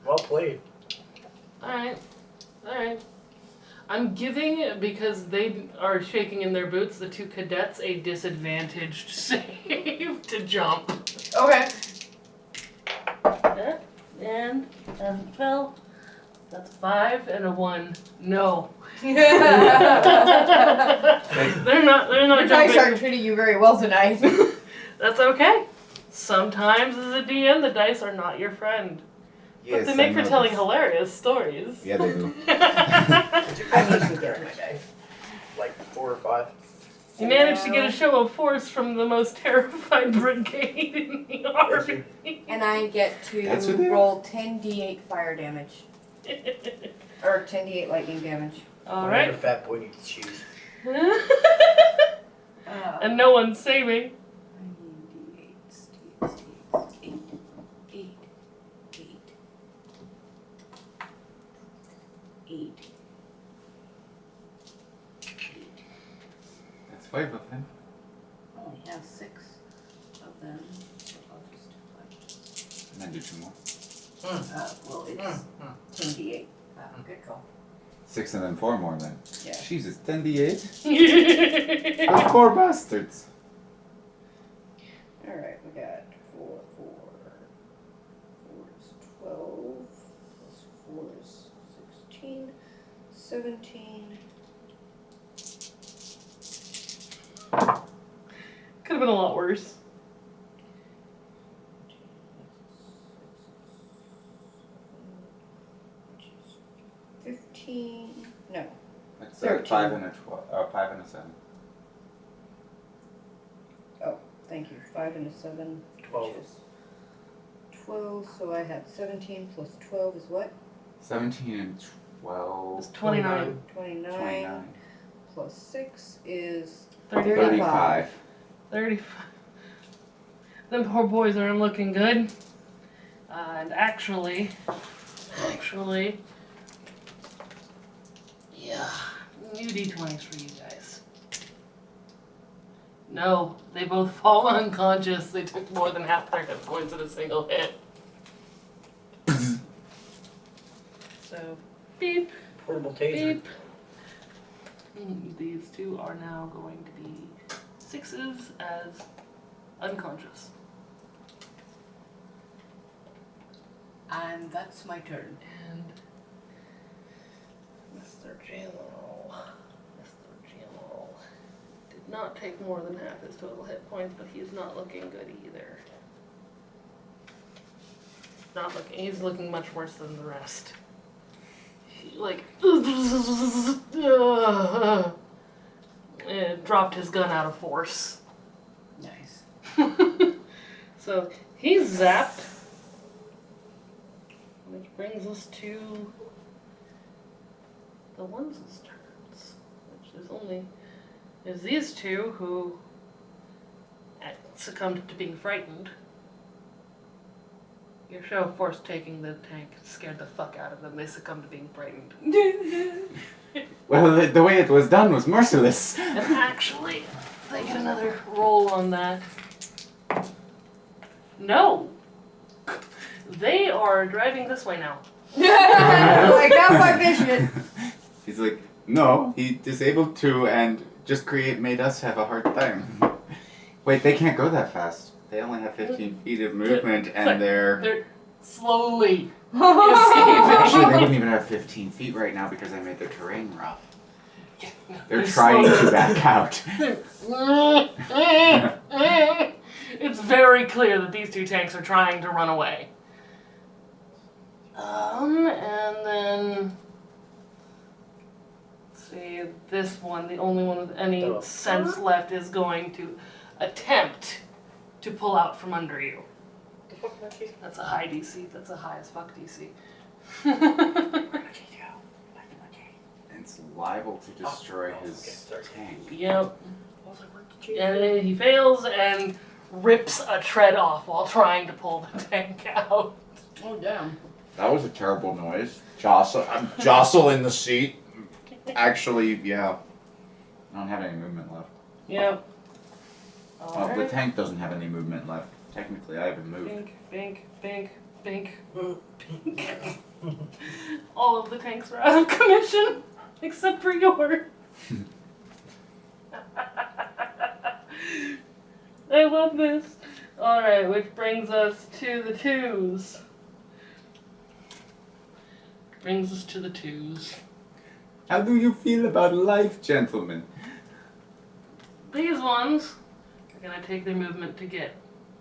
Well played. Alright. Alright. I'm giving, because they are shaking in their boots, the two cadets a disadvantaged save to jump. Okay. And 12. That's 5 and a 1. No. They're not Your dice jumping. aren't treating you very well tonight. That's okay. Sometimes as a DM, the dice are not your friend. Yes, But they make I for know telling this. hilarious stories. Yeah, they do. I'm usually good at my dice. Like 4 or 5. You managed to get a show of force from the most terrified brigade in the army. And I get That's to what they are? roll 10d8 fire damage. Or 10d8 lightning damage. Alright. Whatever fat boy needs to choose. And no one's saving. 8. That's 5 of them. I only have 6 of them. So I'll just do And then do 2 more. well, it's 10d8. Good call. 6 and then 4 more then. Yeah. Jesus, 10d8? Those poor bastards. Alright, we got 4. 4 is 12. Plus 4 is 16. 17. Could have been a lot worse. 15. No. That's 13. 5 and a 12. 5 and a 7. Thank you. 5 and a 7. 12. Which is 12. So I have 17 plus 12 is what? 17 and 12. It's 29. 29. 29. Plus 6 is 35. 35. Them poor boys aren't looking good. And actually, yeah, new d20s for you guys. No, they both fall unconscious. They took more than half their hit points in a single hit. So, beep, Portable taser. beep. These two are now going to be 6s as unconscious. And that's my turn. And Mr. General did not take more than half his total hit points, but he's not looking good either. He's looking much worse than the rest. He, dropped his gun out of force. Nice. So he's zapped. Which brings us to the ones' turns. Which is these two who succumbed to being frightened. Your show of force taking the tank scared the fuck out of them. They succumbed to being frightened. Well, the way it was done was merciless. And actually, they get another roll on that. No! They are driving this way now. Like, not my vision. He's like, no, he disabled 2 and just made us have a hard time. Wait, they can't go that fast. They only have 15 feet of movement and They're slowly Actually, escaping. they wouldn't even have 15 feet right now because I made their terrain rough. They're They're trying slow. to back out. It's very clear that these two tanks are trying to run away. And then let's see, this one, the only one with any Oh. sense left, is going to attempt to pull out from under you. The fuck, Mikey? That's a high DC. That's a high as fuck DC. It's liable to destroy Oh, his okay, sorry. tank. Yep. I was like, what did you And then he fails and rips a tread off while trying to pull the tank out. Oh damn. That was a terrible noise. Jostle in the seat. Actually, yeah. I don't have any movement left. Yep. Well, the tank doesn't have any movement left. Technically, I haven't moved. Bink, bink, bink, bink. All of the tanks are out of commission, except for yours. I love this. Alright, which brings us to the twos. How do you feel about life, gentlemen? These ones are going to take their movement to get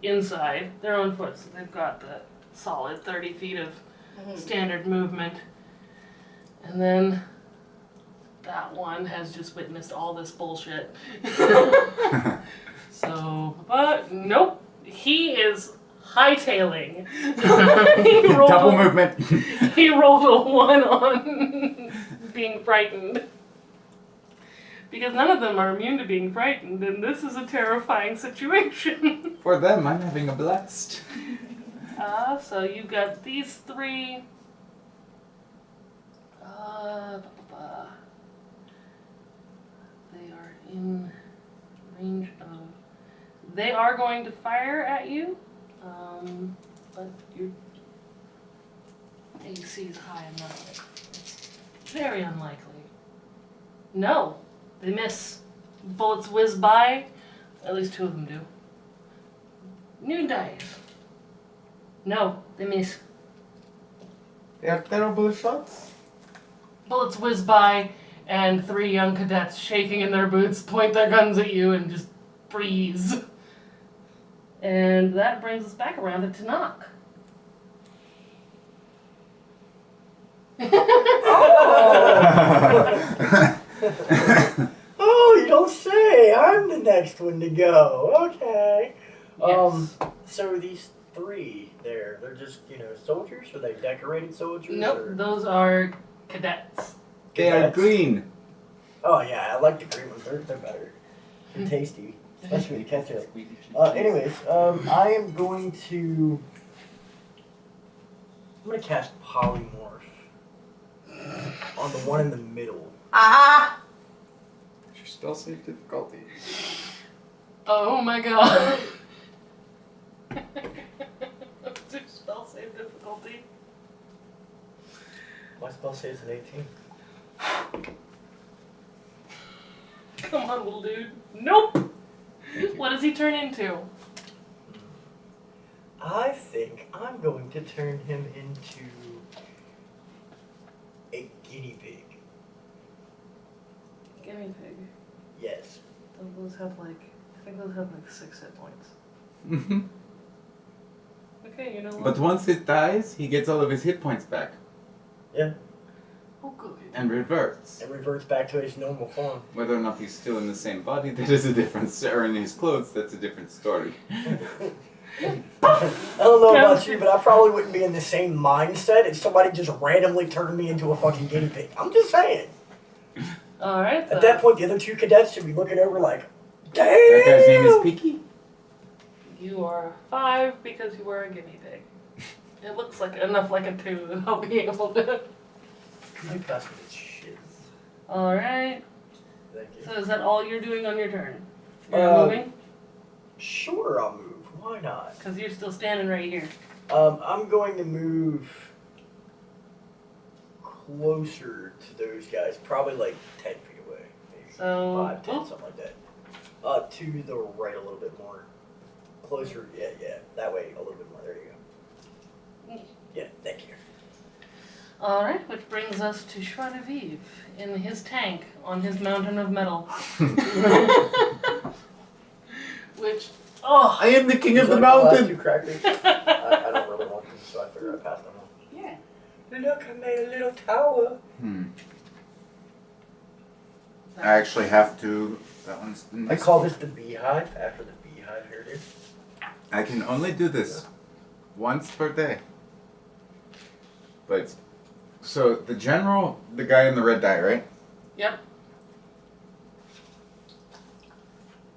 inside. They're on foot, so they've got the solid 30 feet of standard movement. And then that one has just witnessed all this bullshit. So, but nope, he is hightailing. Double movement. He rolled a 1 on being frightened. Because none of them are immune to being frightened, and this is a terrifying situation. For them, I'm having a blast. So you've got these 3. They are in range of. They are going to fire at you, but your AC is high enough. It's very unlikely. No, they miss. Bullets whiz by. At least 2 of them do. New dice. No, they miss. They are terrible shots. Bullets whiz by, and 3 young cadets shaking in their boots point their guns at you and just freeze. And that brings us back around to Tenac. Oh, you don't say. I'm the next one to go. Okay. Yes. So these 3 there, they're just, soldiers? Are they decorated soldiers? Nope, or- those are cadets. They are Cadets? green. Oh, yeah, I like the green ones. They're better. They're tasty. Especially with ketchup. Anyways, I am going to... I'm going to cast Polymorph on the one in the middle. Ah! What's your spell save difficulty? Oh my god. What's your spell save difficulty? My spell saves an 18. Come on, little dude. Nope! What does he turn into? I think I'm going to turn him into a guinea pig. Guinea pig. Yes. Those have I think those have 6 hit points. Mm-hmm. Okay, you know what? But once it dies, he gets all of his hit points back. Oh, good. And reverts. It reverts back to his normal form. Whether or not he's still in the same body, that is a different or in his clothes, that's a different story. I don't know about you, but I probably wouldn't be in the same mindset if somebody just randomly turned me into a fucking guinea pig. I'm just saying. Alright, At that point, the other 2 cadets should be looking over like, damn! That guy's name is Peaky? you are 5 because you were a guinea pig. It looks like enough like a 2 that I'll be able to. You pass me this shit. Alright, Thank you. so is that all you're doing on your turn? You're moving? Sure, I'll move. Why not? Because you're still standing right here. I'm going to move closer to those guys, probably like 10 feet away, maybe So, 5, 10, something like that. To the right a little bit more. Closer, yeah, that way a little bit more. There you go. Yeah, thank you. Alright, which brings us to Juar DeViv in his tank on his mountain of metal. Which, oh, I am the king of the Would you like last mountain! 2 crackers? I don't really want them, so I figured I'd pass them on. Yeah. Look, I made a little tower. I actually have to. That one's. I call this the beehive after the beehive heritage. I can only do this once per day. But so the general, the guy in the red dye, right? yep.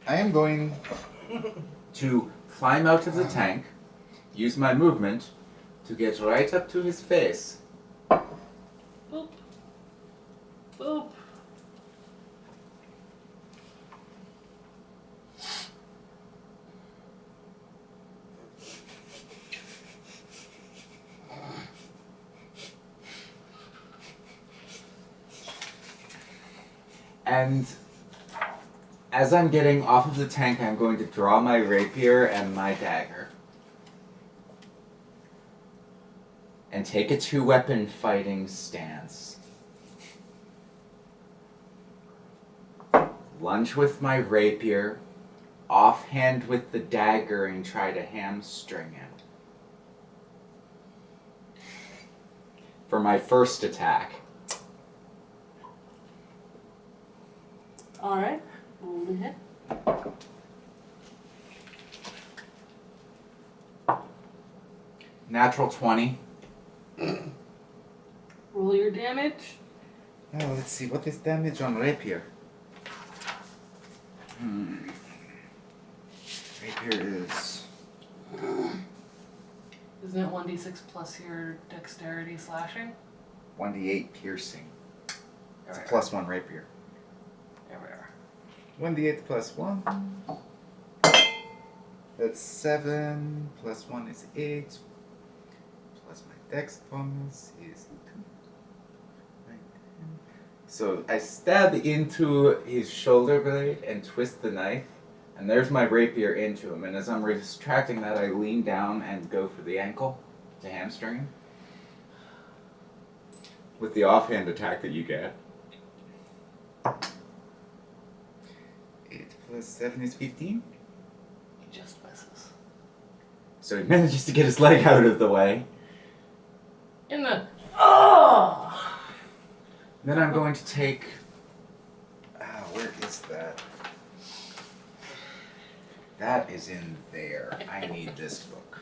I am going to climb out of the tank, use my movement to get right up to his face. Boop. Boop. And as I'm getting off of the tank, I'm going to draw my rapier and my dagger. And take a two-weapon fighting stance. Lunge with my rapier, offhand with the dagger, and try to hamstring him. For my first attack. Alright. Roll to hit. Natural 20. Roll your damage. Oh, let's see. What is damage on rapier? Rapier is... Isn't it 1d6 plus your dexterity slashing? 1d8 piercing. It's There a +1 rapier. we are. 1d8 plus 1. That's 7. Plus 1 is 8. Plus my dex bonus is 2. 9, 10. So I stab into his shoulder blade and twist the knife. And there's my rapier into him. And as I'm retracting that, I lean down and go for the ankle to hamstring him. With the offhand attack that you get. 8 plus 7 is 15. He just misses. So he manages to get his leg out of the way. In the... Oh! Then I'm going to take... where is that? That is in there. I need this book.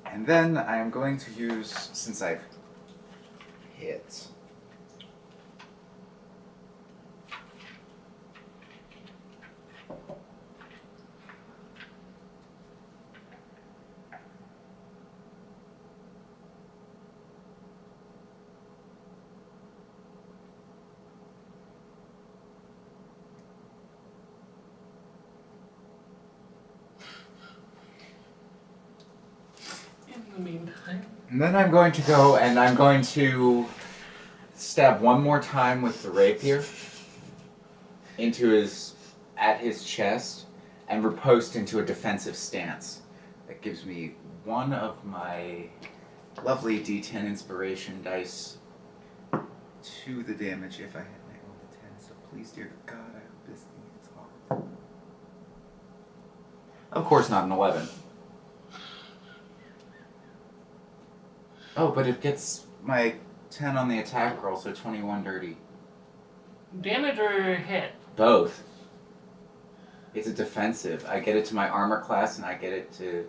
And then I'm going to use, since I've hit... In the meantime. And then I'm going to go and I'm going to stab one more time with the rapier at his chest and riposte into a defensive stance. That gives me one of my lovely D10 inspiration dice to the damage if I hit my roll to 10. So please, dear God, I hope this thing is hard. Of course not an 11. Oh, but it gets my 10 on the attack roll, so 21 dirty. Damage or hit? Both. It's a defensive. I get it to my armor class, and I get it to...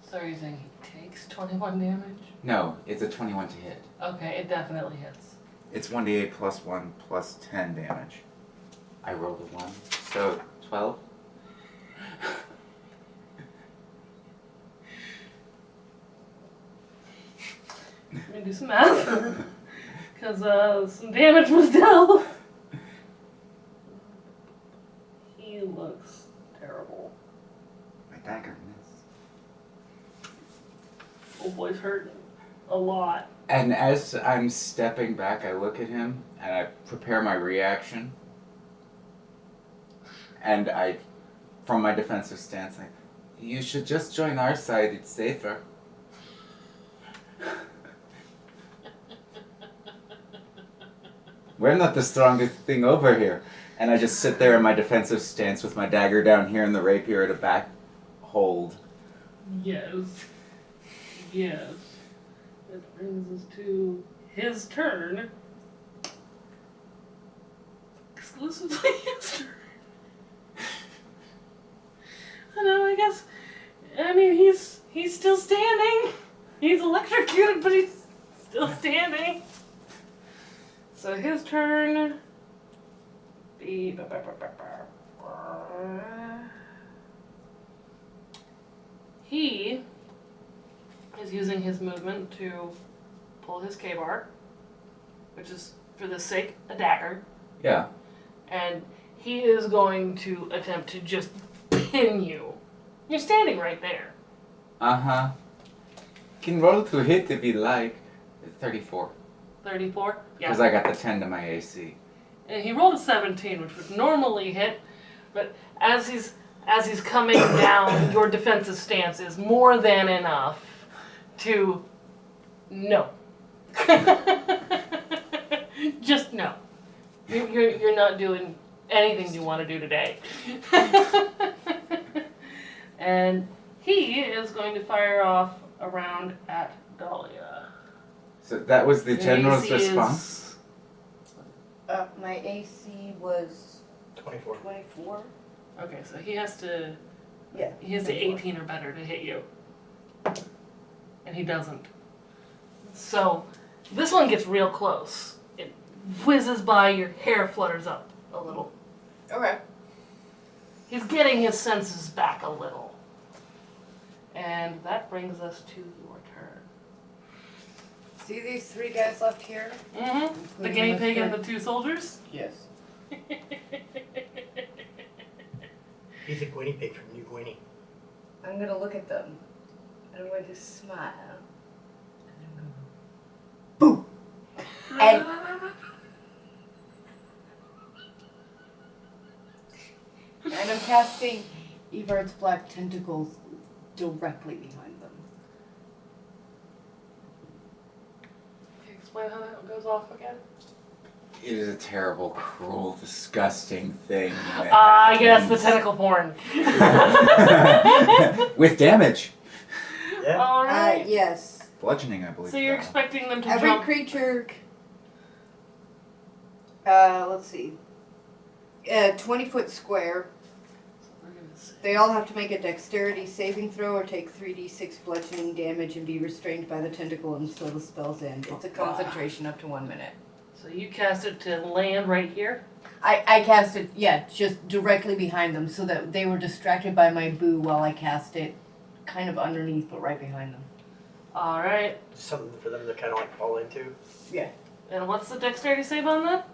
So are you saying he takes 21 damage? No, it's a 21 to hit. Okay, it definitely hits. It's 1d8 plus 1 plus 10 damage. I rolled a 1, so 12. Let me do some math. Because some damage was dealt. He looks terrible. My dagger missed. Old boy's hurting a lot. And as I'm stepping back, I look at him, and I prepare my reaction. And I, from my defensive stance, you should just join our side, it's safer. We're not the strongest thing over here. And I just sit there in my defensive stance with my dagger down here and the rapier at a back hold. Yes. Yes. That brings us to his turn. Exclusively his turn. I know, I guess. I mean, he's still standing. He's electrocuted, but he's still standing. So his turn. He is using his movement to pull his K-bar, which is, for the sake, a dagger. Yeah. And he is going to attempt to just pin you. You're standing right there. Uh-huh. Can roll to hit if you like. 34. 34? Because Yeah. I got the 10 to my AC. And he rolled a 17, which would normally hit, but as he's coming down, your defensive stance is more than enough to no. Just no. You're not doing anything you want to do today. And he is going to fire off a round at Dahlia. So that was the general's AC is- response? My AC was 24. 24. Okay, so he has to Yeah. 18 or better to hit you. And he doesn't. So this one gets real close. It whizzes by, your hair flutters up a little. Okay. He's getting his senses back a little. And that brings us to your turn. See these 3 guys left here? Mm-hmm. The guinea pig and the 2 soldiers? Yes. He's a guinea pig from New Guinea. I'm gonna look at them. And I'm going to smile. And I'm going, boom! And I'm casting Evert's black tentacles directly behind them. Can you explain how that goes off again? It is a terrible, cruel, disgusting thing. Yes, the tentacle porn. With damage. Yeah. Alright. Yes. Bludgeoning, I believe. So you're though. expecting them to Every jump. creature. Let's see. 20-foot square. We're gonna say- They all have to make a dexterity saving throw or take 3d6 bludgeoning damage and be restrained by the tentacle until the spell's end. It's a concentration up to 1 minute. So you cast it to land right here? I cast it, yeah, just directly behind them so that they were distracted by my boo while I cast it kind of underneath but right behind them. Alright. Something for them to kind of like fall into. And what's the dexterity save on that?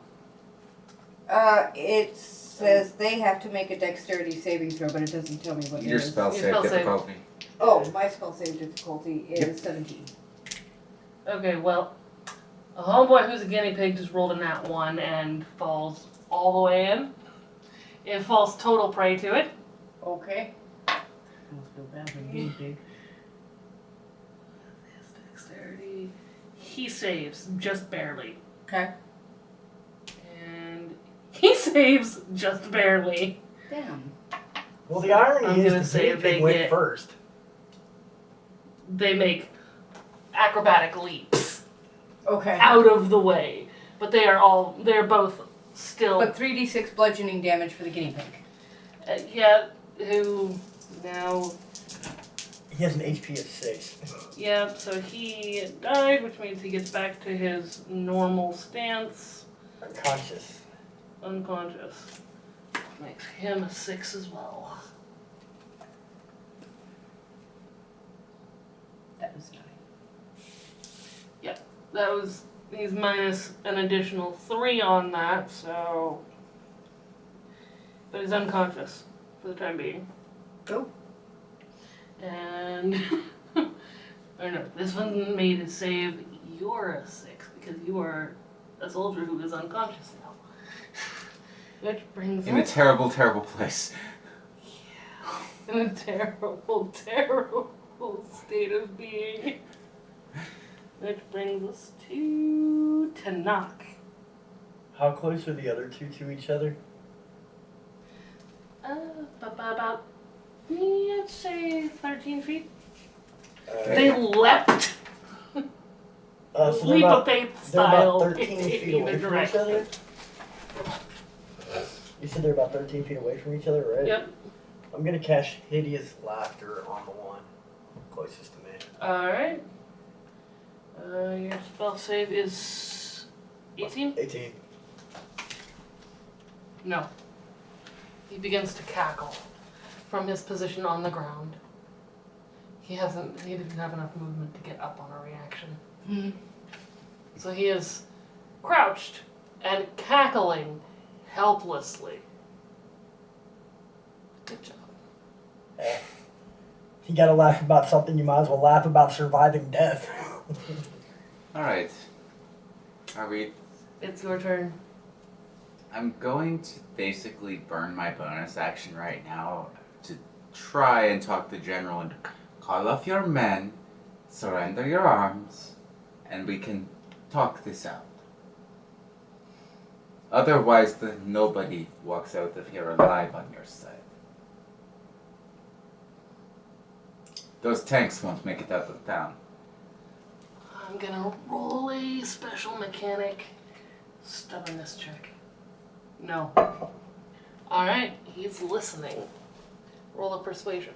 It says they have to make a dexterity saving throw, but it doesn't tell me what Your it is. spell Your save spell save. difficulty. Oh, my spell save difficulty is 17. Okay, well, a homeboy who's a guinea pig just rolled a nat 1 and falls all the way in. It falls total prey to it. Okay. Almost feel bad for the guinea pig. His dexterity. He saves just barely. Okay. And he saves just barely. Damn. Well, the irony I'm is gonna the say guinea if they pig went get- first. They make acrobatic leaps Okay. out of the way. But they're both still, But 3d6 bludgeoning damage for the guinea pig. who now, He has an HP of 6. so he died, which means he gets back to his normal stance, Unconscious. unconscious. Makes him a 6 as well. That was 9. He's minus an additional 3 on that, so. But he's unconscious for the time being. Cool. And. Oh no, this one made a save. You're a 6 because you are a soldier who is unconscious now. Which brings In a us terrible, terrible place. in a terrible, terrible state of being. Which brings us to Tenac. How close are the other two to each other? About, I'd say 13 feet. Uh, They leapt. so they're Leap about, of faith they're style. about 13 feet away either from each direction. other? You said they're about 13 feet away from each other, right? Yep. I'm gonna cast Hideous Laughter on the one closest to me. Alright. Your spell save is 18? 18. No. He begins to cackle from his position on the ground. He didn't have enough movement to get up on a reaction. So he is crouched and cackling helplessly. Good job. You gotta laugh about something, you might as well laugh about surviving death. Alright. Are we... It's your turn. I'm going to basically burn my bonus action right now to try and talk the general and call off your men, surrender your arms, and we can talk this out. Otherwise, nobody walks out of here alive on your side. Those tanks won't make it out of town. I'm gonna roll a special mechanic stubbornness check. No. Alright, he's listening. Roll a persuasion.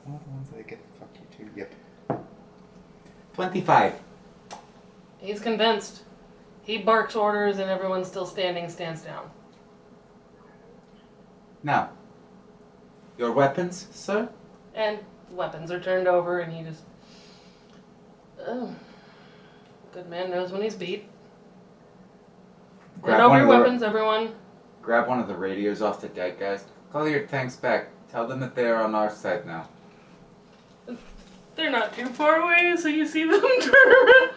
The ones that I get to fuck you too. Yep. 25. He's convinced. He barks orders and everyone still standing stands down. Now, your weapons, sir? And weapons are turned over and he just... Oh. Good man knows when he's beat. Hand over your weapons, everyone. Grab one of the radios off the dead guys. Call your tanks back. Tell them that they are on our side now. They're not too far away, so you see them turn around.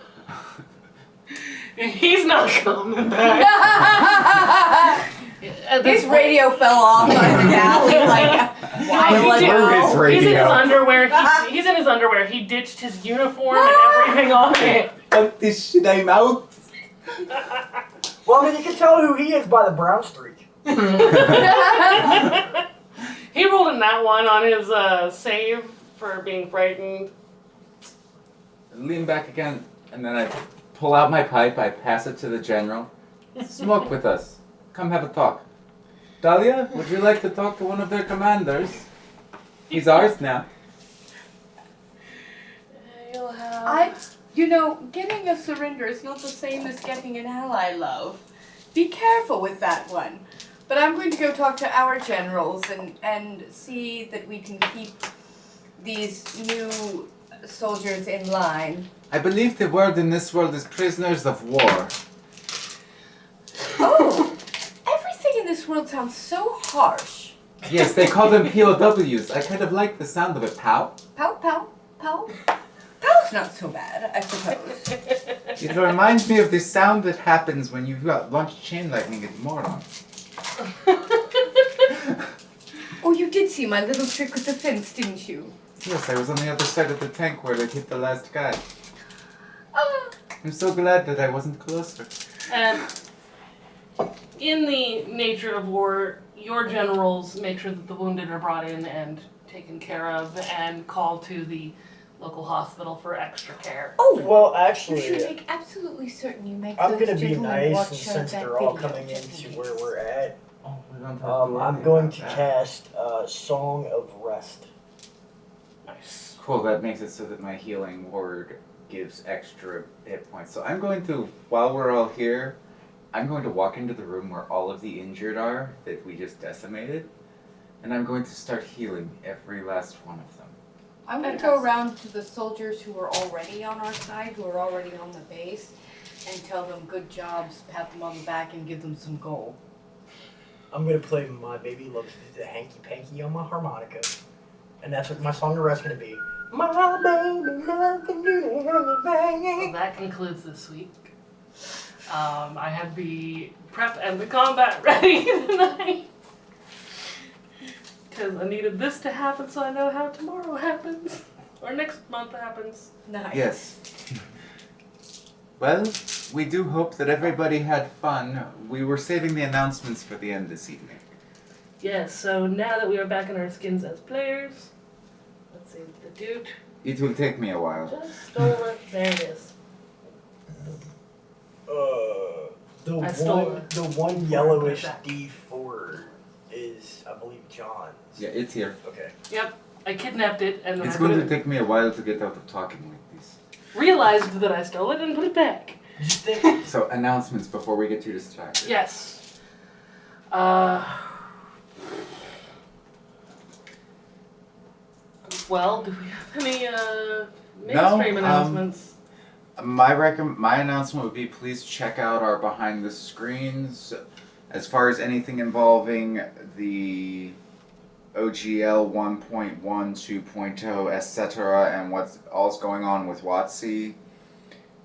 He's not coming back. His radio fell off on the alley like a while ago. He's in his underwear. He's in his underwear. He ditched his uniform and everything on it. Fuck this shit, I'm out. Well, I mean, you can tell who he is by the brown streak. He rolled a nat 1 on his save for being frightened. Lean back again, and then I pull out my pipe, I pass it to the general. Smoke with us. Come have a talk. Dahlia, would you like to talk to one of their commanders? He's ours now. You'll have... Getting a surrender is not the same as getting an ally, love. Be careful with that one. But I'm going to go talk to our generals and see that we can keep these new soldiers in line. I believe the word in this world is prisoners of war. Oh, everything in this world sounds so harsh. Yes, they call them POWs. I kind of like the sound of it. Pow? Pow, pow, pow. Pow's not so bad, I suppose. It reminds me of the sound that happens when you launch chain lightning at Moron. Oh, you did see my little trick with the fence, didn't you? Yes, I was on the other side of the tank where it hit the last guy. Ah. I'm so glad that I wasn't closer. And in the nature of war, your generals make sure that the wounded are brought in and taken care of and call to the local hospital for extra care. Oh, Well, you actually, should make absolutely certain you make I'm those gonna be gentlemen nice, watch and since that they're all video, coming into please. where we're at, Oh, we don't have I'm going to cast Song of Rest. Nice. Cool, that makes it so that my healing word gives extra hit points. So I'm going to, while we're all here, I'm going to walk into the room where all of the injured are that we just decimated, and I'm going to start healing every last one of them. I'm going to go around to the soldiers who are already on our side, who are already on the base, and tell them good jobs, pat them on the back, and give them some gold. I'm gonna play My Baby Loves the Hanky Panky on my harmonica, and that's what my Song of Rest gonna be. My baby loves the hanky Well, panky. that concludes this week. I had the prep and the combat ready tonight. Because I needed this to happen so I know how tomorrow happens. Or next month happens. Nice. Yes. Well, we do hope that everybody had fun. We were saving the announcements for the end this evening. Yes, so now that we are back in our skins as players, let's see, the dude It will take me a while. just stole it. There it is. I stole it. The one yellowish D4 is, I believe, John's. Yeah, it's here. Okay. Yep, I kidnapped it and then It's I going put to it. take me a while to get out of talking like this. realized that I stole it and put it back. So announcements before we get too distracted. Yes. Well, do we have any mainstream announcements? My announcement would be please check out our behind the screens as far as anything involving the OGL 1.1, 2.0, etc., and what's all's going on with WotC.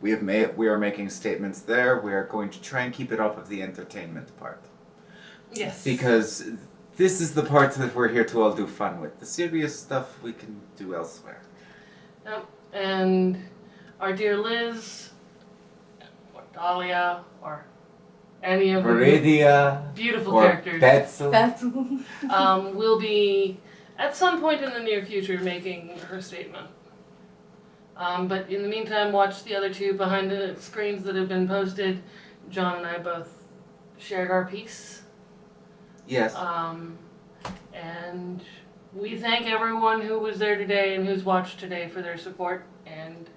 We are making statements there. We are going to try and keep it off of the entertainment part. Yes. Because this is the part that we're here to all do fun with. The serious stuff we can do elsewhere. Yep. And our dear Liz, or Dahlia, or any of the Viridia beautiful or characters Betzel. That's will be at some point in the near future making her statement. But in the meantime, watch the other two behind the screens that have been posted. John and I both shared our piece. Yes. And we thank everyone who was there today and who's watched today for their support. And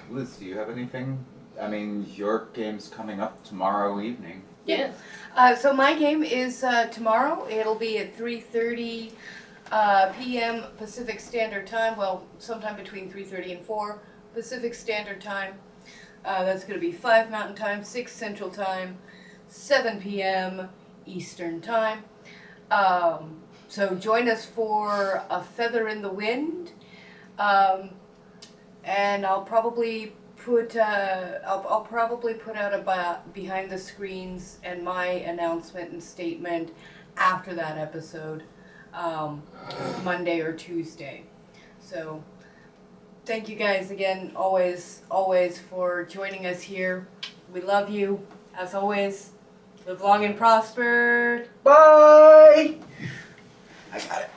Liz, do you have anything? I mean, your game's coming up tomorrow evening. yes, so my game is tomorrow. It'll be at 3:30 p.m. Pacific Standard Time. Well, sometime between 3:30 and 4 Pacific Standard Time. That's going to be 5 Mountain Time, 6 Central Time, 7 p.m. Eastern Time. So join us for A Feather in the Wind. And I'll probably put I'll probably put out a behind the screens and my announcement and statement after that episode, Monday or Tuesday. So thank you guys again, always for joining us here. We love you as always. Live long and prosper. Bye! I got it.